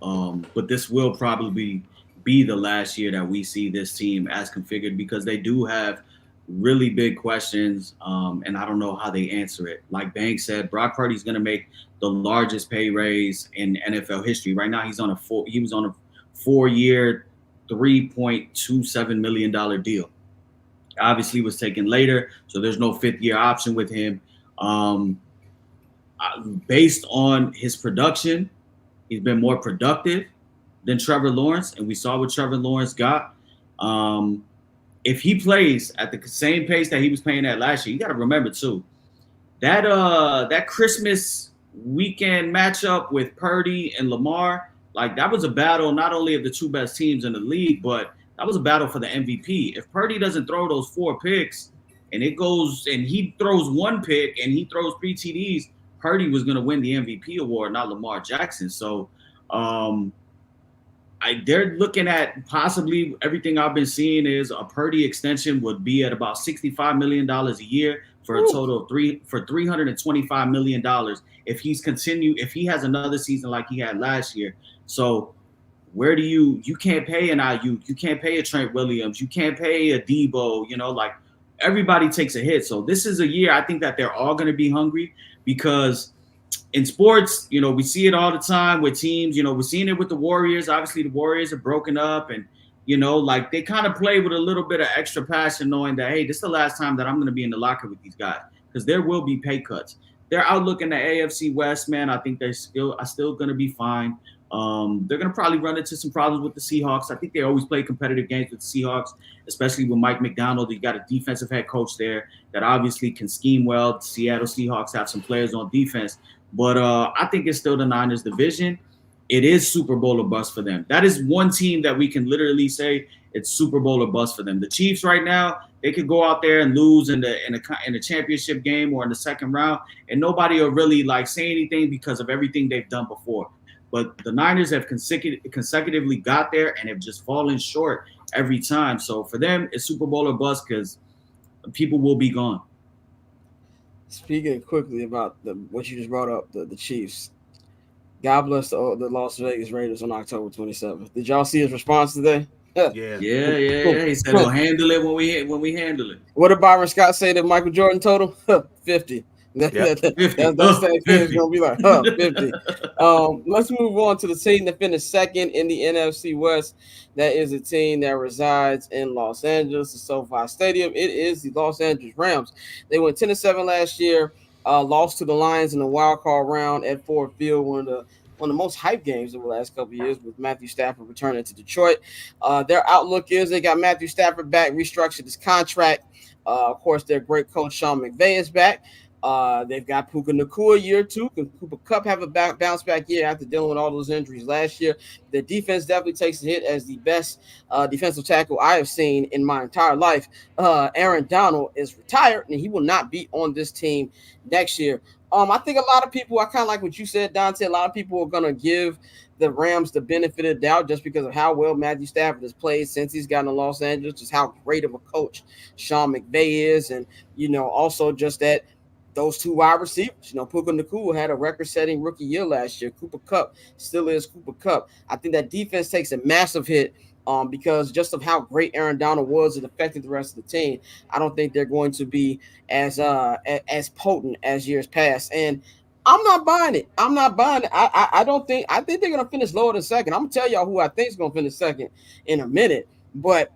But this will probably be the last year that we see this team as configured, because they do have really big questions, and I don't know how they answer it. Like Banks said, Brock Purdy's going to make the largest pay raise in NFL history. Right now, he was on a 4-year, $3.27 million deal. Obviously, was taken later, so there's no 5th-year option with him. Based on his production, he's been more productive than Trevor Lawrence, and we saw what Trevor Lawrence got. If he plays at the same pace that he was playing at last year, you got to remember too, that Christmas weekend matchup with Purdy and Lamar, like that was a battle not only of the 2 best teams in the league, but that was a battle for the MVP. If Purdy doesn't throw those 4 picks and it goes and he throws 1 pick and he throws 3 TDs, Purdy was going to win the MVP award, not Lamar Jackson. So they're looking at possibly everything I've been seeing is a Purdy extension would be at about $65 million a year for a total of $325 million if he has another season like he had last year. So where do you can't pay an Ayuk, you can't pay a Trent Williams, you can't pay a Debo, you know, like everybody takes a hit. So this is a year I think that they're all going to be hungry, because in sports, you know, we see it all the time with teams. You know, we're seeing it with the Warriors. Obviously, the Warriors are broken up, and, you know, like they kind of play with a little bit of extra passion, knowing that, hey, this is the last time that I'm going to be in the locker with these guys, because there will be pay cuts. Their outlook in the AFC West, man, I think they're still going to be fine. They're going to probably run into some problems with the Seahawks. I think they always play competitive games with the Seahawks, especially with Mike McDonald. You got a defensive head coach there that obviously can scheme well. The Seattle Seahawks have some players on defense. But I think it's still the Niners division. It is Super Bowl or bust for them. That is one team that we can literally say it's Super Bowl or bust for them. The Chiefs right now, they could go out there and lose in the championship game or in the second round, and nobody will really like say anything because of everything they've done before. But the Niners have consecutively got there and have just fallen short every time. So for them, it's Super Bowl or bust, because people will be gone. Speaking quickly about what you just brought up, the Chiefs. God bless the Las Vegas Raiders on October 27th. Did y'all see his response today? Yeah. He said he'll handle it when we handle it. What did Byron Scott say to Michael Jordan total? 50. Yep. That's 50. that thing is 50. gonna be like 50. Let's move on to the team that finished second in the NFC West. That is a team that resides in Los Angeles, the SoFi Stadium. It is the Los Angeles Rams. They went 10-7 last year. Lost to the Lions in the wild card round at Ford Field, one of the most hyped games of the last couple of years, with Matthew Stafford returning to Detroit. Their outlook is they got Matthew Stafford back, restructured his contract. Of course, their great coach Sean McVay is back. They've got Puka Nacua year 2. Can Cooper Kupp have a bounce back year after dealing with all those injuries last year? The defense definitely takes a hit as the best defensive tackle I have seen in my entire life. Aaron Donald is retired, and he will not be on this team next year. I think a lot of people, I kind of like what you said, Dante. A lot of people are going to give the Rams the benefit of the doubt just because of how well Matthew Stafford has played since he's gotten to Los Angeles, just how great of a coach Sean McVay is, and, also just that those two wide receivers. Puka Nacua had a record-setting rookie year last year. Cooper Kupp still is Cooper Kupp. I think that defense takes a massive hit because just of how great Aaron Donald was, it affected the rest of the team. I don't think they're going to be as potent as years past. And I'm not buying it. I think they're going to finish lower than second. I'm going to tell y'all who I think is going to finish second in a minute. But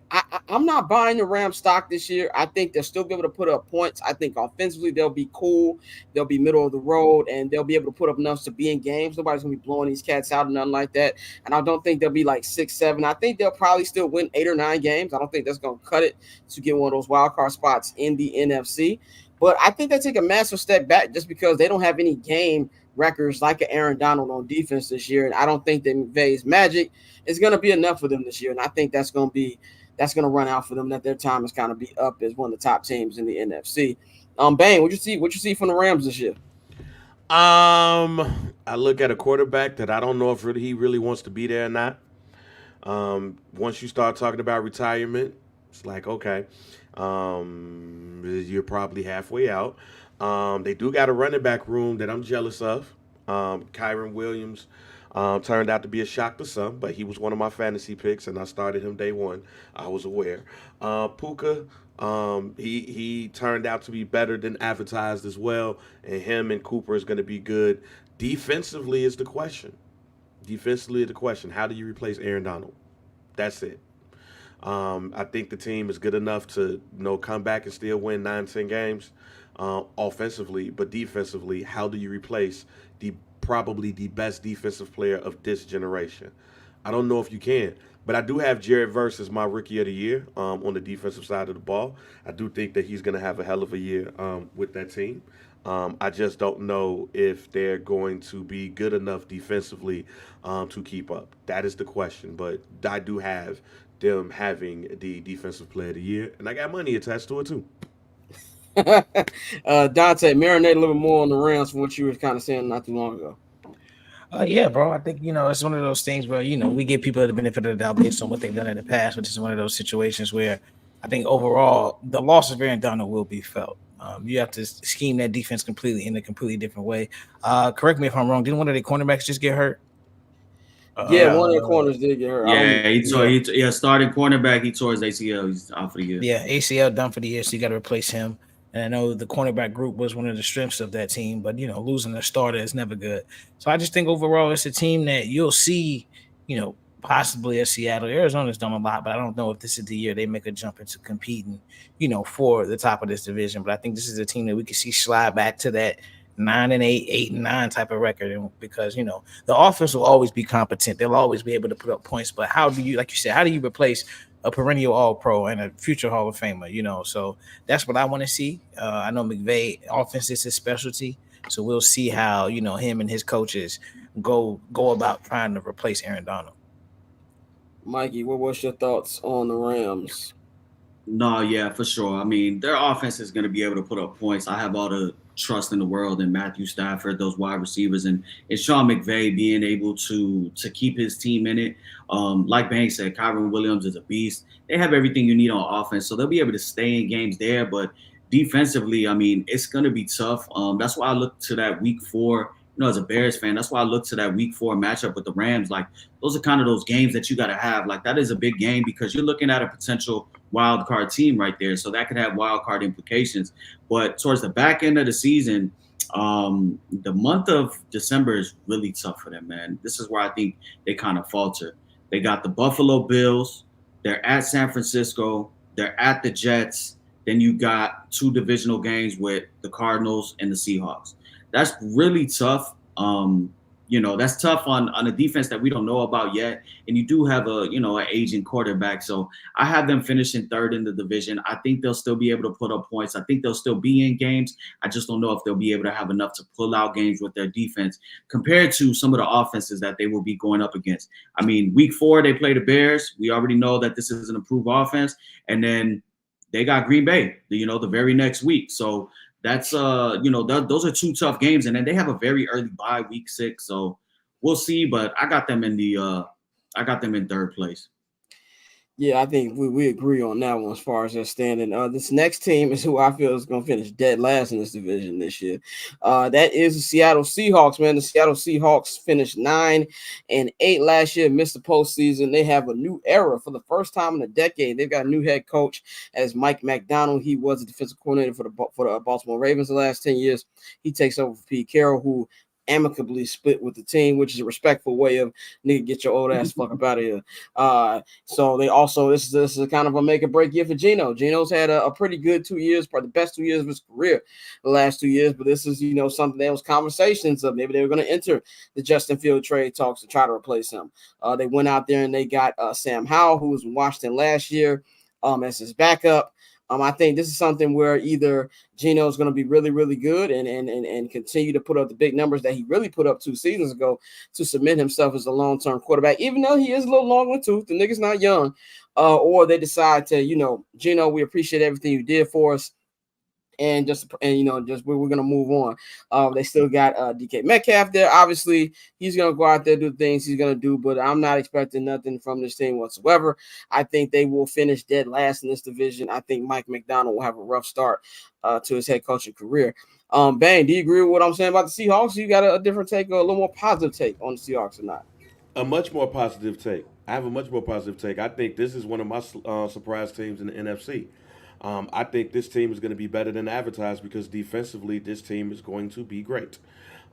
I'm not buying the Rams stock this year. I think they'll still be able to put up points. I think offensively they'll be cool. They'll be middle of the road, and they'll be able to put up enough to be in games. Nobody's going to be blowing these cats out or nothing like that. And I don't think they'll be like 6-7. I think they'll probably still win 8 or 9 games. I don't think that's going to cut it to get one of those wild card spots in the NFC. But I think they take a massive step back just because they don't have any game records like an Aaron Donald on defense this year. And I don't think that McVay's magic is going to be enough for them this year. And I think that's going to run out for them, that their time is kind of be up as one of the top teams in the NFC. Bang, what you see from the Rams this year? I look at a quarterback that I don't know if he really wants to be there or not. Once you start talking about retirement, it's like, okay, you're probably halfway out. They do got a running back room that I'm jealous of. Kyron Williams turned out to be a shock to some, but he was one of my fantasy picks, and I started him day one. I was aware. Puka, he turned out to be better than advertised as well, and him and Cooper is going to be good. Defensively is the question. How do you replace Aaron Donald? That's it. I think the team is good enough to come back and still win 9-10 games offensively, but defensively, how do you replace probably the best defensive player of this generation? I don't know if you can, but I do have Jared Verse as my rookie of the year on the defensive side of the ball. I do think that he's going to have a hell of a year with that team. I just don't know if they're going to be good enough defensively to keep up. That is the question, but I do have them having the defensive player of the year, and I got money attached to it too. Dante, marinate a little more on the Rams from what you were kind of saying not too long ago. Yeah, bro. I think, it's one of those things where, we give people the benefit of the doubt based on what they've done in the past, which is one of those situations where I think overall the loss of Aaron Donald will be felt. You have to scheme that defense completely in a completely different way. Correct me if I'm wrong. Didn't one of the cornerbacks just get hurt? Yeah, one of the corners did get hurt. Yeah, he started cornerback. He tore his ACL. He's out for the year. Yeah, ACL done for the year, so you got to replace him. And I know the cornerback group was one of the strengths of that team, but, losing a starter is never good. So I just think overall it's a team that you'll see, possibly at Seattle. Arizona's done a lot, but I don't know if this is the year they make a jump into competing, for the top of this division. But I think this is a team that we can see slide back to that 9-8, 8-9 type of record, and because the offense will always be competent. They'll always be able to put up points. But how do you, like you said, how do you replace a perennial All-Pro and a future Hall of Famer? So that's what I want to see. I know McVay offense is his specialty, so we'll see how him and his coaches go about trying to replace Aaron Donald. Mikey, what's your thoughts on the Rams? No, yeah, for sure. I mean, their offense is going to be able to put up points. I have all the trust in the world in Matthew Stafford, those wide receivers, and Sean McVay being able to keep his team in it. Like Bang said, Kyron Williams is a beast. They have everything you need on offense, so they'll be able to stay in games there. But defensively, I mean, it's going to be tough. That's why I look to that Week 4 as a Bears fan, that's why I look to that Week 4 matchup with the Rams. Like, those are kind of those games that you got to have. Like, that is a big game because you're looking at a potential wild card team right there. So that could have wild card implications. But towards the back end of the season, the month of December is really tough for them, man. This is where I think they kind of falter. They got the Buffalo Bills. They're at San Francisco. They're at the Jets. Then you got 2 divisional games with the Cardinals and the Seahawks. That's really tough. That's tough on a defense that we don't know about yet. And you do have an aging quarterback. So I have them finishing 3rd in the division. I think they'll still be able to put up points. I think they'll still be in games. I just don't know if they'll be able to have enough to pull out games with their defense compared to some of the offenses that they will be going up against. I mean, Week 4, they play the Bears. We already know that this is an improved offense. And then they got Green Bay, the very next week. So that's those are 2 tough games, and then they have a very early bye, Week 6. So we'll see, but I got them in 3rd place. Yeah, I think we agree on that one as far as their standing. This next team is who I feel is going to finish dead last in this division this year. That is the Seattle Seahawks, man. The Seattle Seahawks finished 9-8 last year, missed the postseason. They have a new era for the first time in a decade. They've got a new head coach as Mike McDonald. He was the defensive coordinator for the Baltimore Ravens the last 10 years. He takes over for Pete Carroll, who amicably split with the team, which is a respectful way of nigga get your old ass fuck up out of here. So they also this is kind of a make or break year for Geno. Geno's had a pretty good 2 years, probably the best 2 years of his career, the last 2 years. But this is something there was conversations of maybe they were going to enter the Justin Field trade talks to try to replace him. They went out there and they got Sam Howell, who was in Washington last year, as his backup. I think this is something where either Geno is going to be really, really good and continue to put up the big numbers that he really put up 2 seasons ago to cement himself as a long-term quarterback, even though he is a little long in the tooth. The nigga's not young. Or they decide to, Geno, we appreciate everything you did for us. And we're gonna move on. They still got DK Metcalf there. Obviously, he's gonna go out there do the things he's gonna do, but I'm not expecting nothing from this team whatsoever. I think they will finish dead last in this division. I think Mike McDonald will have a rough start to his head coaching career. Bang, do you agree with what I'm saying about the Seahawks? You got a different take, or a little more positive take on the Seahawks or not? A much more positive take. I have a much more positive take. I think this is one of my surprise teams in the NFC. I think this team is going to be better than advertised because defensively, this team is going to be great.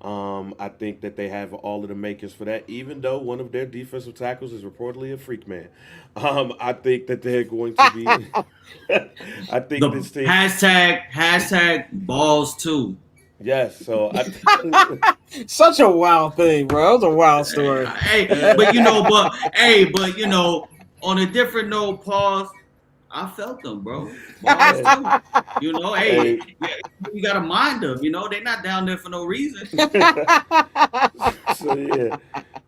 I think that they have all of the makers for that, even though one of their defensive tackles is reportedly a freak man. I think that they're going to be. I think this team. Hashtag balls too. Yes, so such a wild thing, bro. It was a wild story. But on a different note, pause. I felt them, bro. You gotta mind them. They're not down there for no reason. So yeah,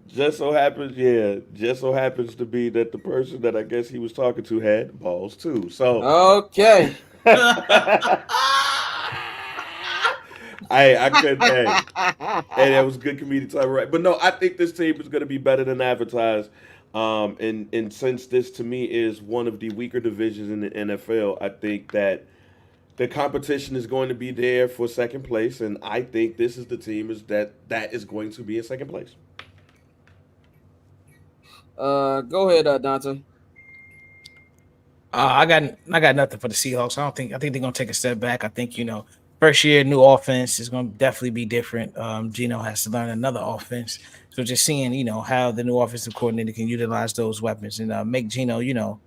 just so happens to be that the person that I guess he was talking to had balls too. So okay. I couldn't. Hey, that was good comedic time, right? But no, I think this team is going to be better than advertised. And since this to me is one of the weaker divisions in the NFL, I think that the competition is going to be there for second place, and I think this is the team that is going to be in second place. Go ahead, Dante. I got nothing for the Seahawks. I think they're gonna take a step back. I think first year new offense is gonna definitely be different. Geno has to learn another offense. So just seeing, how the new offensive coordinator can utilize those weapons and make Geno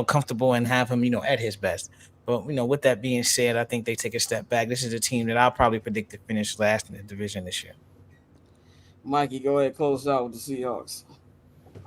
comfortable and have him, at his best. But, with that being said, I think they take a step back. This is a team that I'll probably predict to finish last in the division this year. Mikey, go ahead, close out with the Seahawks.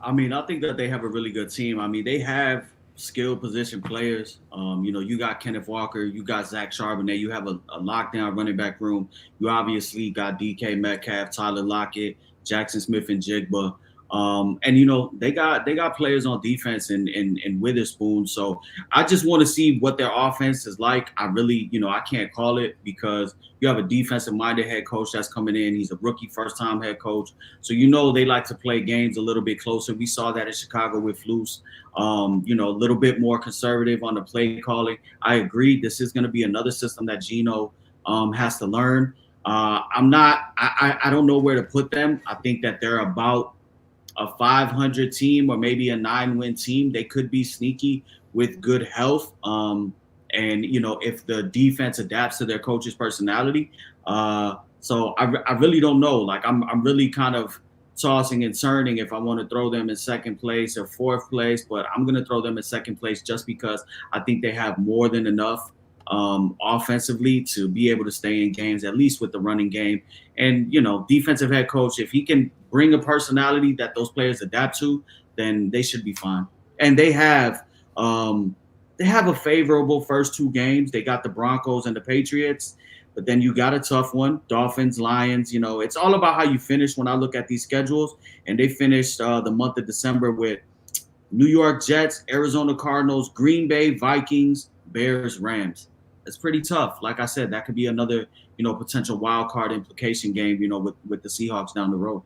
I mean, I think that they have a really good team. I mean, they have skilled position players. You got Kenneth Walker, you got Zach Charbonnet, you have a lockdown running back room. You obviously got DK Metcalf, Tyler Lockett, Jackson Smith, and Jigba. And they got players on defense and Witherspoon. So I just want to see what their offense is like. I really, I can't call it because you have a defensive minded head coach that's coming in. He's a rookie first time head coach. So they like to play games a little bit closer. We saw that in Chicago with Flus. A little bit more conservative on the play calling. I agree. This is going to be another system that Geno has to learn. I don't know where to put them. I think that they're about a 500 team or maybe a 9-win team. They could be sneaky with good health. And if the defense adapts to their coach's personality. So I really don't know. Like I'm really kind of tossing and turning if I want to throw them in second place or fourth place, but I'm going to throw them in second place just because I think they have more than enough offensively to be able to stay in games, at least with the running game. And, defensive head coach, if he can bring a personality that those players adapt to, then they should be fine. And they have a favorable first 2 games. They got the Broncos and the Patriots, but then you got a tough one, Dolphins, Lions. It's all about how you finish when I look at these schedules. And they finished the month of December with New York Jets, Arizona Cardinals, Green Bay Vikings, Bears, Rams. It's pretty tough. Like I said, that could be another, potential wild card implication game, with the Seahawks down the road.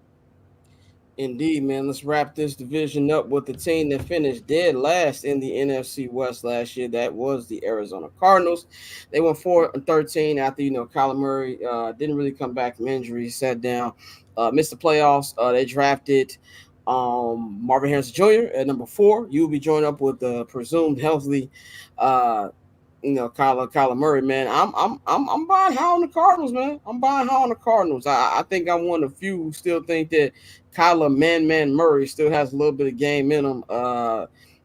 Indeed, man. Let's wrap this division up with the team that finished dead last in the NFC West last year. That was the Arizona Cardinals. They went 4-13 after, Kyler Murray didn't really come back from injury, sat down, missed the playoffs. They drafted Marvin Harrison Jr. at number 4. You will be joined up with the presumed healthy Kyler Murray, man. I'm buying high on the Cardinals, man. I'm buying high on the Cardinals. I think I'm one of the few who still think that Kyler Man Murray still has a little bit of game in him.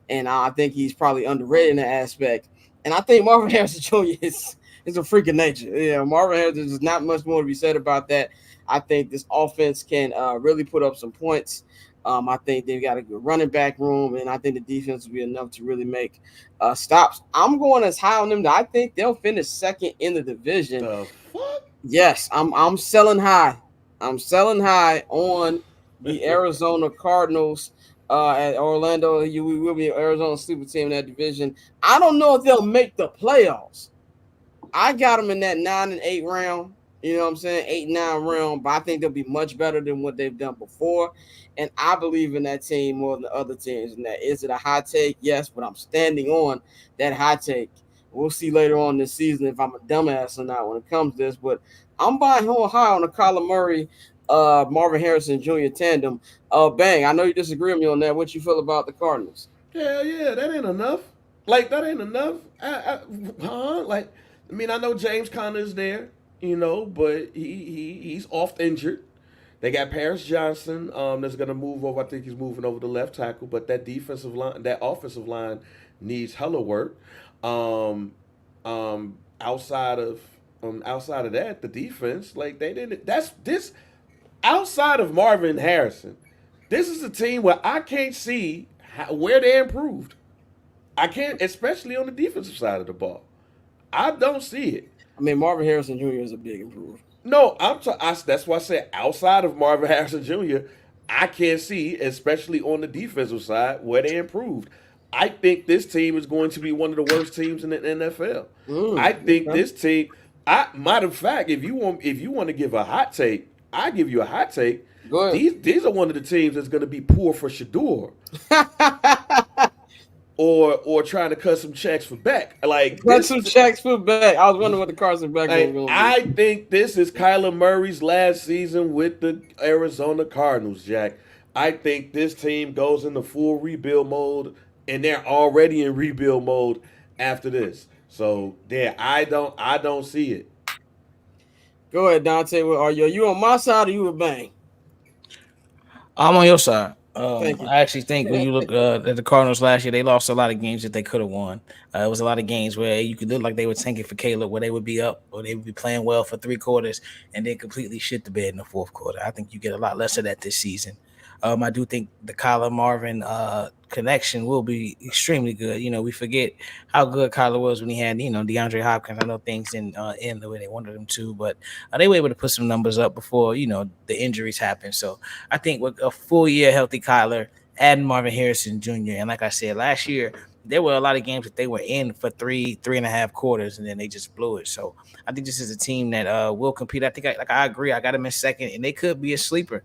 And I think he's probably underrated in that aspect. And I think Marvin Harrison Jr. is a freak of nature. Yeah, Marvin Harrison, there's not much more to be said about that. I think this offense can really put up some points. I think they've got a good running back room, and I think the defense will be enough to really make stops. I'm going as high on them that I think they'll finish second in the division. What? Yes, I'm selling high. I'm selling high on the Arizona Cardinals at Orlando. We will be an Arizona sleeper team in that division. I don't know if they'll make the playoffs. I got them in that 9 and 8 round. You know what I'm saying? 8-9 round, but I think they'll be much better than what they've done before. And I believe in that team more than the other teams. And that is it a hot take? Yes, but I'm standing on that hot take. We'll see later on this season if I'm a dumbass or not when it comes to this. But I'm buying high on the Kyler Murray, Marvin Harrison Jr. tandem. Bang, I know you disagree with me on that. What you feel about the Cardinals? Hell yeah, that ain't enough. Like, that ain't enough. Like, I mean, I know James Conner is there, but he's oft injured. They got Paris Johnson that's going to move over. I think he's moving over to left tackle, but that offensive line needs hella work. Outside of that, the defense, like they didn't. That's this. Outside of Marvin Harrison, this is a team where I can't see where they improved. I can't, especially on the defensive side of the ball. I don't see it. I mean, Marvin Harrison Jr. is a big improvement. No, that's why I said outside of Marvin Harrison Jr., I can't see, especially on the defensive side, where they improved. I think this team is going to be one of the worst teams in the NFL. I think this team. Matter of fact, if you want to give a hot take, I give you a hot take. Go ahead. These are one of the teams that's going to be poor for Shador. Or trying to cut some checks for Beck. Like some checks for Beck. I was wondering what the Carson Beck was going to be. I think this is Kyler Murray's last season with the Arizona Cardinals, Jack. I think this team goes into full rebuild mode, and they're already in rebuild mode after this. So yeah, I don't see it. Go ahead, Dante. Are you on my side or you with Bang? I'm on your side. Thank you. I actually think when you look at the Cardinals last year, they lost a lot of games that they could have won. It was a lot of games where you could look like they were tanking for Caleb, where they would be up or they would be playing well for 3 quarters and then completely shit the bed in the 4th quarter. I think you get a lot less of that this season. I do think the Kyler Marvin connection will be extremely good. We forget how good Kyler was when he had, DeAndre Hopkins. I know things didn't end the way they wanted them to, but they were able to put some numbers up before, the injuries happened. So I think with a full year healthy Kyler, adding Marvin Harrison Jr., and like I said, last year, there were a lot of games that they were in for 3.5 quarters, and then they just blew it. So I think this is a team that will compete. I think, I agree. I got them in second, and they could be a sleeper.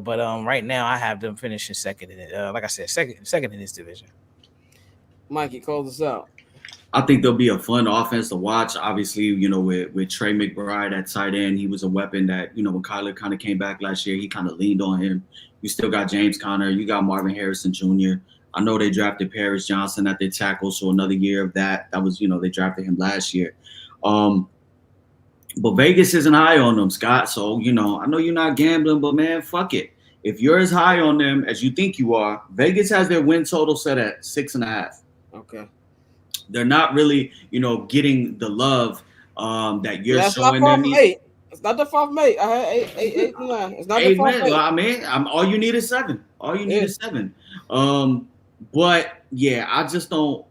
But right now, I have them finishing second in it. Like I said, second in this division. Mikey, close us out. I think there'll be a fun offense to watch. Obviously, you know, with Trey McBride at tight end, he was a weapon that, you know, when Kyler kind of came back last year, he kind of leaned on him. You still got James Conner. You got Marvin Harrison Jr. I know they drafted Paris Johnson at their tackle, so another year of that. That was, you know, they drafted him last year. But Vegas isn't high on them, Scott. So, you know, I know you're not gambling, but, man, fuck it. If you're as high on them as you think you are, Vegas has their win total set at 6.5. Okay. They're not really, you know, getting the love that you're showing them. It's not the far from 8. I had 8, 9. It's not the far from 8. I mean, all you need is 7. All you need is 7. But yeah, I just don't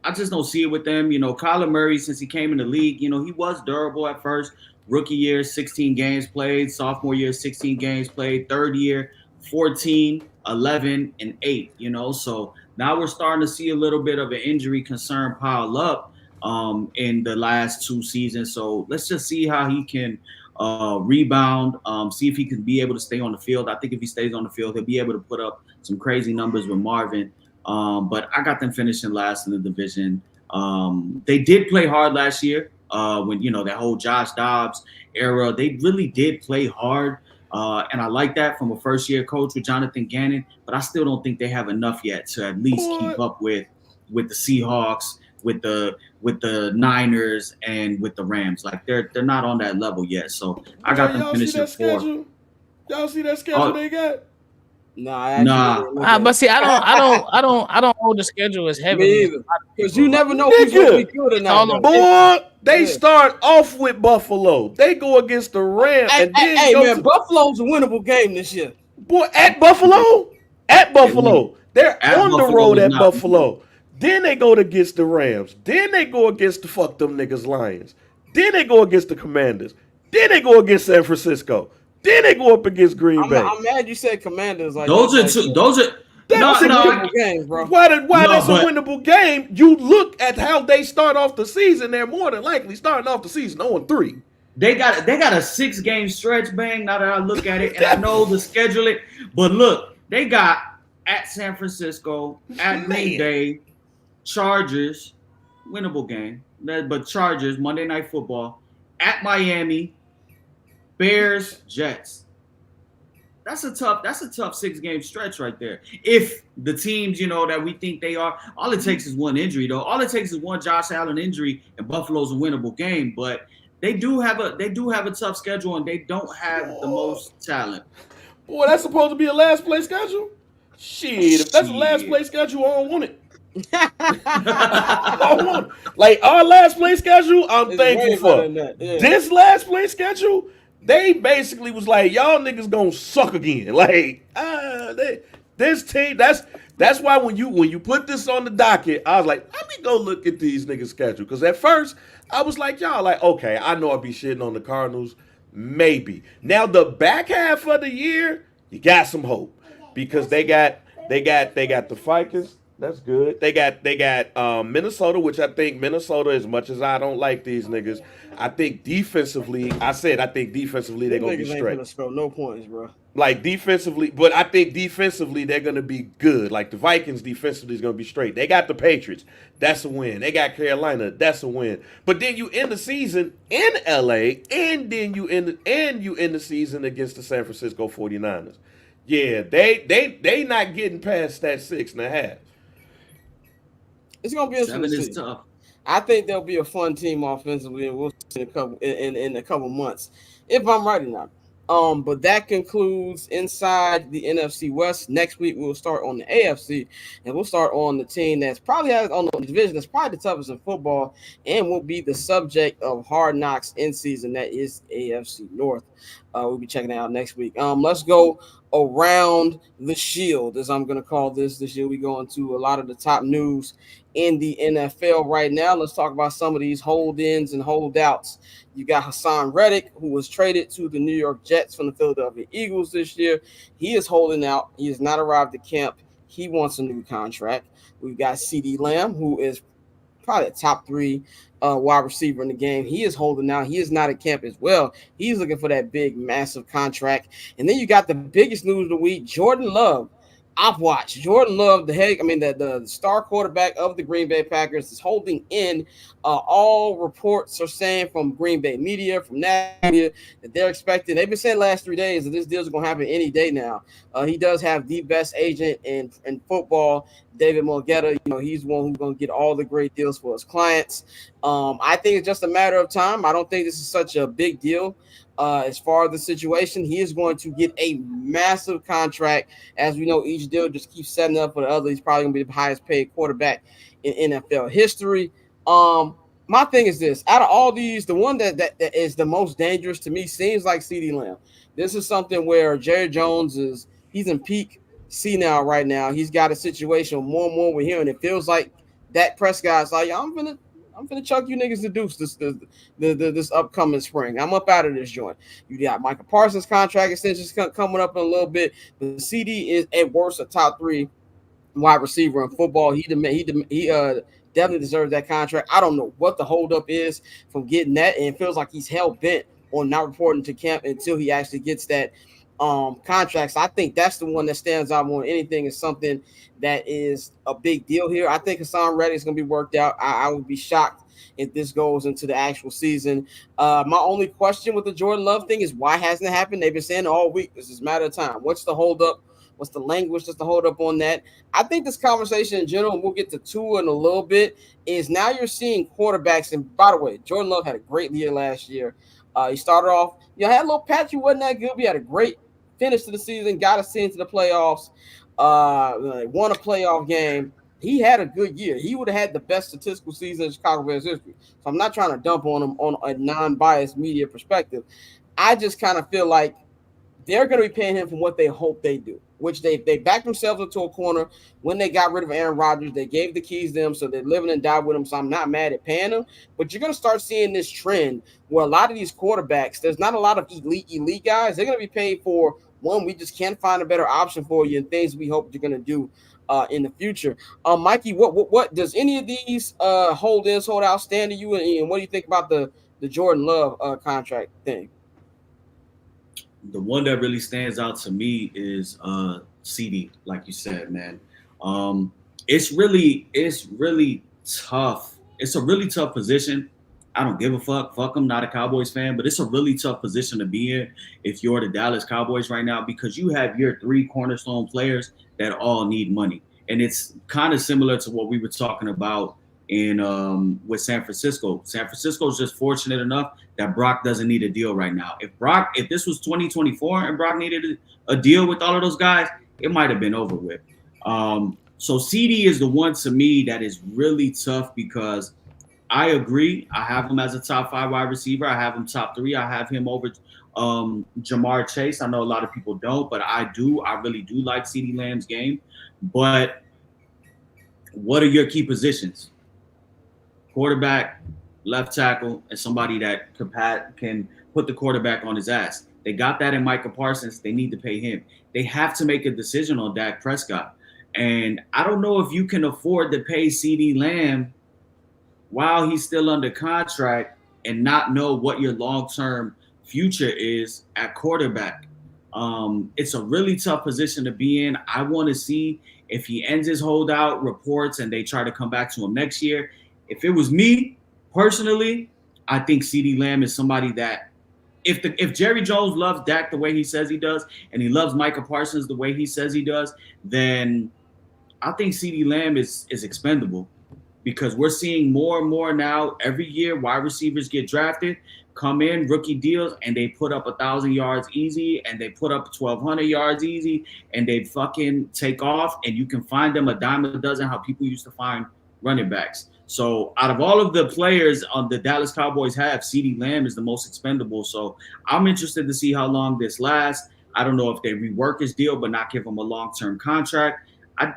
see it with them. You know, Kyler Murray, since he came in the league, you know, he was durable at first. Rookie year, 16 games played. Sophomore year, 16 games played. Third year, 14, 11, and 8. You know, so now we're starting to see a little bit of an injury concern pile up in the last 2 seasons. So let's just see how he can rebound, see if he can be able to stay on the field. I think if he stays on the field, he'll be able to put up some crazy numbers with Marvin. But I got them finishing last in the division. They did play hard last year when, you know, that whole Josh Dobbs era. They really did play hard. And I like that from a first-year coach with Jonathan Gannon. But I still don't think they have enough yet to at least keep up with the Seahawks, with the Niners, and with the Rams. Like they're not on that level yet. So I got them finishing 4. Y'all see that schedule they got? Nah. But see, I don't hold the schedule as heavy. Because you never know who's going to be good or not. Boy, they start off with Buffalo. They go against the Rams. Buffalo's a winnable game this year. Boy, at Buffalo? At Buffalo. They're on the road at Buffalo. Then they go against the Rams. Then they go against the fuck them niggas Lions. Then they go against the Commanders. Then they go against San Francisco. Then they go up against Green Bay. I'm mad you said Commanders. Like those are winnable games, bro. Why that's a winnable game? You look at how they start off the season. They're more than likely starting off the season 0-3. They got a 6-game stretch, bang. Now that I look at it, and I know the schedule but look, they got at San Francisco, at Green Bay, Chargers, winnable game. But Chargers, Monday Night Football, at Miami, Bears, Jets. That's a tough 6-game stretch right there. If the teams, you know, that we think they are, all it takes is one injury, though. All it takes is one Josh Allen injury, and Buffalo's a winnable game. But they do have a tough schedule, and they don't have the most talent. Boy, that's supposed to be a last place schedule. Shit, if that's a last place schedule, I don't want it. Like our last place schedule, I'm thankful for. This last place schedule, they basically was like, y'all niggas gonna suck again. Like, this team. That's why when you put this on the docket, I was like, let me go look at these niggas' schedule. Because at first I was like, y'all like, okay, I know I'd be shitting on the Cardinals, maybe. Now the back half of the year, you got some hope because they got the Vikings. That's good. They got Minnesota, which I think Minnesota, as much as I don't like these niggas, I think defensively they're gonna be straight. Gonna score no points, bro. Like defensively, but I think defensively they're gonna be good. Like the Vikings defensively is gonna be straight. They got the Patriots, that's a win. They got Carolina, that's a win. But then you end the season in LA, and then you end the season against the San Francisco 49ers. Yeah, they not getting past that 6.5. It's gonna be interesting. 7 is tough. I think there'll be a fun team offensively, and we'll see in a couple months if I'm right or not. But that concludes inside the NFC West. Next week we'll start on the AFC, and we'll start on the team that's probably on the division that's probably the toughest in football, and will be the subject of Hard Knocks in season. That is AFC North. We'll be checking it out next week. Let's go around the shield, as I'm going to call this year. We go into a lot of the top news in the NFL right now. Let's talk about some of these hold-ins and holdouts. You got Hassan Reddick, who was traded to the New York Jets from the Philadelphia Eagles this year. He is holding out. He has not arrived at camp. He wants a new contract. We've got CeeDee Lamb, who is probably a top 3 wide receiver in the game. He is holding out. He is not at camp as well. He's looking for that big, massive contract. And then you got the biggest news of the week. Jordan Love I've watched Jordan Love, the star quarterback of the Green Bay Packers, is holding in. All reports are saying from Green Bay media, from national media, that they're expecting. They've been saying the last 3 days that this deal is going to happen any day now. He does have the best agent in football, David Mulgeta. He's the one who's going to get all the great deals for his clients. I think it's just a matter of time. I don't think this is such a big deal. As far as the situation, he is going to get a massive contract. As we know, each deal just keeps setting up for the other. He's probably going to be the highest paid quarterback in NFL history. My thing is this: out of all these, the one that is the most dangerous to me seems like CeeDee Lamb. This is something where Jerry Jones he's in peak senile right now. He's got a situation more and more with him, and it feels like Dak Prescott's like, I'm gonna chuck you niggas the deuce this upcoming spring. I'm up out of this joint. You got Michael Parsons contract extensions coming up in a little bit. The CD is at worst a top 3 wide receiver in football. He definitely deserves that contract. I don't know what the holdup is from getting that, and it feels like he's hell bent on not reporting to camp until he actually gets that contract. So I think that's the one that stands out more than anything. Is something that is a big deal here. I think Hassan Reddick is going to be worked out. I would be shocked if this goes into the actual season. My only question with the Jordan Love thing is why hasn't it happened? They've been saying all week. This is a matter of time. What's the holdup? What's the language that's the hold up on that? I think this conversation in general, and we'll get to Tua in a little bit, is now you're seeing quarterbacks. And by the way, Jordan Love had a great year last year. He started off, had a little patch. He wasn't that good. He had a great finish to the season, got us into the playoffs, won a playoff game. He had a good year. He would have had the best statistical season in Chicago Bears history. So I'm not trying to dump on him on a non-biased media perspective. I just kind of feel like they're going to be paying him for what they hope they do, which they backed themselves into a corner when they got rid of Aaron Rodgers. They gave the keys to him, so they're living and die with him. So I'm not mad at paying him, but you're going to start seeing this trend where a lot of these quarterbacks, there's not a lot of elite guys. They're going to be paid for one. We just can't find a better option for you and things we hope you're going to do in the future. Mikey, what does any of these holdouts stand to you, and what do you think about the Jordan Love contract thing? The one that really stands out to me is CD, like you said, man. It's really tough. It's a really tough position. I don't give a fuck. Fuck, I'm not a Cowboys fan, but it's a really tough position to be in if you're the Dallas Cowboys right now, because you have your 3 cornerstone players that all need money. And it's kind of similar to what we were talking about in with San Francisco. San Francisco is just fortunate enough that Brock doesn't need a deal right now. If this was 2024 and Brock needed a deal with all of those guys, it might have been over with. So CD is the one to me that is really tough, because I agree. I have him as a top 5 wide receiver. I have him top 3. I have him over Jamar Chase. I know a lot of people don't, but I do. I really do like CeeDee Lamb's game. But what are your key positions? Quarterback, left tackle, and somebody that can put the quarterback on his ass. They got that in Michael Parsons. They need to pay him. They have to make a decision on Dak Prescott. And I don't know if you can afford to pay CeeDee Lamb while he's still under contract and not know what your long-term future is at quarterback. It's a really tough position to be in. I want to see if he ends his holdout reports and they try to come back to him next year. If it was me personally, I think CeeDee Lamb is somebody that if Jerry Jones loves Dak the way he says he does, and he loves Michael Parsons the way he says he does, then I think CeeDee Lamb is expendable, because we're seeing more and more now. Every year, wide receivers get drafted, come in, rookie deals, and they put up 1,000 yards easy, and they put up 1,200 yards easy, and they fucking take off, and you can find them a dime a dozen how people used to find running backs. So out of all of the players the Dallas Cowboys have, CeeDee Lamb is the most expendable. So I'm interested to see how long this lasts. I don't know if they rework his deal but not give him a long-term contract. I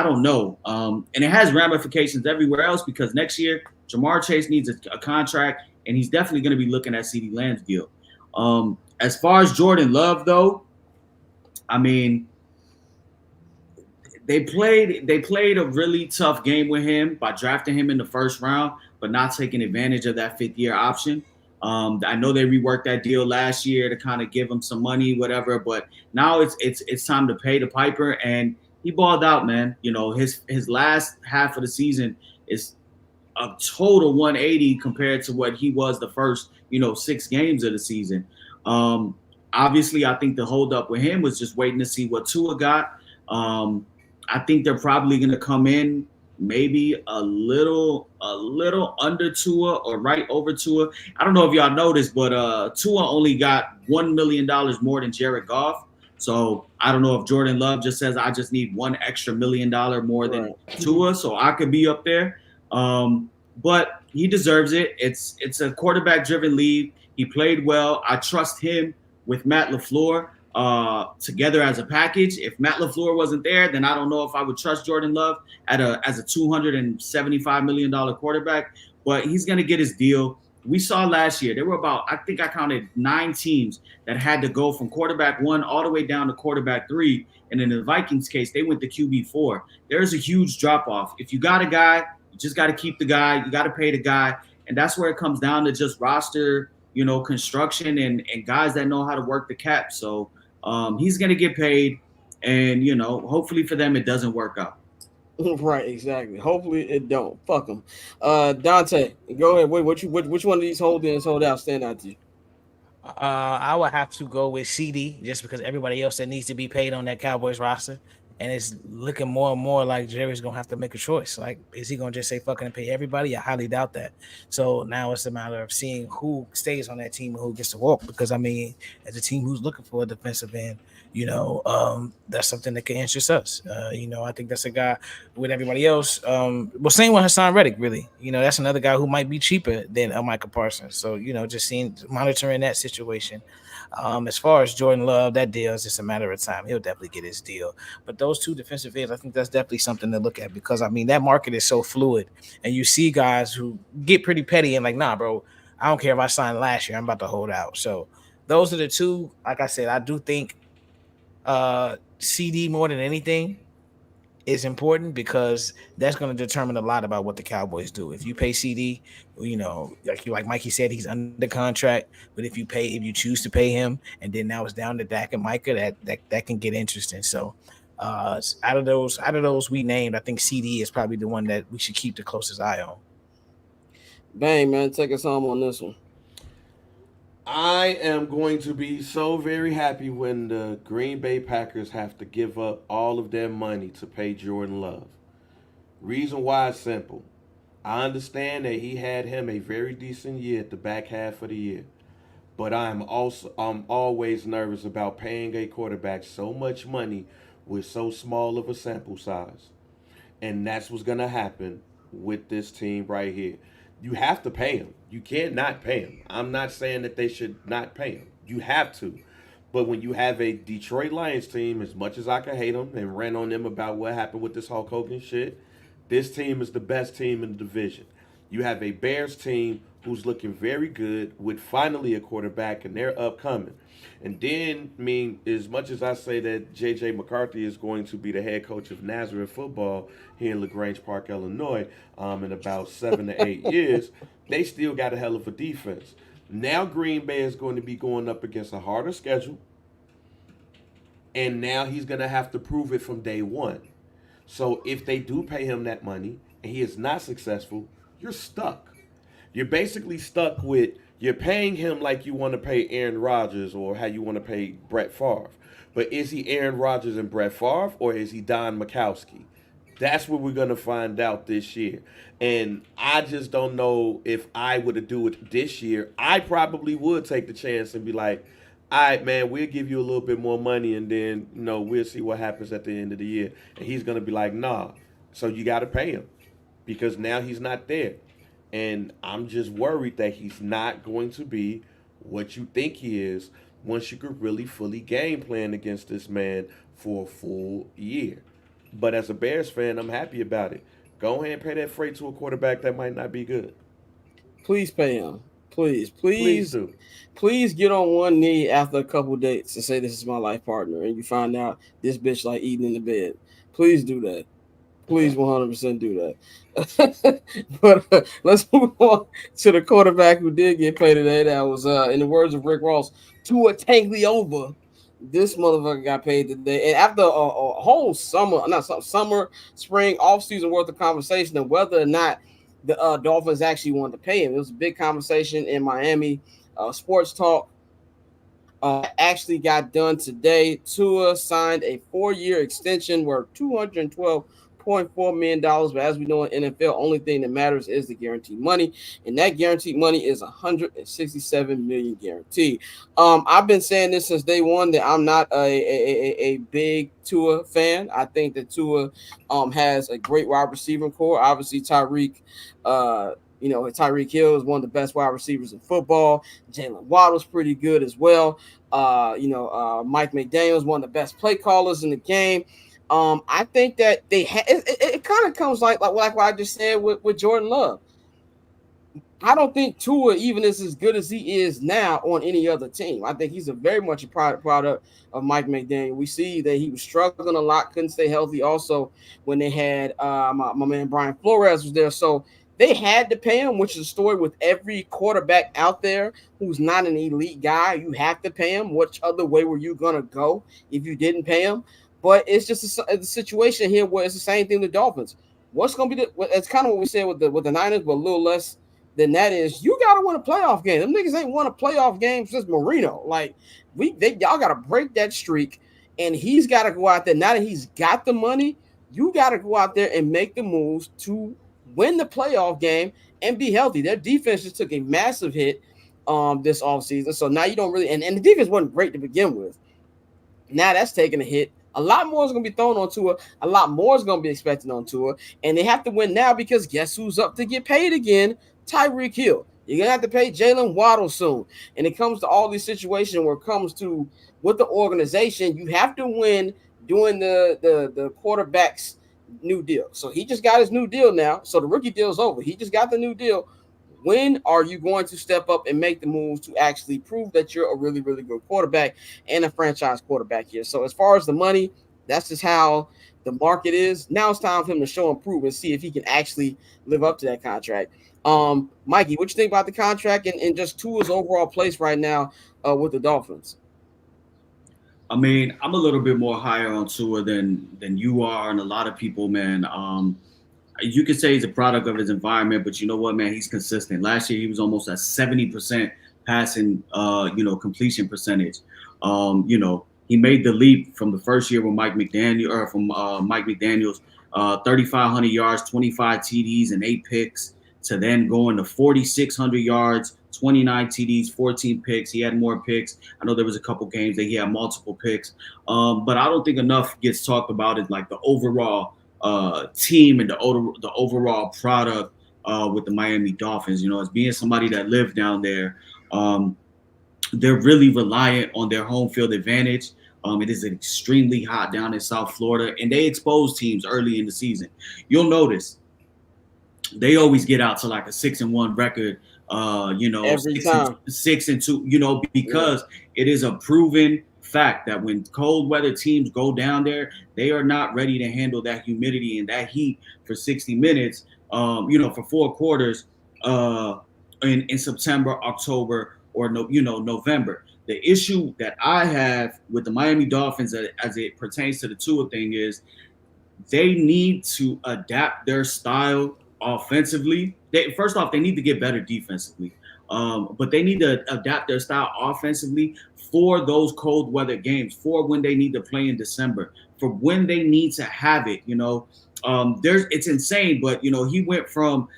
don't know. And it has ramifications everywhere else, because next year Jamar Chase needs a contract, and he's definitely going to be looking at CeeDee Lamb's deal. As far as Jordan Love, though, I mean, they played a really tough game with him by drafting him in the first round, but not taking advantage of that 5th-year option. I know they reworked that deal last year to kind of give him some money, whatever. But now it's time to pay the piper, and he balled out, man. You know, his last half of the season is a total 180 compared to what he was the first, 6 games of the season. Obviously, I think the holdup with him was just waiting to see what Tua got. I think they're probably going to come in maybe a little under Tua or right over Tua. I don't know if y'all noticed, but Tua only got $1 million more than Jared Goff. So I don't know if Jordan Love just says I just need $1 extra $1 million more than Tua, so I could be up there. But he deserves it. It's a quarterback driven league. He played well. I trust him with Matt LaFleur together as a package. If Matt LaFleur wasn't there, then I don't know if I would trust Jordan Love as a $275 million quarterback, but he's going to get his deal. We saw last year, there were about, I think I counted 9 teams that had to go from quarterback 1 all the way down to quarterback 3. And in the Vikings case, they went to QB 4. There's a huge drop off. If you got a guy, you just got to keep the guy. You got to pay the guy. And that's where it comes down to just roster, construction and guys that know how to work the cap. So he's going to get paid. And, hopefully for them, it doesn't work out. Right, exactly. Hopefully it don't. Fuck them. Dante, go ahead. Wait, which one of these holdouts stand out to you? I would have to go with CD just because everybody else that needs to be paid on that Cowboys roster. And it's looking more and more like Jerry's going to have to make a choice. Like, is he going to just say fucking and pay everybody? I highly doubt that. So now it's a matter of seeing who stays on that team and who gets to walk. Because, I mean, as a team who's looking for a defensive end, that's something that can interest us. I think that's a guy with everybody else. Same with Hassan Reddick, really. That's another guy who might be cheaper than Micah Parsons. So, just monitoring that situation. As far as Jordan Love, that deal is just a matter of time. He'll definitely get his deal. But those 2 defensive ends, I think that's definitely something to look at because, I mean, that market is so fluid. And you see guys who get pretty petty and like, nah, bro, I don't care if I signed last year. I'm about to hold out. So those are the 2. Like I said, I do think CD more than anything is important because that's going to determine a lot about what the Cowboys do. If you pay CD, like Mikey said, he's under contract. But if you choose to pay him, and then now it's down to Dak and Micah, that can get interesting. So, out of those we named, I think CD is probably the one that we should keep the closest eye on. Bang, man, take us home on this one. I am going to be so very happy when the Green Bay Packers have to give up all of their money to pay Jordan Love. Reason why is simple. I understand that he had him a very decent year at the back half of the year. But I'm always nervous about paying a quarterback so much money with so small of a sample size. And that's what's going to happen with this team right here. You have to pay him. You can't not pay him. I'm not saying that they should not pay him. You have to. But when you have a Detroit Lions team, as much as I can hate them and rant on them about what happened with this Hulk Hogan shit, this team is the best team in the division. You have a Bears team who's looking very good with finally a quarterback, and they're upcoming. And then, as much as I say that J.J. McCarthy is going to be the head coach of Nazareth football here in LaGrange Park, Illinois, in about 7 to 8 years, they still got a hell of a defense. Now Green Bay is going to be going up against a harder schedule, and now he's going to have to prove it from day one. So if they do pay him that money and he is not successful, you're stuck. You're basically stuck with, you're paying him like you want to pay Aaron Rodgers or how you want to pay Brett Favre. But is he Aaron Rodgers and Brett Favre, or is he Don Majkowski? That's what we're going to find out this year. And I just don't know if I would do it this year. I probably would take the chance and be like, all right, man, we'll give you a little bit more money, and then, we'll see what happens at the end of the year. And he's going to be like, nah. So you got to pay him because now he's not there. And I'm just worried that he's not going to be what you think he is once you could really fully game plan against this man for a full year. But as a Bears fan, I'm happy about it. Go ahead and pay that freight to a quarterback that might not be good. Please pay him. Please do. Please get on one knee after a couple dates and say this is my life partner, and you find out this bitch like eating in the bed. Please do that. Please 100% do that. But let's move on to the quarterback who did get paid today. That was, in the words of Rick Ross, Tua Tagovailoa. This motherfucker got paid today. And after a whole summer, not summer, spring, off season worth of conversation of whether or not the Dolphins actually wanted to pay him. It was a big conversation in Miami sports talk. Actually got done today. Tua signed a 4-year extension worth $212.4 million. But as we know in NFL, only thing that matters is the guaranteed money, and that guaranteed money is $167 million guaranteed. I've been saying this since day one that I'm not a big Tua fan. I think that Tua has a great wide receiver core. Obviously, Tyreek Hill is one of the best wide receivers in football. Jalen Waddle's pretty good as well. Mike McDaniel is one of the best play callers in the game. I think that it kind of comes like what I just said with Jordan Love. I don't think Tua even is as good as he is now on any other team. I think he's very much a product of Mike McDaniel. We see that he was struggling a lot, couldn't stay healthy. Also, when they had my man Brian Flores was there, so they had to pay him, which is a story with every quarterback out there who's not an elite guy. You have to pay him. Which other way were you gonna go if you didn't pay him? But it's just a situation here where it's the same thing with the Dolphins. What's going to be it's kind of what we said with the Niners, but a little less than that is you got to win a playoff game. Them niggas ain't won a playoff game since Marino. Like, y'all got to break that streak, and he's got to go out there. Now that he's got the money, you got to go out there and make the moves to win the playoff game and be healthy. Their defense just took a massive hit this offseason. So now you don't really – and the defense wasn't great to begin with. Now that's taking a hit. A lot more is going to be thrown on Tua. A lot more is going to be expected on Tua. And they have to win now because guess who's up to get paid again? Tyreek Hill. You're going to have to pay Jalen Waddle soon. And it comes to all these situations where it comes to with the organization, you have to win doing the quarterback's new deal. So he just got his new deal now. So the rookie deal is over. He just got the new deal. When are you going to step up and make the moves to actually prove that you're a really, really good quarterback and a franchise quarterback here? So as far as the money, that's just how the market is. Now it's time for him to show and prove and see if he can actually live up to that contract. Mikey, what you think about the contract and just Tua's overall place right now with the Dolphins? I mean, I'm a little bit more higher on Tua than you are and a lot of people, man. You could say he's a product of his environment, but you know what, man? He's consistent. Last year, he was almost at 70% passing, completion percentage. He made the leap from the first year with Mike McDaniel's, 3,500 yards, 25 TDs, and 8 picks, to then going to 4,600 yards, 29 TDs, 14 picks. He had more picks. I know there was a couple games that he had multiple picks, but I don't think enough gets talked about it, like the overall team and the overall product with the Miami Dolphins. As being somebody that lived down there, they're really reliant on their home field advantage. It is extremely hot down in South Florida, and they expose teams early in the season. You'll notice they always get out to like a 6-1 record, every time 6-2, because it is a proven fact that when cold weather teams go down there, they are not ready to handle that humidity and that heat for 60 minutes, for 4 quarters in September, October, or November. The issue that I have with the Miami Dolphins as it pertains to the Tua thing is they need to adapt their style offensively. First off, they need to get better defensively. But they need to adapt their style offensively for those cold weather games, for when they need to play in December, for when they need to have it. It's insane, but he went from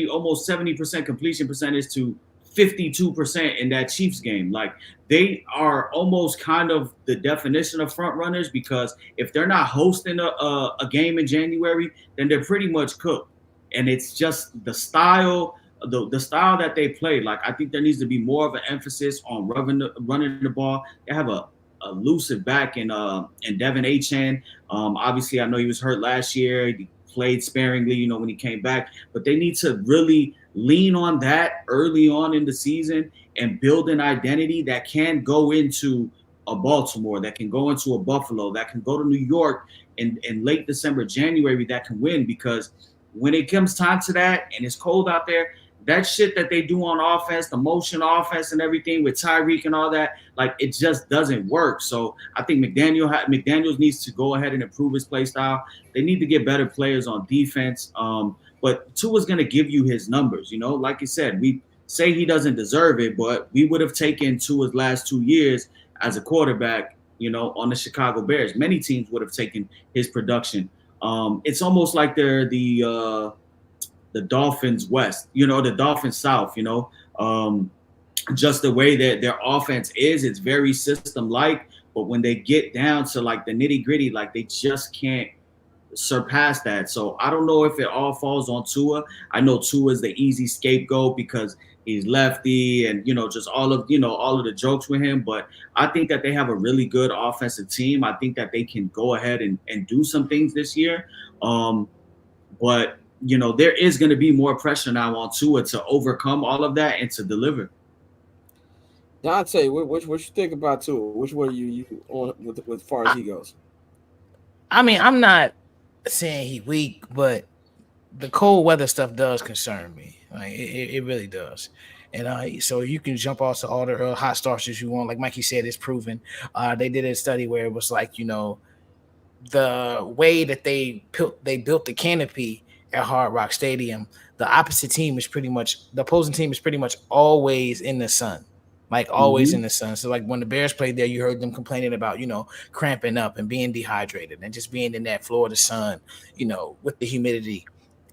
almost 70% completion percentage to 52% in that Chiefs game. Like, they are almost kind of the definition of front runners, because if they're not hosting a game in January, then they're pretty much cooked. And it's just the style. The style that they play. Like, I think there needs to be more of an emphasis on running the ball. They have a elusive back in Devin Achane. Obviously, I know he was hurt last year. He played sparingly, when he came back. But they need to really lean on that early on in the season and build an identity that can go into a Baltimore, that can go into a Buffalo, that can go to New York in late December, January, that can win. Because when it comes time to that and it's cold out there, that shit that they do on offense, the motion offense and everything with Tyreek and all that, like, it just doesn't work. So I think McDaniels needs to go ahead and improve his play style. They need to get better players on defense. But Tua's going to give you his numbers. You know, like you said, we say he doesn't deserve it, but we would have taken Tua's last 2 years as a quarterback, you know, on the Chicago Bears. Many teams would have taken his production. It's almost like they're the Dolphins West, you know, the Dolphins South, you know, just the way that their offense is, it's very system-like, but when they get down to like the nitty-gritty, like they just can't surpass that. So I don't know if it all falls on Tua. I know Tua is the easy scapegoat because he's lefty and, you know, just all of the jokes with him. But I think that they have a really good offensive team. I think that they can go ahead and do some things this year. But, you know, there is going to be more pressure now on Tua to overcome all of that and to deliver. Dante, what you think about Tua? Which way you on with as far as he goes? I mean, I'm not saying he weak, but the cold weather stuff does concern me. Like it really does. And so you can jump off to all the hot starters you want. Like Mikey said, it's proven. They did a study where it was like, you know, the way that they built the canopy at Hard Rock Stadium, the opposite team is pretty much, the opposing team is pretty much always in the sun. Like always in the sun. So like when the Bears played there, you heard them complaining about, you know, cramping up and being dehydrated and just being in that Florida sun, you know, with the humidity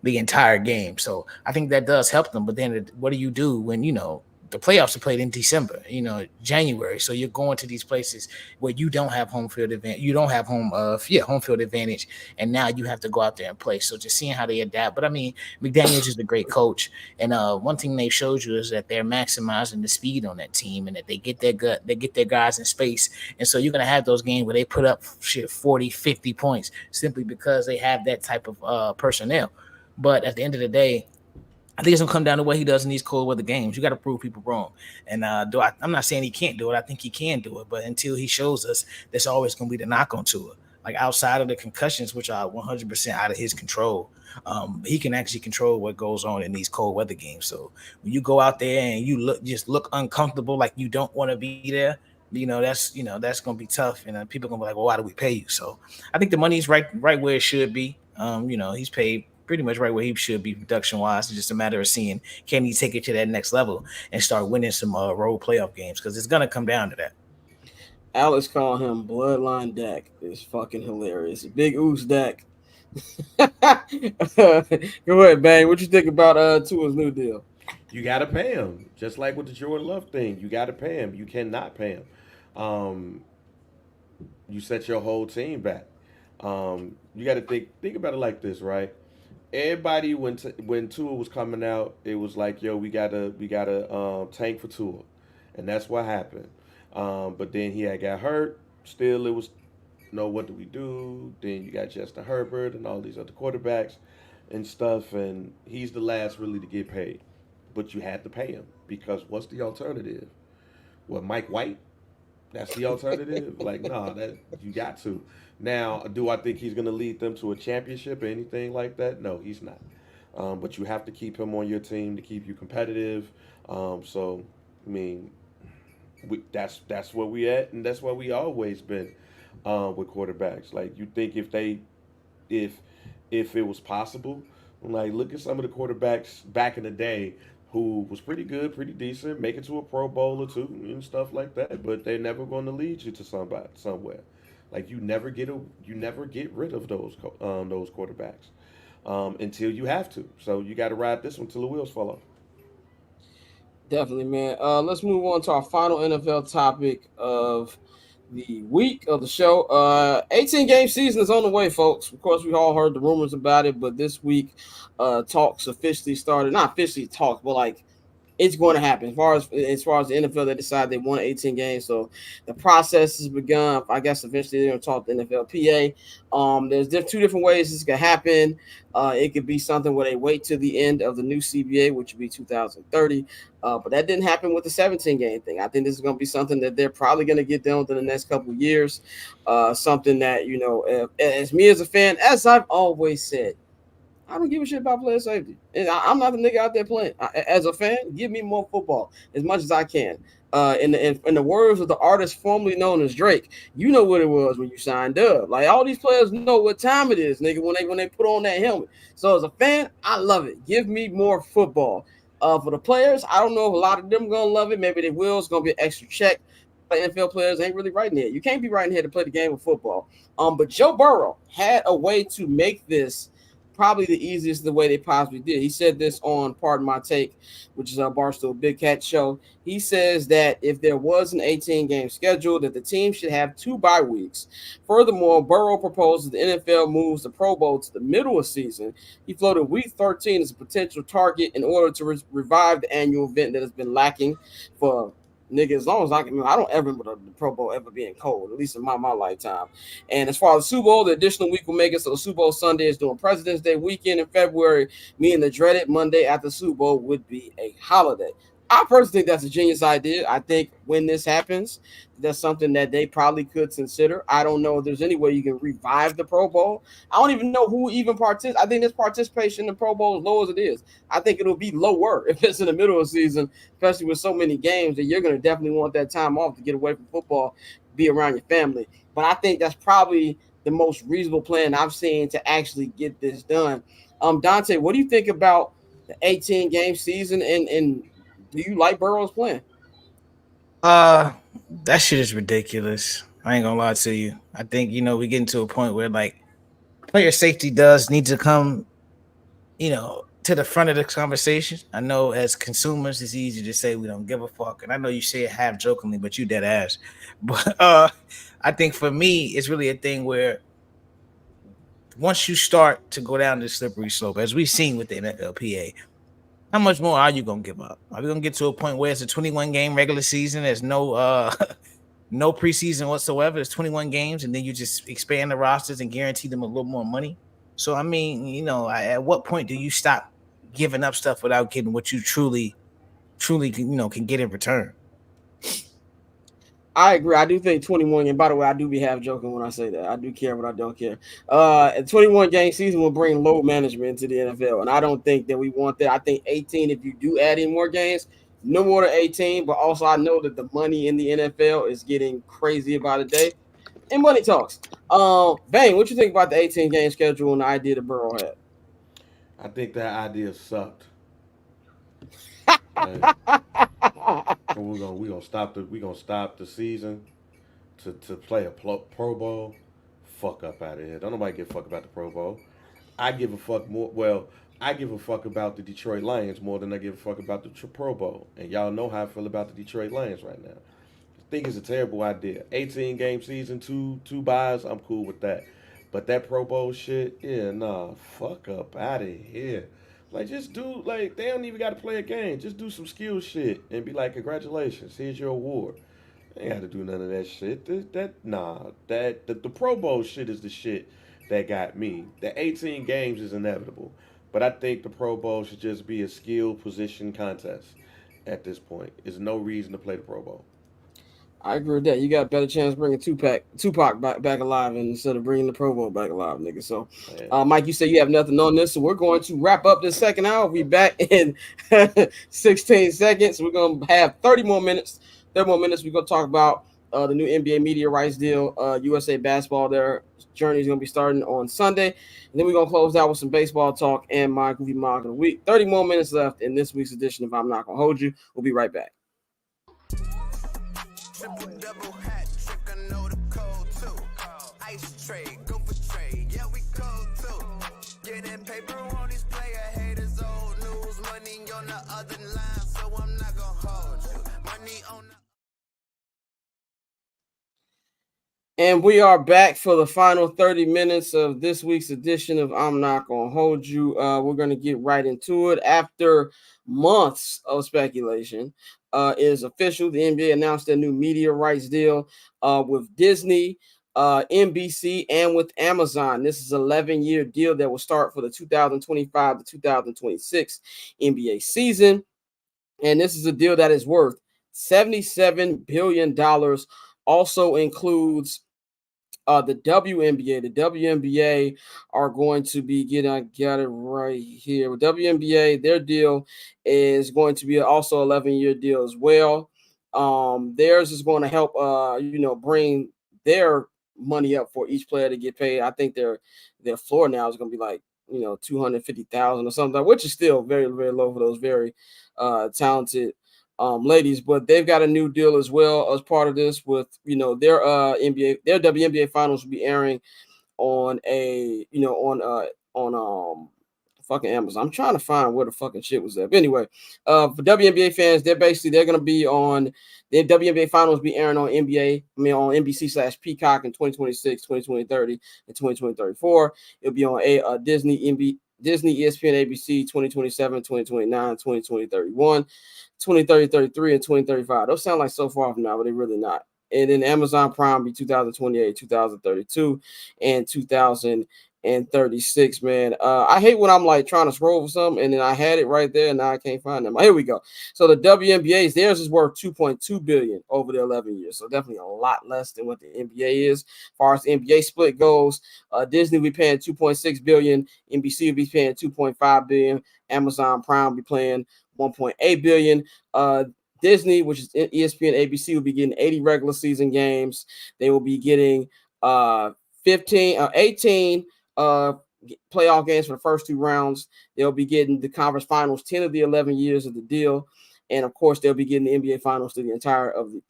the entire game. So I think that does help them. But then what do you do when, you know, the playoffs are played in December, you know, January. So you're going to these places where you don't have home field advantage. You don't have home field advantage. And now you have to go out there and play. So just seeing how they adapt. But I mean, McDaniels is a great coach. And one thing they showed you is that they're maximizing the speed on that team and that they get their guys in space. And so you're going to have those games where they put up 40, 50 points simply because they have that type of personnel. But at the end of the day, I think it's gonna come down to what he does in these cold weather games. You got to prove people wrong. And I'm not saying he can't do it. I think he can do it. But until he shows us, there's always gonna be the knock on to it. Like outside of the concussions, which are 100% out of his control, he can actually control what goes on in these cold weather games. So when you go out there and you look uncomfortable, like you don't want to be there, that's gonna be tough. And people gonna be like, well, why do we pay you? So I think the money's right where it should be. He's paid pretty much right where he should be production wise. It's just a matter of seeing, can he take it to that next level and start winning some road playoff games, because it's gonna come down to that. Alex called him Bloodline Dak. It's fucking hilarious. Big Oos Dak. Go ahead, Bang. What you think about Tua's new deal? You got to pay him. Just like with the Jordan Love thing. You got to pay him. You cannot pay him. You set your whole team back. You got to think about it like this, right? Everybody, when Tua was coming out, it was like, yo, we gotta tank for Tua, and that's what happened. But then he got hurt. Still, it was, what do we do? Then you got Justin Herbert and all these other quarterbacks and stuff, and he's the last really to get paid. But you had to pay him, because what's the alternative? What, Mike White? That's the alternative? Like, no, that you got to. Now, do I think he's going to lead them to a championship or anything like that? No, he's not. But you have to keep him on your team to keep you competitive. So, I mean, that's where we at, and that's where we always been with quarterbacks. Like, you think if it was possible, like, look at some of the quarterbacks back in the day who was pretty good, pretty decent, make it to a Pro Bowl or two and stuff like that, but they're never going to lead you to somewhere. Like, you never get rid of those quarterbacks until you have to. So you got to ride this one till the wheels fall off. Definitely, man. Let's move on to our final NFL topic of the week of the show. 18-game season is on the way, folks. Of course, we all heard the rumors about it, but this week talks officially started. Not officially talks, but like It's going to happen. As far as the NFL, they decide they want 18 games, so the process has begun. I guess eventually they're going to talk to NFLPA. There's two different ways this can happen. It could be something where they wait to the end of the new CBA, which would be 2030. But that didn't happen with the 17 game thing. I think this is going to be something that they're probably going to get done within the next couple of years. Something that, as me as a fan, as I've always said, I don't give a shit about player safety. And I'm not the nigga out there playing. As a fan, give me more football as much as I can. In the words of the artist formerly known as Drake, you know what it was when you signed up. Like, all these players know what time it is, nigga, when they put on that helmet. So as a fan, I love it. Give me more football. For the players, I don't know if a lot of them gonna love it. Maybe they will. It's gonna be an extra check. But NFL players ain't really writing here. You can't be writing here to play the game of football. But Joe Burrow had a way to make this probably the easiest the way they possibly did. He said this on Pardon My Take, which is our Barstool Big Cat show. He says that if there was an 18-game schedule, that the team should have 2 bye weeks. Furthermore, Burrow proposes the NFL moves the Pro Bowl to the middle of season. He floated Week 13 as a potential target in order to revive the annual event that has been lacking for nigga, as long as I can remember. I don't ever remember the Pro Bowl ever being cold, at least in my lifetime. And as far as the Super Bowl, the additional week will make it so the Super Bowl Sunday is doing President's Day weekend in February, meaning the dreaded Monday after the Super Bowl would be a holiday. I personally think that's a genius idea. I think when this happens, that's something that they probably could consider. I don't know if there's any way you can revive the Pro Bowl. I don't even know who even participates. I think this participation in the Pro Bowl, as low as it is, I think it'll be lower if it's in the middle of the season, especially with so many games that you're going to definitely want that time off to get away from football, be around your family. But I think that's probably the most reasonable plan I've seen to actually get this done. Dante, what do you think about the 18-game season, and do you like Burrow's plan? That shit is ridiculous. I ain't gonna lie to you. I think, we getting to a point where, like, player safety does need to come, to the front of the conversation. I know as consumers, it's easy to say we don't give a fuck. And I know you say it half jokingly, but you dead ass. But I think for me, it's really a thing where once you start to go down this slippery slope, as we've seen with the NFLPA, how much more are you gonna give up? Are we gonna get to a point where it's a 21-game regular season? There's no no preseason whatsoever. It's 21 games, and then you just expand the rosters and guarantee them a little more money. So I mean, at what point do you stop giving up stuff without getting what you truly, can get in return? I agree. I do think 21, and by the way, I do be half joking when I say that. I do care, but I don't care. A 21-game season will bring load management into the NFL, and I don't think that we want that. I think 18, if you do add in more games, no more than 18, but also I know that the money in the NFL is getting crazy by the day, and money talks. Bang, what you think about the 18-game schedule and the idea that Burrow had? I think that idea sucked. We're gonna stop the season to play a Pro Bowl. Fuck up out of here. Don't nobody give a fuck about the Pro Bowl. I give a fuck more. Well, I give a fuck about the Detroit Lions more than I give a fuck about the Pro Bowl. And y'all know how I feel about the Detroit Lions right now. I think it's a terrible idea. 18-game season, two buys, I'm cool with that. But that Pro Bowl shit, fuck up out of here. Like, just do, like, they don't even got to play a game. Just do some skill shit and be like, congratulations, here's your award. They ain't got to do none of that shit. The Pro Bowl shit is the shit that got me. The 18 games is inevitable. But I think the Pro Bowl should just be a skill position contest at this point. There's no reason to play the Pro Bowl. I agree with that. You got a better chance bringing Tupac back alive instead of bringing the Pro Bowl back alive, nigga. So, Mike, you said you have nothing on this, so we're going to wrap up this second hour. We'll be back in 16 seconds. We're going to have 30 more minutes. We're going to talk about the new NBA media rights deal. USA Basketball, their journey is going to be starting on Sunday. And then we're going to close out with some baseball talk and my goofy mock of the week. 30 more minutes left in this week's edition of I'm Not Gonna Hold You. We'll be right back. Triple double hat trick, I know the code too. Ice trade, go for trade, yeah we cold too. Getting paper on these player haters, old news, money on the other line, so I'm not gonna hold you. Money on the And we are back for the final 30 minutes of this week's edition of I'm Not Gonna Hold You. We're gonna get right into it. After months of speculation, it is official. The NBA announced their new media rights deal with Disney, NBC, and with Amazon. This is an 11-year deal that will start for the 2025 to 2026 NBA season. And this is a deal that is worth $77 billion. Also includes the WNBA. The WNBA are going to be getting, I got it right here. With WNBA, their deal is going to be also 11-year deal as well. Theirs is going to help, bring their money up for each player to get paid. I think their floor now is going to be like, 250,000 or something, which is still very, very low for those very talented ladies, but they've got a new deal as well as part of this with their their WNBA finals will be airing on on fucking Amazon. I'm trying to find where the fucking shit was at. But anyway, for WNBA fans, they're gonna be on the WNBA finals be airing on on NBC/Peacock in 2026, 2030, and 2034. It'll be on Disney, ESPN, ABC 2027, 2029, 2020, 31, 2030, 33, and 2035. Those sound like so far from now, but they're really not. And then Amazon Prime be 2028, 2032, and 2036, man. I hate when I'm like trying to scroll for something and then I had it right there and now I can't find them. Here we go. So the WNBA's theirs is worth $2.2 billion over the 11 years. So definitely a lot less than what the NBA is. As far as the NBA split goes, Disney will be paying $2.6 billion, NBC will be paying $2.5 billion, Amazon Prime will be paying $1.8 billion. Disney, which is ESPN, ABC, will be getting 80 regular season games. They will be getting 18 playoff games for the first two rounds. They'll be getting the conference finals 10 of the 11 years of the deal. And of course, they'll be getting the NBA finals to the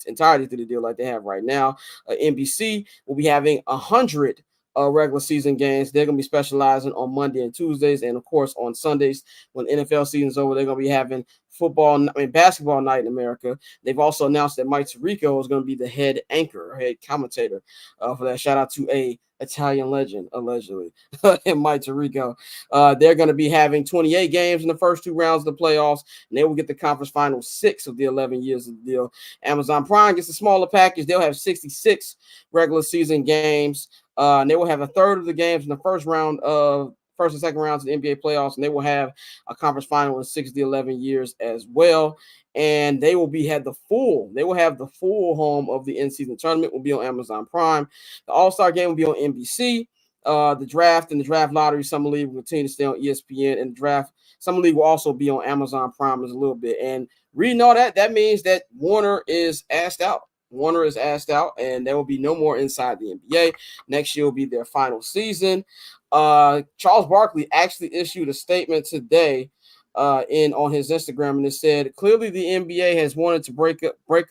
entirety through the deal like they have right now. NBC will be having 100 regular season games. They're going to be specializing on Monday and Tuesdays. And of course, on Sundays, when NFL season is over, they're going to be having basketball night in America. They've also announced that Mike Tirico is going to be the head anchor, head commentator for that. Shout out to a Italian legend, allegedly, and Mike Tirico. They're going to be having 28 games in the first two rounds of the playoffs, and they will get the conference final 6 of the 11 years of the deal. Amazon Prime gets a smaller package. They'll have 66 regular season games. And they will have a third of the games in the first and second rounds of the NBA playoffs, and they will have a conference final in 6 of the 11 years as well. And they will have the full home of the in-season tournament will be on Amazon Prime. The All-Star game will be on NBC. The draft and the draft lottery summer league will continue to stay on ESPN, and the draft summer league will also be on Amazon Prime as a little bit. And reading all that means that Warner is asked out. And there will be no more inside the NBA. Next year will be their final season. Charles Barkley actually issued a statement today on his Instagram, and it said, clearly the NBA has wanted to break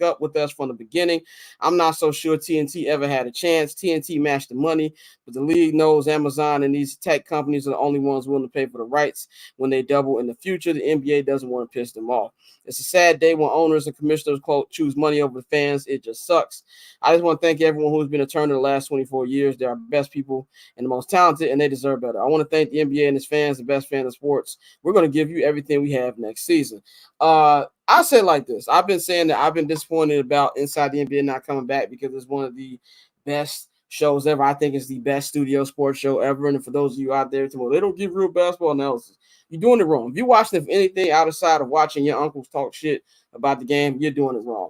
up with us from the beginning. I'm not so sure TNT ever had a chance. TNT matched the money, but the league knows Amazon and these tech companies are the only ones willing to pay for the rights when they double in the future. The NBA doesn't want to piss them off. It's a sad day when owners and commissioners, quote, choose money over the fans. It just sucks. I just want to thank everyone who's been a Turner the last 24 years. They're our best people and the most talented, and they deserve better. I want to thank the NBA and its fans, the best fan of sports. We're going to give you everything we have next season. I say it like this. I've been saying that I've been disappointed about Inside the NBA not coming back because it's one of the best shows ever. I think it's the best studio sports show ever. And for those of you out there, they don't give real basketball analysis. You're doing it wrong. If you're watching anything outside of watching your uncles talk shit about the game, you're doing it wrong.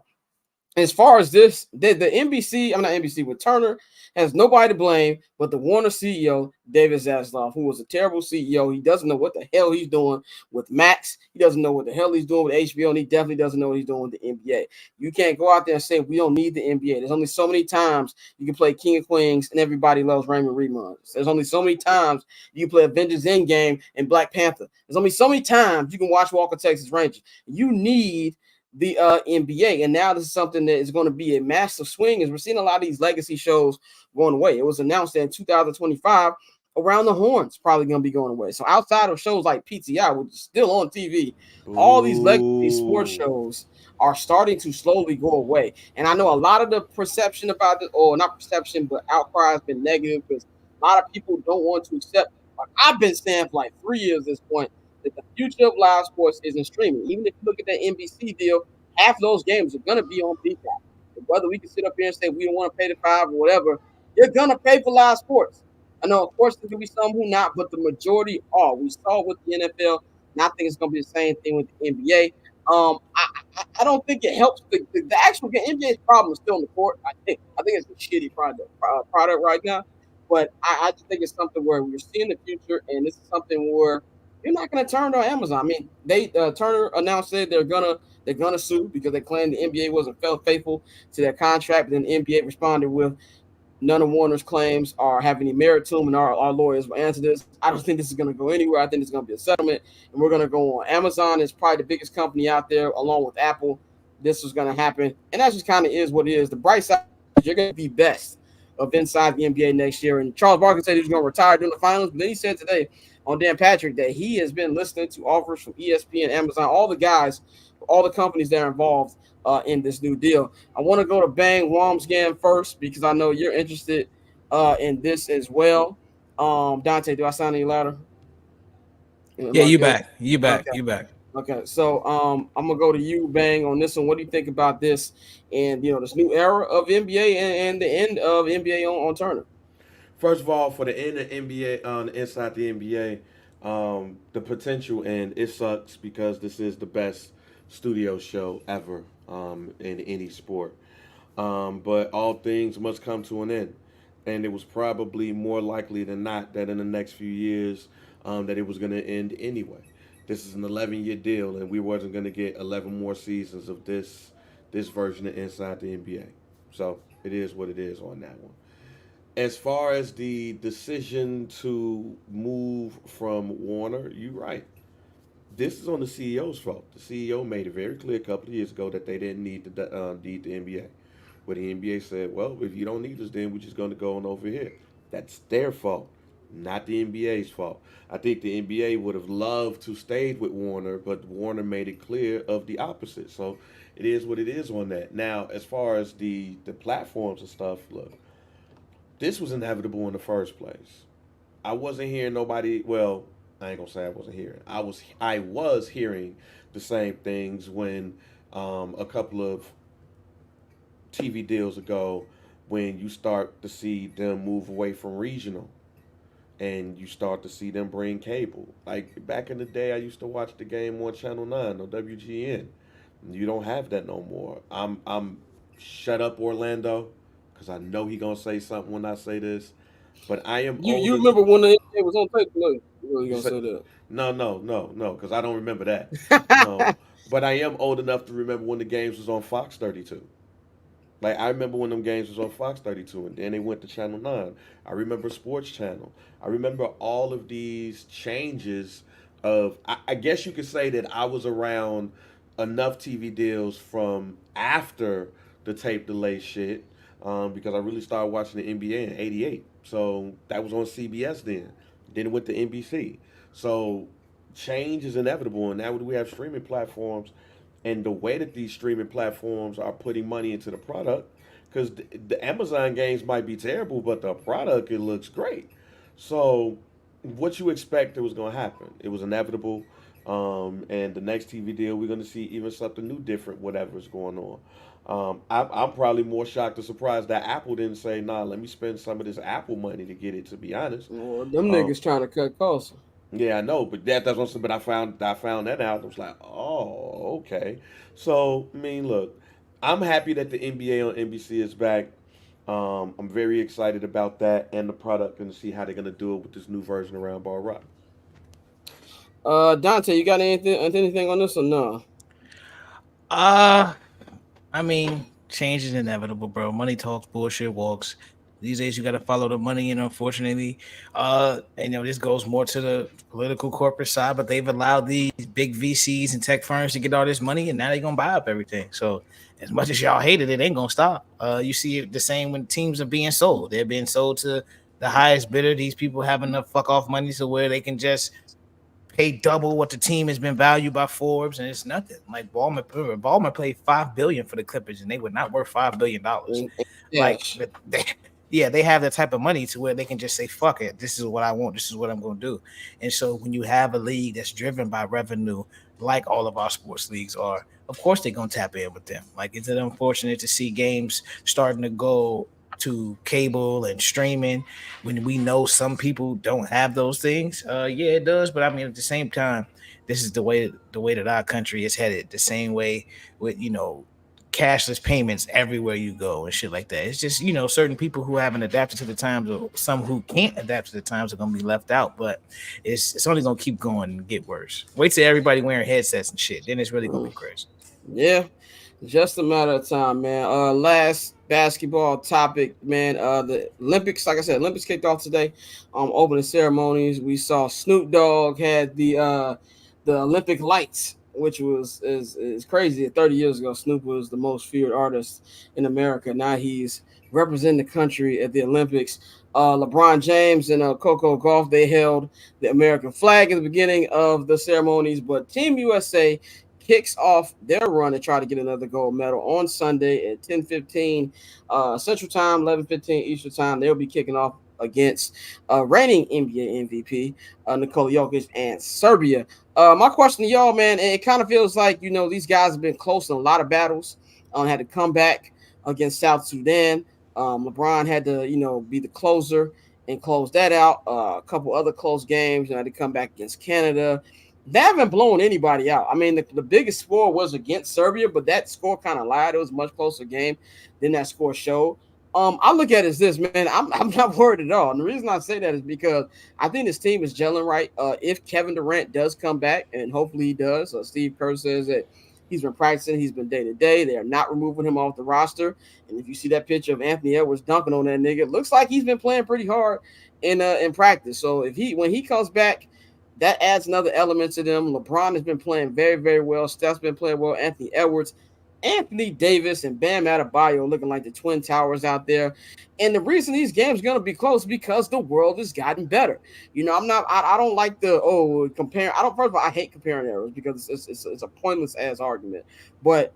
As far as this, the NBC, I'm not NBC, with Turner has nobody to blame but the Warner CEO, David Zaslav, who was a terrible CEO. He doesn't know what the hell he's doing with Max. He doesn't know what the hell he's doing with HBO, and he definitely doesn't know what he's doing with the NBA. You can't go out there and say we don't need the NBA. There's only so many times you can play King of Queens and everybody loves Raymond reruns. There's only so many times you can play Avengers Endgame and Black Panther. There's only so many times you can watch Walker, Texas Rangers. You need the NBA, and now this is something that is going to be a massive swing as we're seeing a lot of these legacy shows going away. It was announced that in 2025 Around the Horn's probably going to be going away. So outside of shows like PTI, which is still on TV, all these legacy sports shows are starting to slowly go away. And I know a lot of the perception about this, or not perception, but outcry has been negative because a lot of people don't want to accept. Like I've been saying for like 3 years at this point that the future of live sports is in streaming. Even if you look at that NBC deal, half of those games are going to be on Peacock. Whether we can sit up here and say we don't want to pay the $5 or whatever, you're going to pay for live sports. I know, of course, there can be some who not, but the majority are. We saw with the NFL, and I think it's going to be the same thing with the NBA. I don't think it helps. The actual game, NBA's problem is still in the court. I think it's a shitty product right now. But I just think it's something where we're seeing the future, and this is something where you're not going to turn on Amazon. I mean, they Turner announced that they're gonna sue because they claimed the NBA wasn't faithful to their contract. But then the NBA responded with, none of Warner's claims are have any merit to them, and our lawyers will answer this. I don't think this is going to go anywhere. I think it's going to be a settlement, and we're going to go on. Amazon is probably the biggest company out there, along with Apple. This is going to happen, and that just kind of is what it is. The bright side is you're going to be best of inside the NBA next year. And Charles Barkley said he was going to retire during the finals, but then he said today on Dan Patrick that he has been listening to offers from ESPN, Amazon, all the guys, all the companies that are involved in this new deal. I want to go to Bang Wamsgam first because I know you're interested in this as well. Dante, do I sound any louder? Yeah, you back. You back. Okay. You back. Okay, so I'm gonna go to you, Bang, on this one. What do you think about this and this new era of NBA and the end of NBA on Turner? First of all, for the end of NBA inside the NBA, the potential end, it sucks because this is the best studio show ever in any sport. But all things must come to an end. And it was probably more likely than not that in the next few years that it was going to end anyway. This is an 11-year deal, and we wasn't going to get 11 more seasons of this version of Inside the NBA. So it is what it is on that one. As far as the decision to move from Warner, you're right. This is on the CEO's fault. The CEO made it very clear a couple of years ago that they didn't need the NBA. But the NBA said, well, if you don't need us, then we're just going to go on over here. That's their fault, not the NBA's fault. I think the NBA would have loved to stayed with Warner, but Warner made it clear of the opposite. So it is what it is on that. Now, as far as the platforms and stuff, look, this was inevitable in the first place. I wasn't hearing nobody, well, I ain't gonna say I wasn't hearing. I was hearing the same things when a couple of TV deals ago, when you start to see them move away from regional, and you start to see them bring cable. Like back in the day, I used to watch the game on Channel 9 on WGN. You don't have that no more. I'm shut up, Orlando, because I know he gonna say something when I say this. But I am. You remember when the NBA was on tape? You gonna say that? No, because I don't remember that. No. But I am old enough to remember when the games was on Fox 32. Like, I remember when them games was on Fox 32, and then they went to Channel 9. I remember Sports Channel. I remember all of these changes of, I guess you could say that I was around enough TV deals from after the tape delay shit, because I really started watching the NBA in '88. So that was on CBS then. Then it went to NBC. So change is inevitable, and now we have streaming platforms. And the way that these streaming platforms are putting money into the product, because the Amazon games might be terrible, but the product, it looks great. So what you expected was going to happen. It was inevitable. And the next TV deal, we're going to see even something new, different, whatever's going on. I'm probably more shocked or surprised that Apple didn't say, nah, let me spend some of this Apple money to get it, to be honest. Well, them niggas trying to cut costs. Yeah, I know, but that's what I'm saying. But I found that out. I was like, oh, okay. So, I mean, look, I'm happy that the NBA on NBC is back. I'm very excited about that and the product, and to see how they're gonna do it with this new version around Ball Rock. Dante, you got anything on this or no? I mean, change is inevitable, bro. Money talks, bullshit walks. These days, you got to follow the money, and unfortunately, this goes more to the political corporate side, but they've allowed these big VCs and tech firms to get all this money, and now they're going to buy up everything. So as much as y'all hate it, it ain't going to stop. You see it the same when teams are being sold. They're being sold to the highest bidder. These people have enough fuck off money to where they can just pay double what the team has been valued by Forbes, and it's nothing. Like Ballmer paid $5 billion for the Clippers, and they were not worth $5 billion. Like, they have that type of money to where they can just say, "Fuck it, this is what I want. This is what I'm going to do." And so, when you have a league that's driven by revenue, like all of our sports leagues are, of course they're going to tap in with them. Like, is it unfortunate to see games starting to go to cable and streaming when we know some people don't have those things? Yeah, it does. But I mean, at the same time, this is the way that our country is headed. The same way with cashless payments everywhere you go and shit like that. It's just certain people who haven't adapted to the times, or some who can't adapt to the times, are going to be left out. But it's only going to keep going and get worse. Wait till everybody wearing headsets and shit, then it's really going to be crazy. Yeah, just a matter of time, man. Last basketball topic, man. The Olympics, like I said, Olympics kicked off today. Opening ceremonies. We saw Snoop Dogg had the Olympic lights, which is crazy. 30 years ago, Snoop was the most feared artist in America. Now he's representing the country at the Olympics. LeBron James and Coco Gauff, they held the American flag at the beginning of the ceremonies, but Team USA kicks off their run to try to get another gold medal on Sunday at 10:15 Central Time, 11:15 Eastern Time. They'll be kicking off against reigning NBA MVP Nikola Jokic and Serbia. My question to y'all, man, it kind of feels like these guys have been close in a lot of battles. Had to come back against South Sudan. LeBron had to be the closer and close that out. A couple other close games, had to come back against Canada. They haven't blown anybody out. I mean, the biggest score was against Serbia, but that score kind of lied. It was a much closer game than that score showed. I look at it as this, man. I'm not worried at all. And the reason I say that is because I think this team is gelling right. If Kevin Durant does come back, and hopefully he does, Steve Kerr says that he's been practicing. He's been day to day. They are not removing him off the roster. And if you see that picture of Anthony Edwards dunking on that nigga, it looks like he's been playing pretty hard in practice. So when he comes back, that adds another element to them. LeBron has been playing very, very well. Steph's been playing well. Anthony Edwards, Anthony Davis, and Bam Adebayo looking like the Twin Towers out there. And the reason these games are going to be close because the world has gotten better. I don't like comparing. First of all, I hate comparing errors because it's a pointless ass argument. But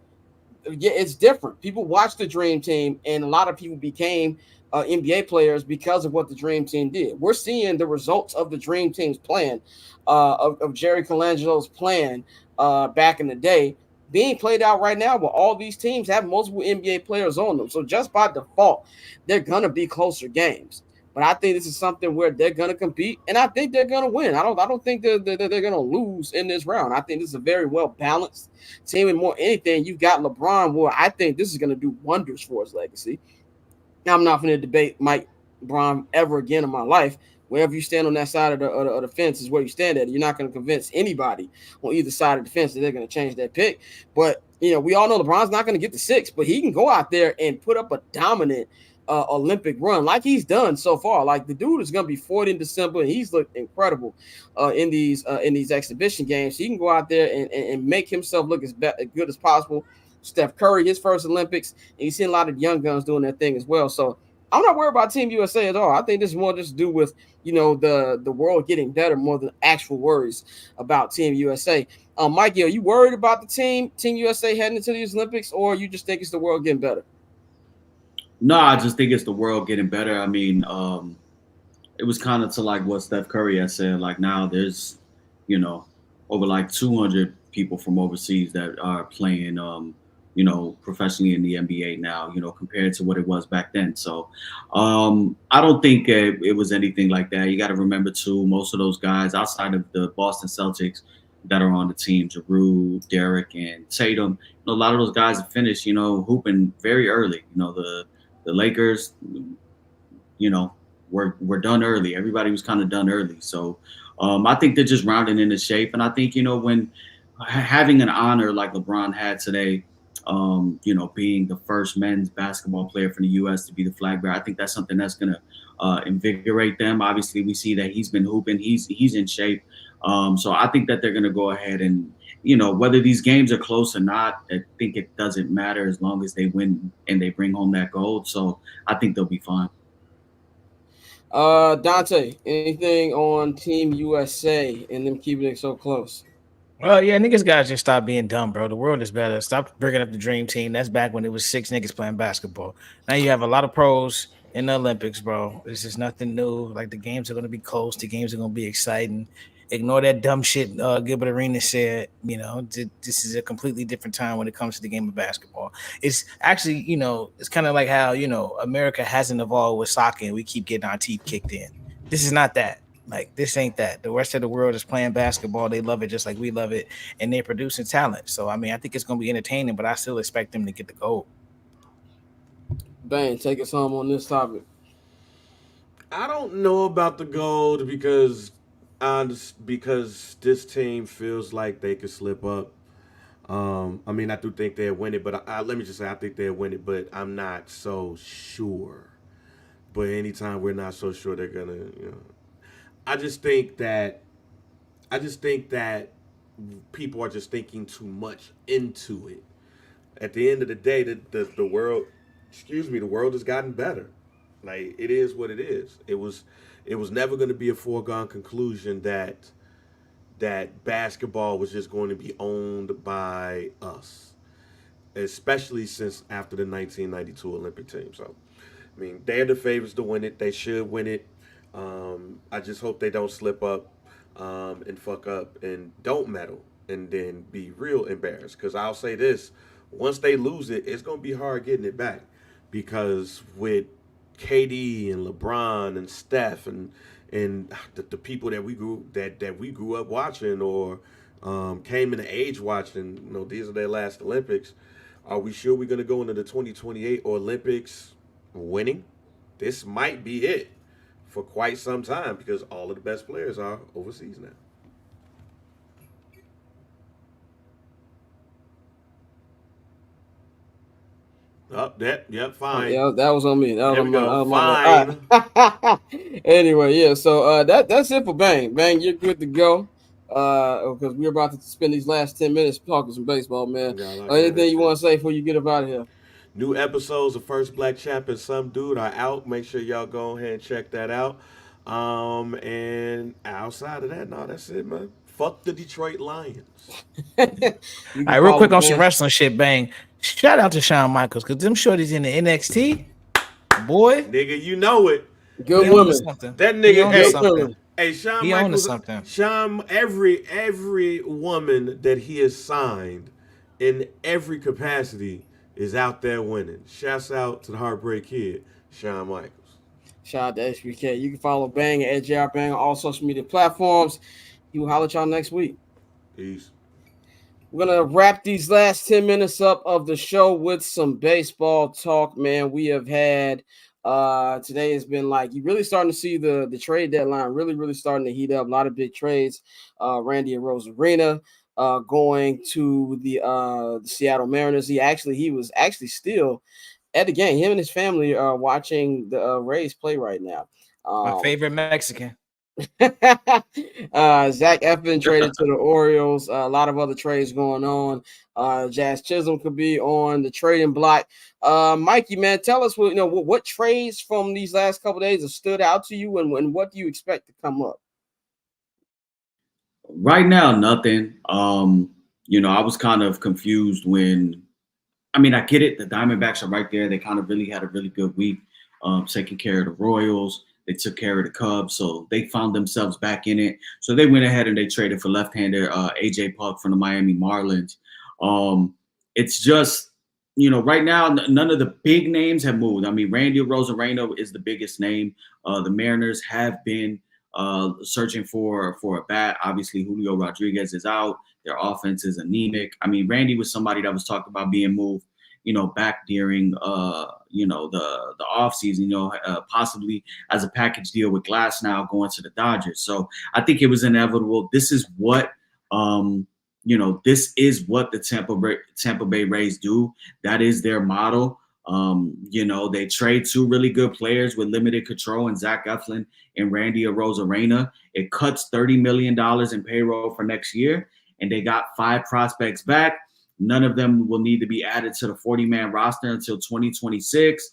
yeah, it's different. People watch the Dream Team, and a lot of people became NBA players because of what the Dream Team did. We're seeing the results of the Dream Team's plan, of Jerry Colangelo's plan back in the day, being played out right now, but all these teams have multiple NBA players on them. So just by default, they're going to be closer games. But I think this is something where they're going to compete, and I think they're going to win. I don't think they're going to lose in this round. I think this is a very well-balanced team, and more anything, you've got LeBron, where I think this is going to do wonders for his legacy. Now, I'm not going to debate Mike Brown ever again in my life. Wherever you stand on that side of the fence is where you stand at. You're not going to convince anybody on either side of the fence that they're going to change that pick. But, we all know LeBron's not going to get the 6, but he can go out there and put up a dominant Olympic run like he's done so far. Like, the dude is going to be 40 in December, and he's looked incredible in these exhibition games. He can go out there and make himself look as good as possible. Steph Curry, his first Olympics, and you see a lot of young guns doing that thing as well. So I'm not worried about Team USA at all. I think this is more just to do with, the world getting better more than actual worries about Team USA. Mikey, are you worried about the Team USA heading into these Olympics, or you just think it's the world getting better? No, I just think it's the world getting better. I mean, it was kind of to like what Steph Curry had said. Like, now there's, over like 200 people from overseas that are playing professionally in the NBA now, compared to what it was back then. So I don't think it was anything like that. You got to remember, too, most of those guys outside of the Boston Celtics that are on the team, Giroux, Derek, and Tatum, a lot of those guys have finished, hooping very early. The Lakers, were done early. Everybody was kind of done early. So I think they're just rounding into shape. And I think, when having an honor like LeBron had today, being the first men's basketball player for the U.S. to be the flag bearer, I think that's something that's going to invigorate them. Obviously, we see that he's been hooping. He's in shape. So I think that they're going to go ahead and, whether these games are close or not, I think it doesn't matter as long as they win and they bring home that gold. So I think they'll be fine. Dante, anything on Team USA and them keeping it so close? Well, yeah, niggas gotta just stop being dumb, bro. The world is better. Stop bringing up the dream team. That's back when it was 6 niggas playing basketball. Now you have a lot of pros in the Olympics, bro. This is nothing new. Like the games are gonna be close. The games are gonna be exciting. Ignore that dumb shit Gilbert Arenas said. This is a completely different time when it comes to the game of basketball. It's actually, it's kind of like how America hasn't evolved with soccer, and we keep getting our teeth kicked in. This is not that. Like this ain't that. The rest of the world is playing basketball. They love it just like we love it, and they're producing talent. So I mean, I think it's gonna be entertaining, but I still expect them to get the gold. Bang, take us home on this topic. I don't know about the gold because this team feels like they could slip up. I mean, I do think they'll win it, but let me just say I think they'll win it, but I'm not so sure. But anytime we're not so sure, they're gonna, I just think that people are just thinking too much into it. At the end of the day, the world, the world has gotten better. Like it is what it is. It was never going to be a foregone conclusion that basketball was just going to be owned by us, especially since after the 1992 Olympic team. So, I mean, they're the favorites to win it. They should win it. I just hope they don't slip up and fuck up and don't medal and then be real embarrassed. Because I'll say this, once they lose it, it's going to be hard getting it back. Because with KD and LeBron and Steph and the people that we grew up watching or came into age watching, these are their last Olympics. Are we sure we're going to go into the 2028 Olympics winning? This might be it for quite some time because all of the best players are overseas now. Fine. Yeah, that was on me. That was on fine. Right. Anyway, yeah. So that's it for Bang. Bang, you're good to go. Because we're about to spend these last 10 minutes talking some baseball, man. Anything you want to say before you get up out of here? New episodes of First Black Champ and Some Dude are out. Make sure y'all go ahead and check that out. And outside of that, no, that's it, man. Fuck the Detroit Lions. All right, real quick on some wrestling shit, Bang. Shout out to Shawn Michaels because them shorties in the NXT, boy. Nigga, you know it. Good woman. That nigga, hey, Shawn Michaels. Shawn, every woman that he has signed in every capacity is out there winning. Shouts out to the Heartbreak Kid, Shawn Michaels. Shout out to HBK. You can follow Bang at JR Bang on all social media platforms. He will holler at y'all next week. Peace. We're going to wrap these last 10 minutes up of the show with some baseball talk, man. We have had today has been like you really starting to see the trade deadline really starting to heat up. A lot of big trades. Randy Arozarena going to the Seattle Mariners. He was actually still at the game. Him and his family are watching the Rays play right now. My favorite Mexican. Zach Eflin traded to the Orioles. A lot of other trades going on. Jazz Chisholm could be on the trading block. Mikey, man, tell us what trades from these last couple of days have stood out to you, and what do you expect to come up? Right now, nothing. I was kind of confused when. I mean, I get it. The Diamondbacks are right there. They kind of really had a really good week, taking care of the Royals. They took care of the Cubs, so they found themselves back in it. So they went ahead and they traded for left-hander AJ Puk from the Miami Marlins. It's just, right now, none of the big names have moved. I mean, Randy Arozarena is the biggest name. The Mariners have been searching for a bat. Obviously, Julio Rodriguez is out. Their offense is anemic. I mean, Randy was somebody that was talked about being moved, back during, the offseason, possibly as a package deal with Glass now going to the Dodgers. So I think it was inevitable. This is what, the Tampa Bay Rays do. That is their model. They trade two really good players with limited control in Zach Eflin and Randy Arozarena. It cuts $30 million in payroll for next year, and they got 5 prospects back. None of them will need to be added to the 40-man roster until 2026.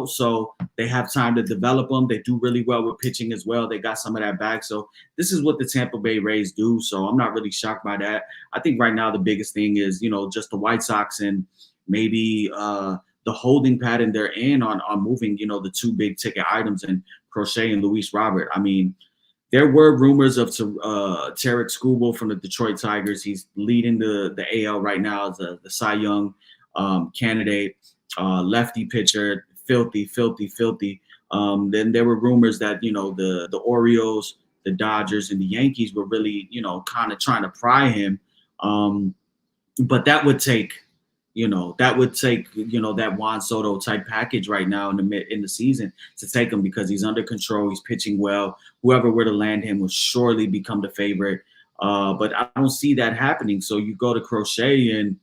so they have time to develop them. They do really well with pitching as well. They got some of that back. So this is what the Tampa Bay Rays do. So I'm not really shocked by that. I think right now the biggest thing is, just the White Sox and maybe the holding pattern they're in on moving, the two big ticket items and Crochet and Luis Robert. I mean, there were rumors of Tarek Skubal from the Detroit Tigers. He's leading the AL right now as the Cy Young candidate, lefty pitcher, filthy. Then there were rumors that, the Orioles, the Dodgers, and the Yankees were really, kind of trying to pry him. But that would take, that Juan Soto type package right now in the season to take him, because he's under control. He's pitching well. Whoever were to land him will surely become the favorite. But I don't see that happening. So you go to Crochet, and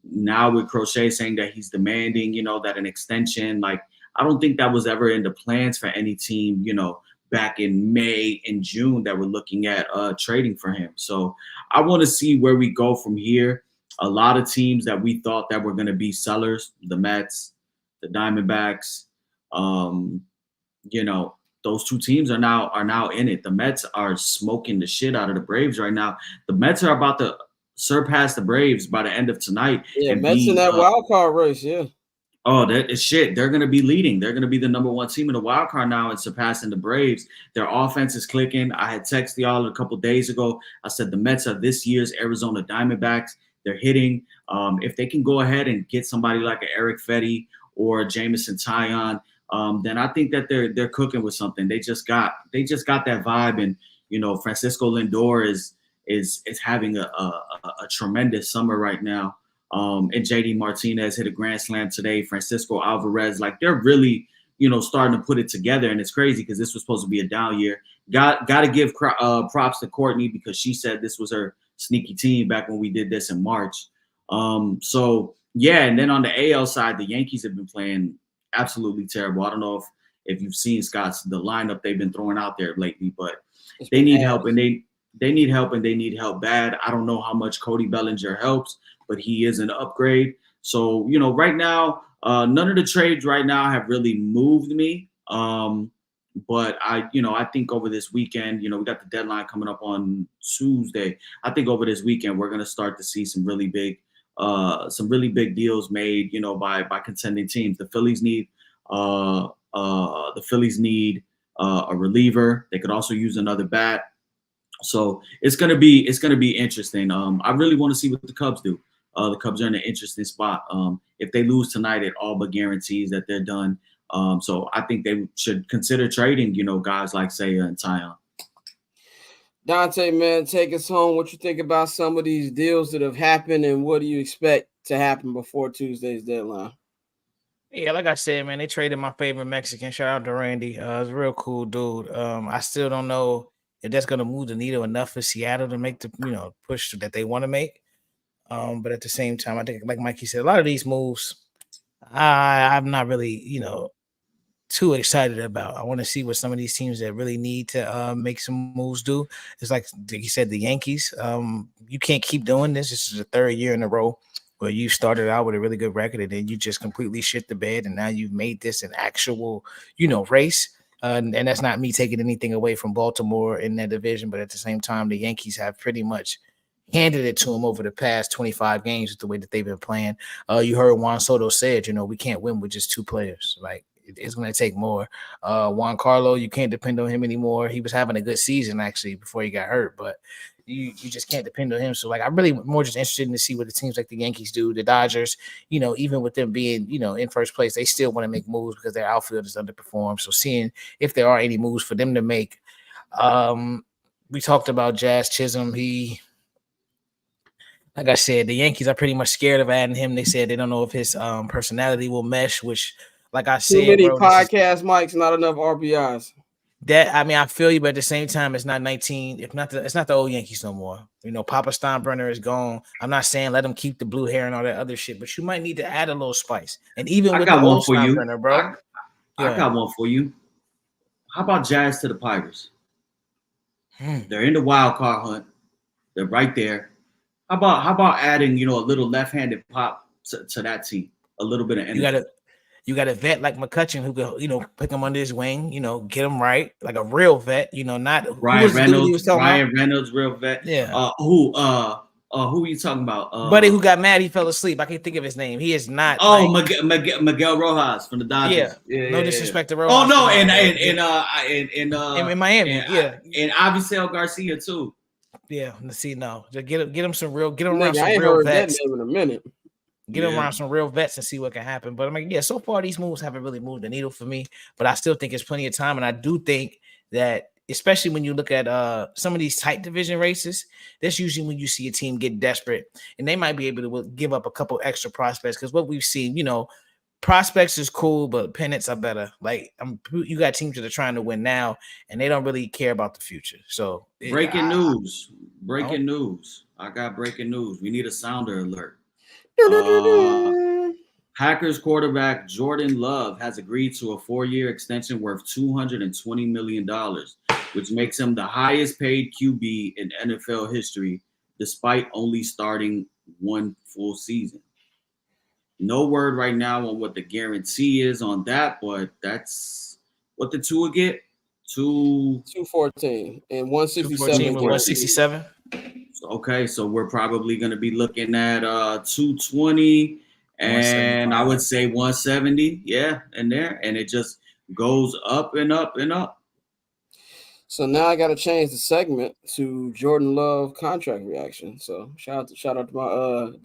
now with Crochet saying that he's demanding, that an extension, like, I don't think that was ever in the plans for any team, back in May and June that were looking at trading for him. So I want to see where we go from here. A lot of teams that we thought that were going to be sellers, the Mets, the Diamondbacks, those two teams are now in it. The Mets are smoking the shit out of the Braves right now. The Mets are about to surpass the Braves by the end of tonight. Yeah, Mets in that wild card race, yeah. Oh, that is shit. They're going to be leading. They're going to be the number one team in the wild card now and surpassing the Braves. Their offense is clicking. I had texted y'all a couple days ago. I said the Mets are this year's Arizona Diamondbacks. They're hitting. If they can go ahead and get somebody like an Eric Fetty or Jameson Taillon, then I think that they're cooking with something. They just got that vibe, and Francisco Lindor is having a tremendous summer right now. And JD Martinez hit a grand slam today. Francisco Alvarez, like, they're really starting to put it together, and it's crazy because this was supposed to be a down year. Got to give props to Courtney, because she said this was her sneaky team back when we did this in March. So yeah, and then on the AL side, the Yankees have been playing absolutely terrible. I don't know if you've seen, Scott's, the lineup they've been throwing out there lately, but they need help, and they need help, and they need help bad. I don't know how much Cody Bellinger helps, but he is an upgrade. So, right now, none of the trades right now have really moved me. But I think over this weekend, we got the deadline coming up on Tuesday. I think over this weekend, we're going to start to see some really big deals made, by contending teams. The Phillies need a reliever. They could also use another bat. So it's gonna be interesting. I really want to see what the Cubs do. The Cubs are in an interesting spot. If they lose tonight, it all but guarantees that they're done. So I think they should consider trading, guys like Seiya and Taillon. Dante, man, take us home. What you think about some of these deals that have happened, and what do you expect to happen before Tuesday's deadline? Yeah, like I said, man, they traded my favorite Mexican. Shout out to Randy. He's a real cool dude. I still don't know if that's going to move the needle enough for Seattle to make the push that they want to make. But at the same time, I think, like Mikey said, a lot of these moves, I'm not really, too excited about. I want to see what some of these teams that really need to make some moves do. It's like you said, the Yankees. You can't keep doing this. This is the third year in a row where you started out with a really good record, and then you just completely shit the bed, and now you've made this an actual, race. And that's not me taking anything away from Baltimore in that division, but at the same time, the Yankees have pretty much handed it to them over the past 25 games with the way that they've been playing. You heard Juan Soto said, we can't win with just two players. Like, it's going to take more. Juan Carlo, you can't depend on him anymore. He was having a good season, actually, before he got hurt, but you just can't depend on him. So, like, I'm really more just interested in to see what the teams like the Yankees do. The Dodgers, even with them being, in first place, they still want to make moves because their outfield is underperformed. So seeing if there are any moves for them to make. We talked about Jazz Chisholm. Like I said, the Yankees are pretty much scared of adding him. They said they don't know if his personality will mesh, which, like I said, too many podcast mics, not enough RBIs. I feel you, but at the same time, it's not 19. It's not the old Yankees no more. Papa Steinbrenner is gone. I'm not saying let him keep the blue hair and all that other shit, but you might need to add a little spice. And even with the old Steinbrenner, bro, I got one for you. How about Jazz to the Pirates? They're in the wild card hunt. They're right there. How about adding, a little left-handed pop to that team? A little bit of energy. You got a vet like McCutcheon who could, pick him under his wing, get him right, like a real vet, not who was the dude he was talking Ryan about? Reynolds, real vet. Yeah. Who are you talking about? Buddy who got mad, he fell asleep. I can't think of his name. He is not. Miguel Rojas from the Dodgers. Yeah. No disrespect to Rojas. Oh no, and in Miami. And Avisel Garcia too. Yeah, let's see. No, just get him around some real vets. That name in a minute. Get him around some real vets and see what can happen. But I mean, so far these moves haven't really moved the needle for me. But I still think it's plenty of time, and I do think that, especially when you look at some of these tight division races, that's usually when you see a team get desperate, and they might be able to give up a couple extra prospects. Because what we've seen, prospects is cool, but pennants are better. Like you got teams that are trying to win now, and they don't really care about the future. So breaking news. I got breaking news. We need a sounder alert. Packers quarterback Jordan Love has agreed to a 4-year extension worth $220 million, which makes him the highest paid QB in NFL history, despite only starting one full season. No word right now on what the guarantee is on that, but that's what the Tua get. 214 and 167. 167. Okay, so we're probably going to be looking at 220 and I would say 170, in there, and it just goes up and up and up. So now I got to change the segment to Jordan Love contract reaction. So shout out to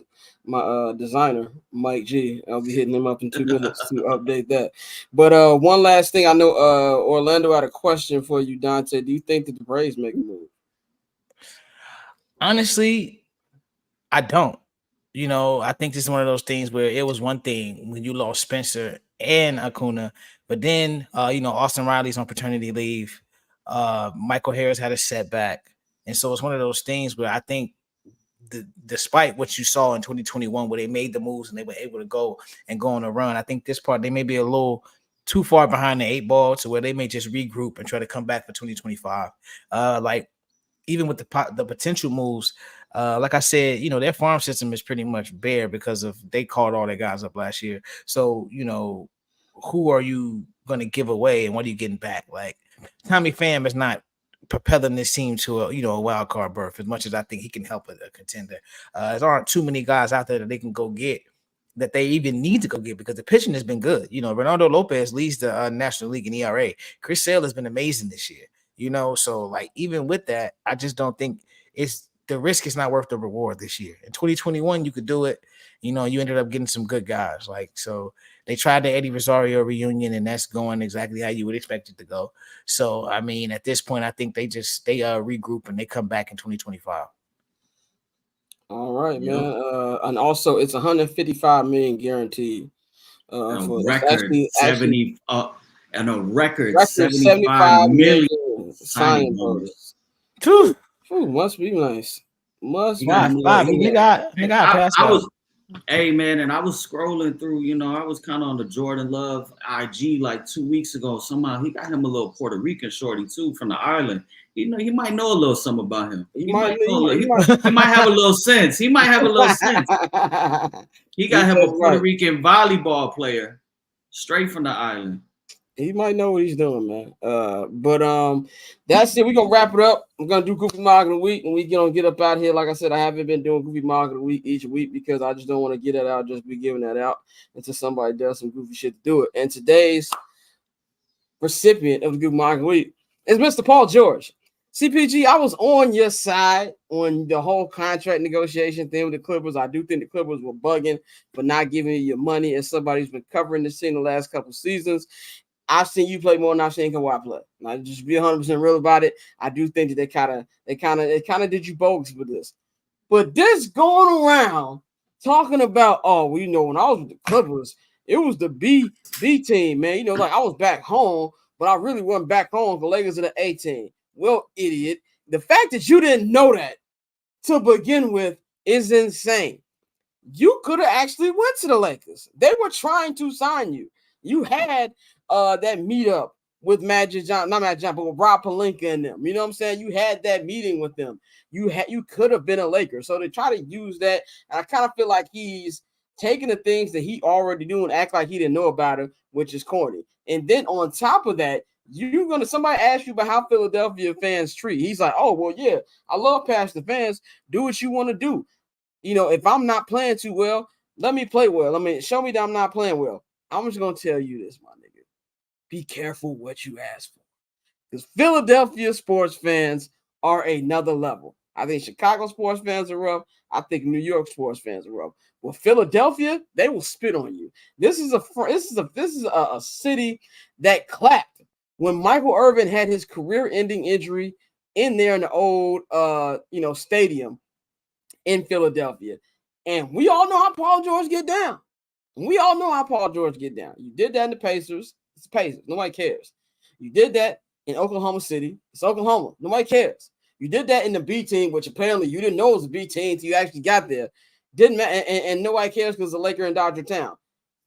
my designer Mike G. I'll be hitting him up in 2 minutes to update that. But one last thing, I know Orlando had a question for you, Dante. Do you think that the Braves make a move? Honestly, I don't. I think this is one of those things where it was one thing when you lost Spencer and Acuna, but then Austin Riley's on paternity leave. Michael Harris had a setback, and so it's one of those things where I think despite what you saw in 2021 where they made the moves and they were able to go on a run, I think this part they may be a little too far behind the 8 ball to where they may just regroup and try to come back for 2025. Like even with the potential moves, like I said, their farm system is pretty much bare because of they called all their guys up last year. So, who are you going to give away and what are you getting back? Like Tommy Pham is not propelling this team to a wild card berth as much as I think he can help a contender. There aren't too many guys out there that they can go get that they even need to go get because the pitching has been good. Ronaldo Lopez leads the National League in ERA. Chris Sale has been amazing this year. So like even with that, I just don't think the risk is not worth the reward this year. In 2021, you could do it. You ended up getting some good guys. Like, so they tried the Eddie Rosario reunion, and that's going exactly how you would expect it to go. So, I mean, at this point, I think they regroup and they come back in 2025. All right, man. And also, it's $155 million guaranteed. For record 70. And a record 75 million signing bonus. Ooh, must be nice. Must be nice. Hey man, and I was scrolling through, I was kind of on the Jordan Love IG like 2 weeks ago. Somehow he got him a little Puerto Rican shorty too from the island. He might know a little something about him. He might have a little sense. He got him a Puerto Rican volleyball player straight from the island. He might know what he's doing, man. But that's it. We're gonna wrap it up. We're gonna do Goofy Mog of the Week, and we're gonna get up out here. Like I said, I haven't been doing Goofy Mog of the Week each week because I just don't want to get it out, just be giving that out until somebody does some goofy shit to do it. And today's recipient of the Goofy Mog of the Week is Mr. Paul George. CPG, I was on your side on the whole contract negotiation thing with the Clippers. I do think the Clippers were bugging for not giving you your money, as somebody who's been covering this thing the last couple seasons. I've seen you play more than I've seen Kawhi play. Now, just be 100% real about it. I do think that they kind of did you bogus with this. But this going around talking about, when I was with the Clippers, it was the B team, man. Like I was back home, but I really wasn't back home. The Lakers are the A team. Well, idiot. The fact that you didn't know that to begin with is insane. You could have actually went to the Lakers. They were trying to sign you. You had that meetup with not Magic Johnson, but with Rob Pelinka and them. You know what I'm saying? You had that meeting with them. You could have been a Laker. So they try to use that. And I kind of feel like he's taking the things that he already do and act like he didn't know about it, which is corny. And then on top of that, somebody ask you about how Philadelphia fans treat. He's like, oh, well, yeah, I love passionate fans. Do what you want to do. If I'm not playing too well, let me play well. Show me that I'm not playing well. I'm just going to tell you this, my nigga. Be careful what you ask for. Because Philadelphia sports fans are another level. I think Chicago sports fans are rough. I think New York sports fans are rough. Well, Philadelphia, they will spit on you. This is a city that clapped when Michael Irvin had his career-ending injury in there in the old stadium in Philadelphia. And we all know how Paul George get down. You did that in the Pacers. It's the Pacers. Nobody cares. You did that in Oklahoma City. It's Oklahoma. Nobody cares. You did that in the B team, which apparently you didn't know it was a B team until you actually got there. Didn't matter, and nobody cares because the Laker and Dodger town.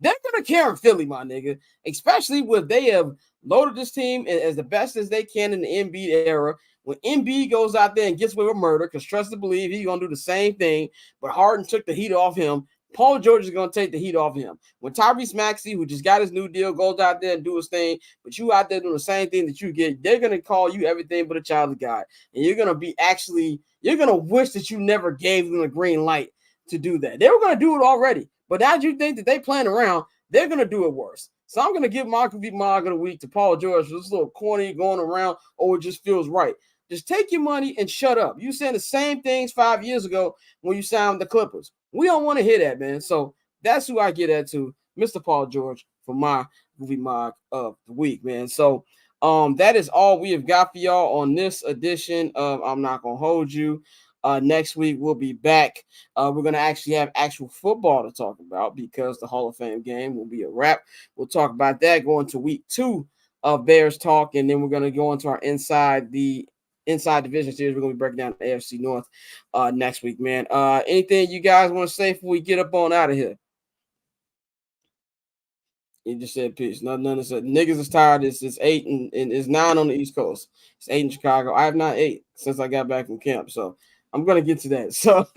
They're gonna care in Philly, my nigga, especially when they have loaded this team as the best as they can in the Embiid era. When Embiid goes out there and gets away with murder, because trust to believe he's gonna do the same thing, but Harden took the heat off him. Paul George is going to take the heat off him. When Tyrese Maxey, who just got his new deal, goes out there and do his thing, but you out there doing the same thing that you get, they're going to call you everything but a child of God. And you're going to wish that you never gave them a green light to do that. They were going to do it already. But now you think that they playing around, they're going to do it worse. So I'm going to give my Mog of the Week to Paul George for this little corny going around, it just feels right. Just take your money and shut up. You said the same things 5 years ago when you signed the Clippers. We don't want to hear that, man. So that's who I get at to, Mr. Paul George, for my movie Mog of the Week, man. So that is all we have got for y'all on this edition of I'm Not Gonna Hold You. Next week we'll be back. We're gonna actually have actual football to talk about because the Hall of Fame game will be a wrap. We'll talk about that going to week 2 of Bears Talk, and then we're gonna go into our inside division series. We're gonna be breaking down the AFC North next week, man. Anything you guys want to say before we get up on out of here? You just said peace. None said niggas is tired. It's 8 and it's 9 on the East Coast. It's 8 in Chicago. I have not ate since I got back from camp, so I'm gonna get to that. So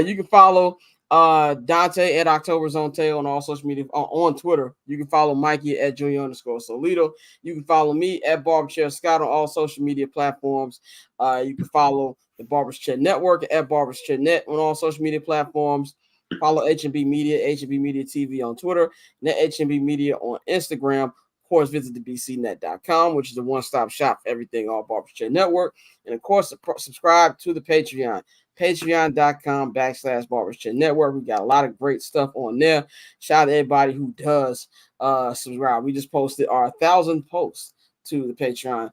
you can follow Dante at October's on Tail on all social media on Twitter. You can follow Mikey at Junior_Solito. You can follow me at Barberchair Scott on all social media platforms. You can follow the Barbers Chair Network at Barbers Chair Net on all social media platforms. Follow HB Media, HB Media TV on Twitter, and HB Media on Instagram. Of course, visit the bcnet.com, which is a one-stop shop for everything all Barbers Chair Network. And of course, subscribe to the Patreon. Patreon.com/Barbers Chair Network. We got a lot of great stuff on there. Shout out to everybody who does subscribe. We just posted our 1,000 posts to the Patreon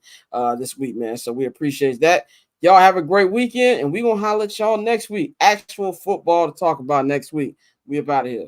this week, man. So we appreciate that. Y'all have a great weekend, and we're going to holler at y'all next week. Actual football to talk about next week. We about here.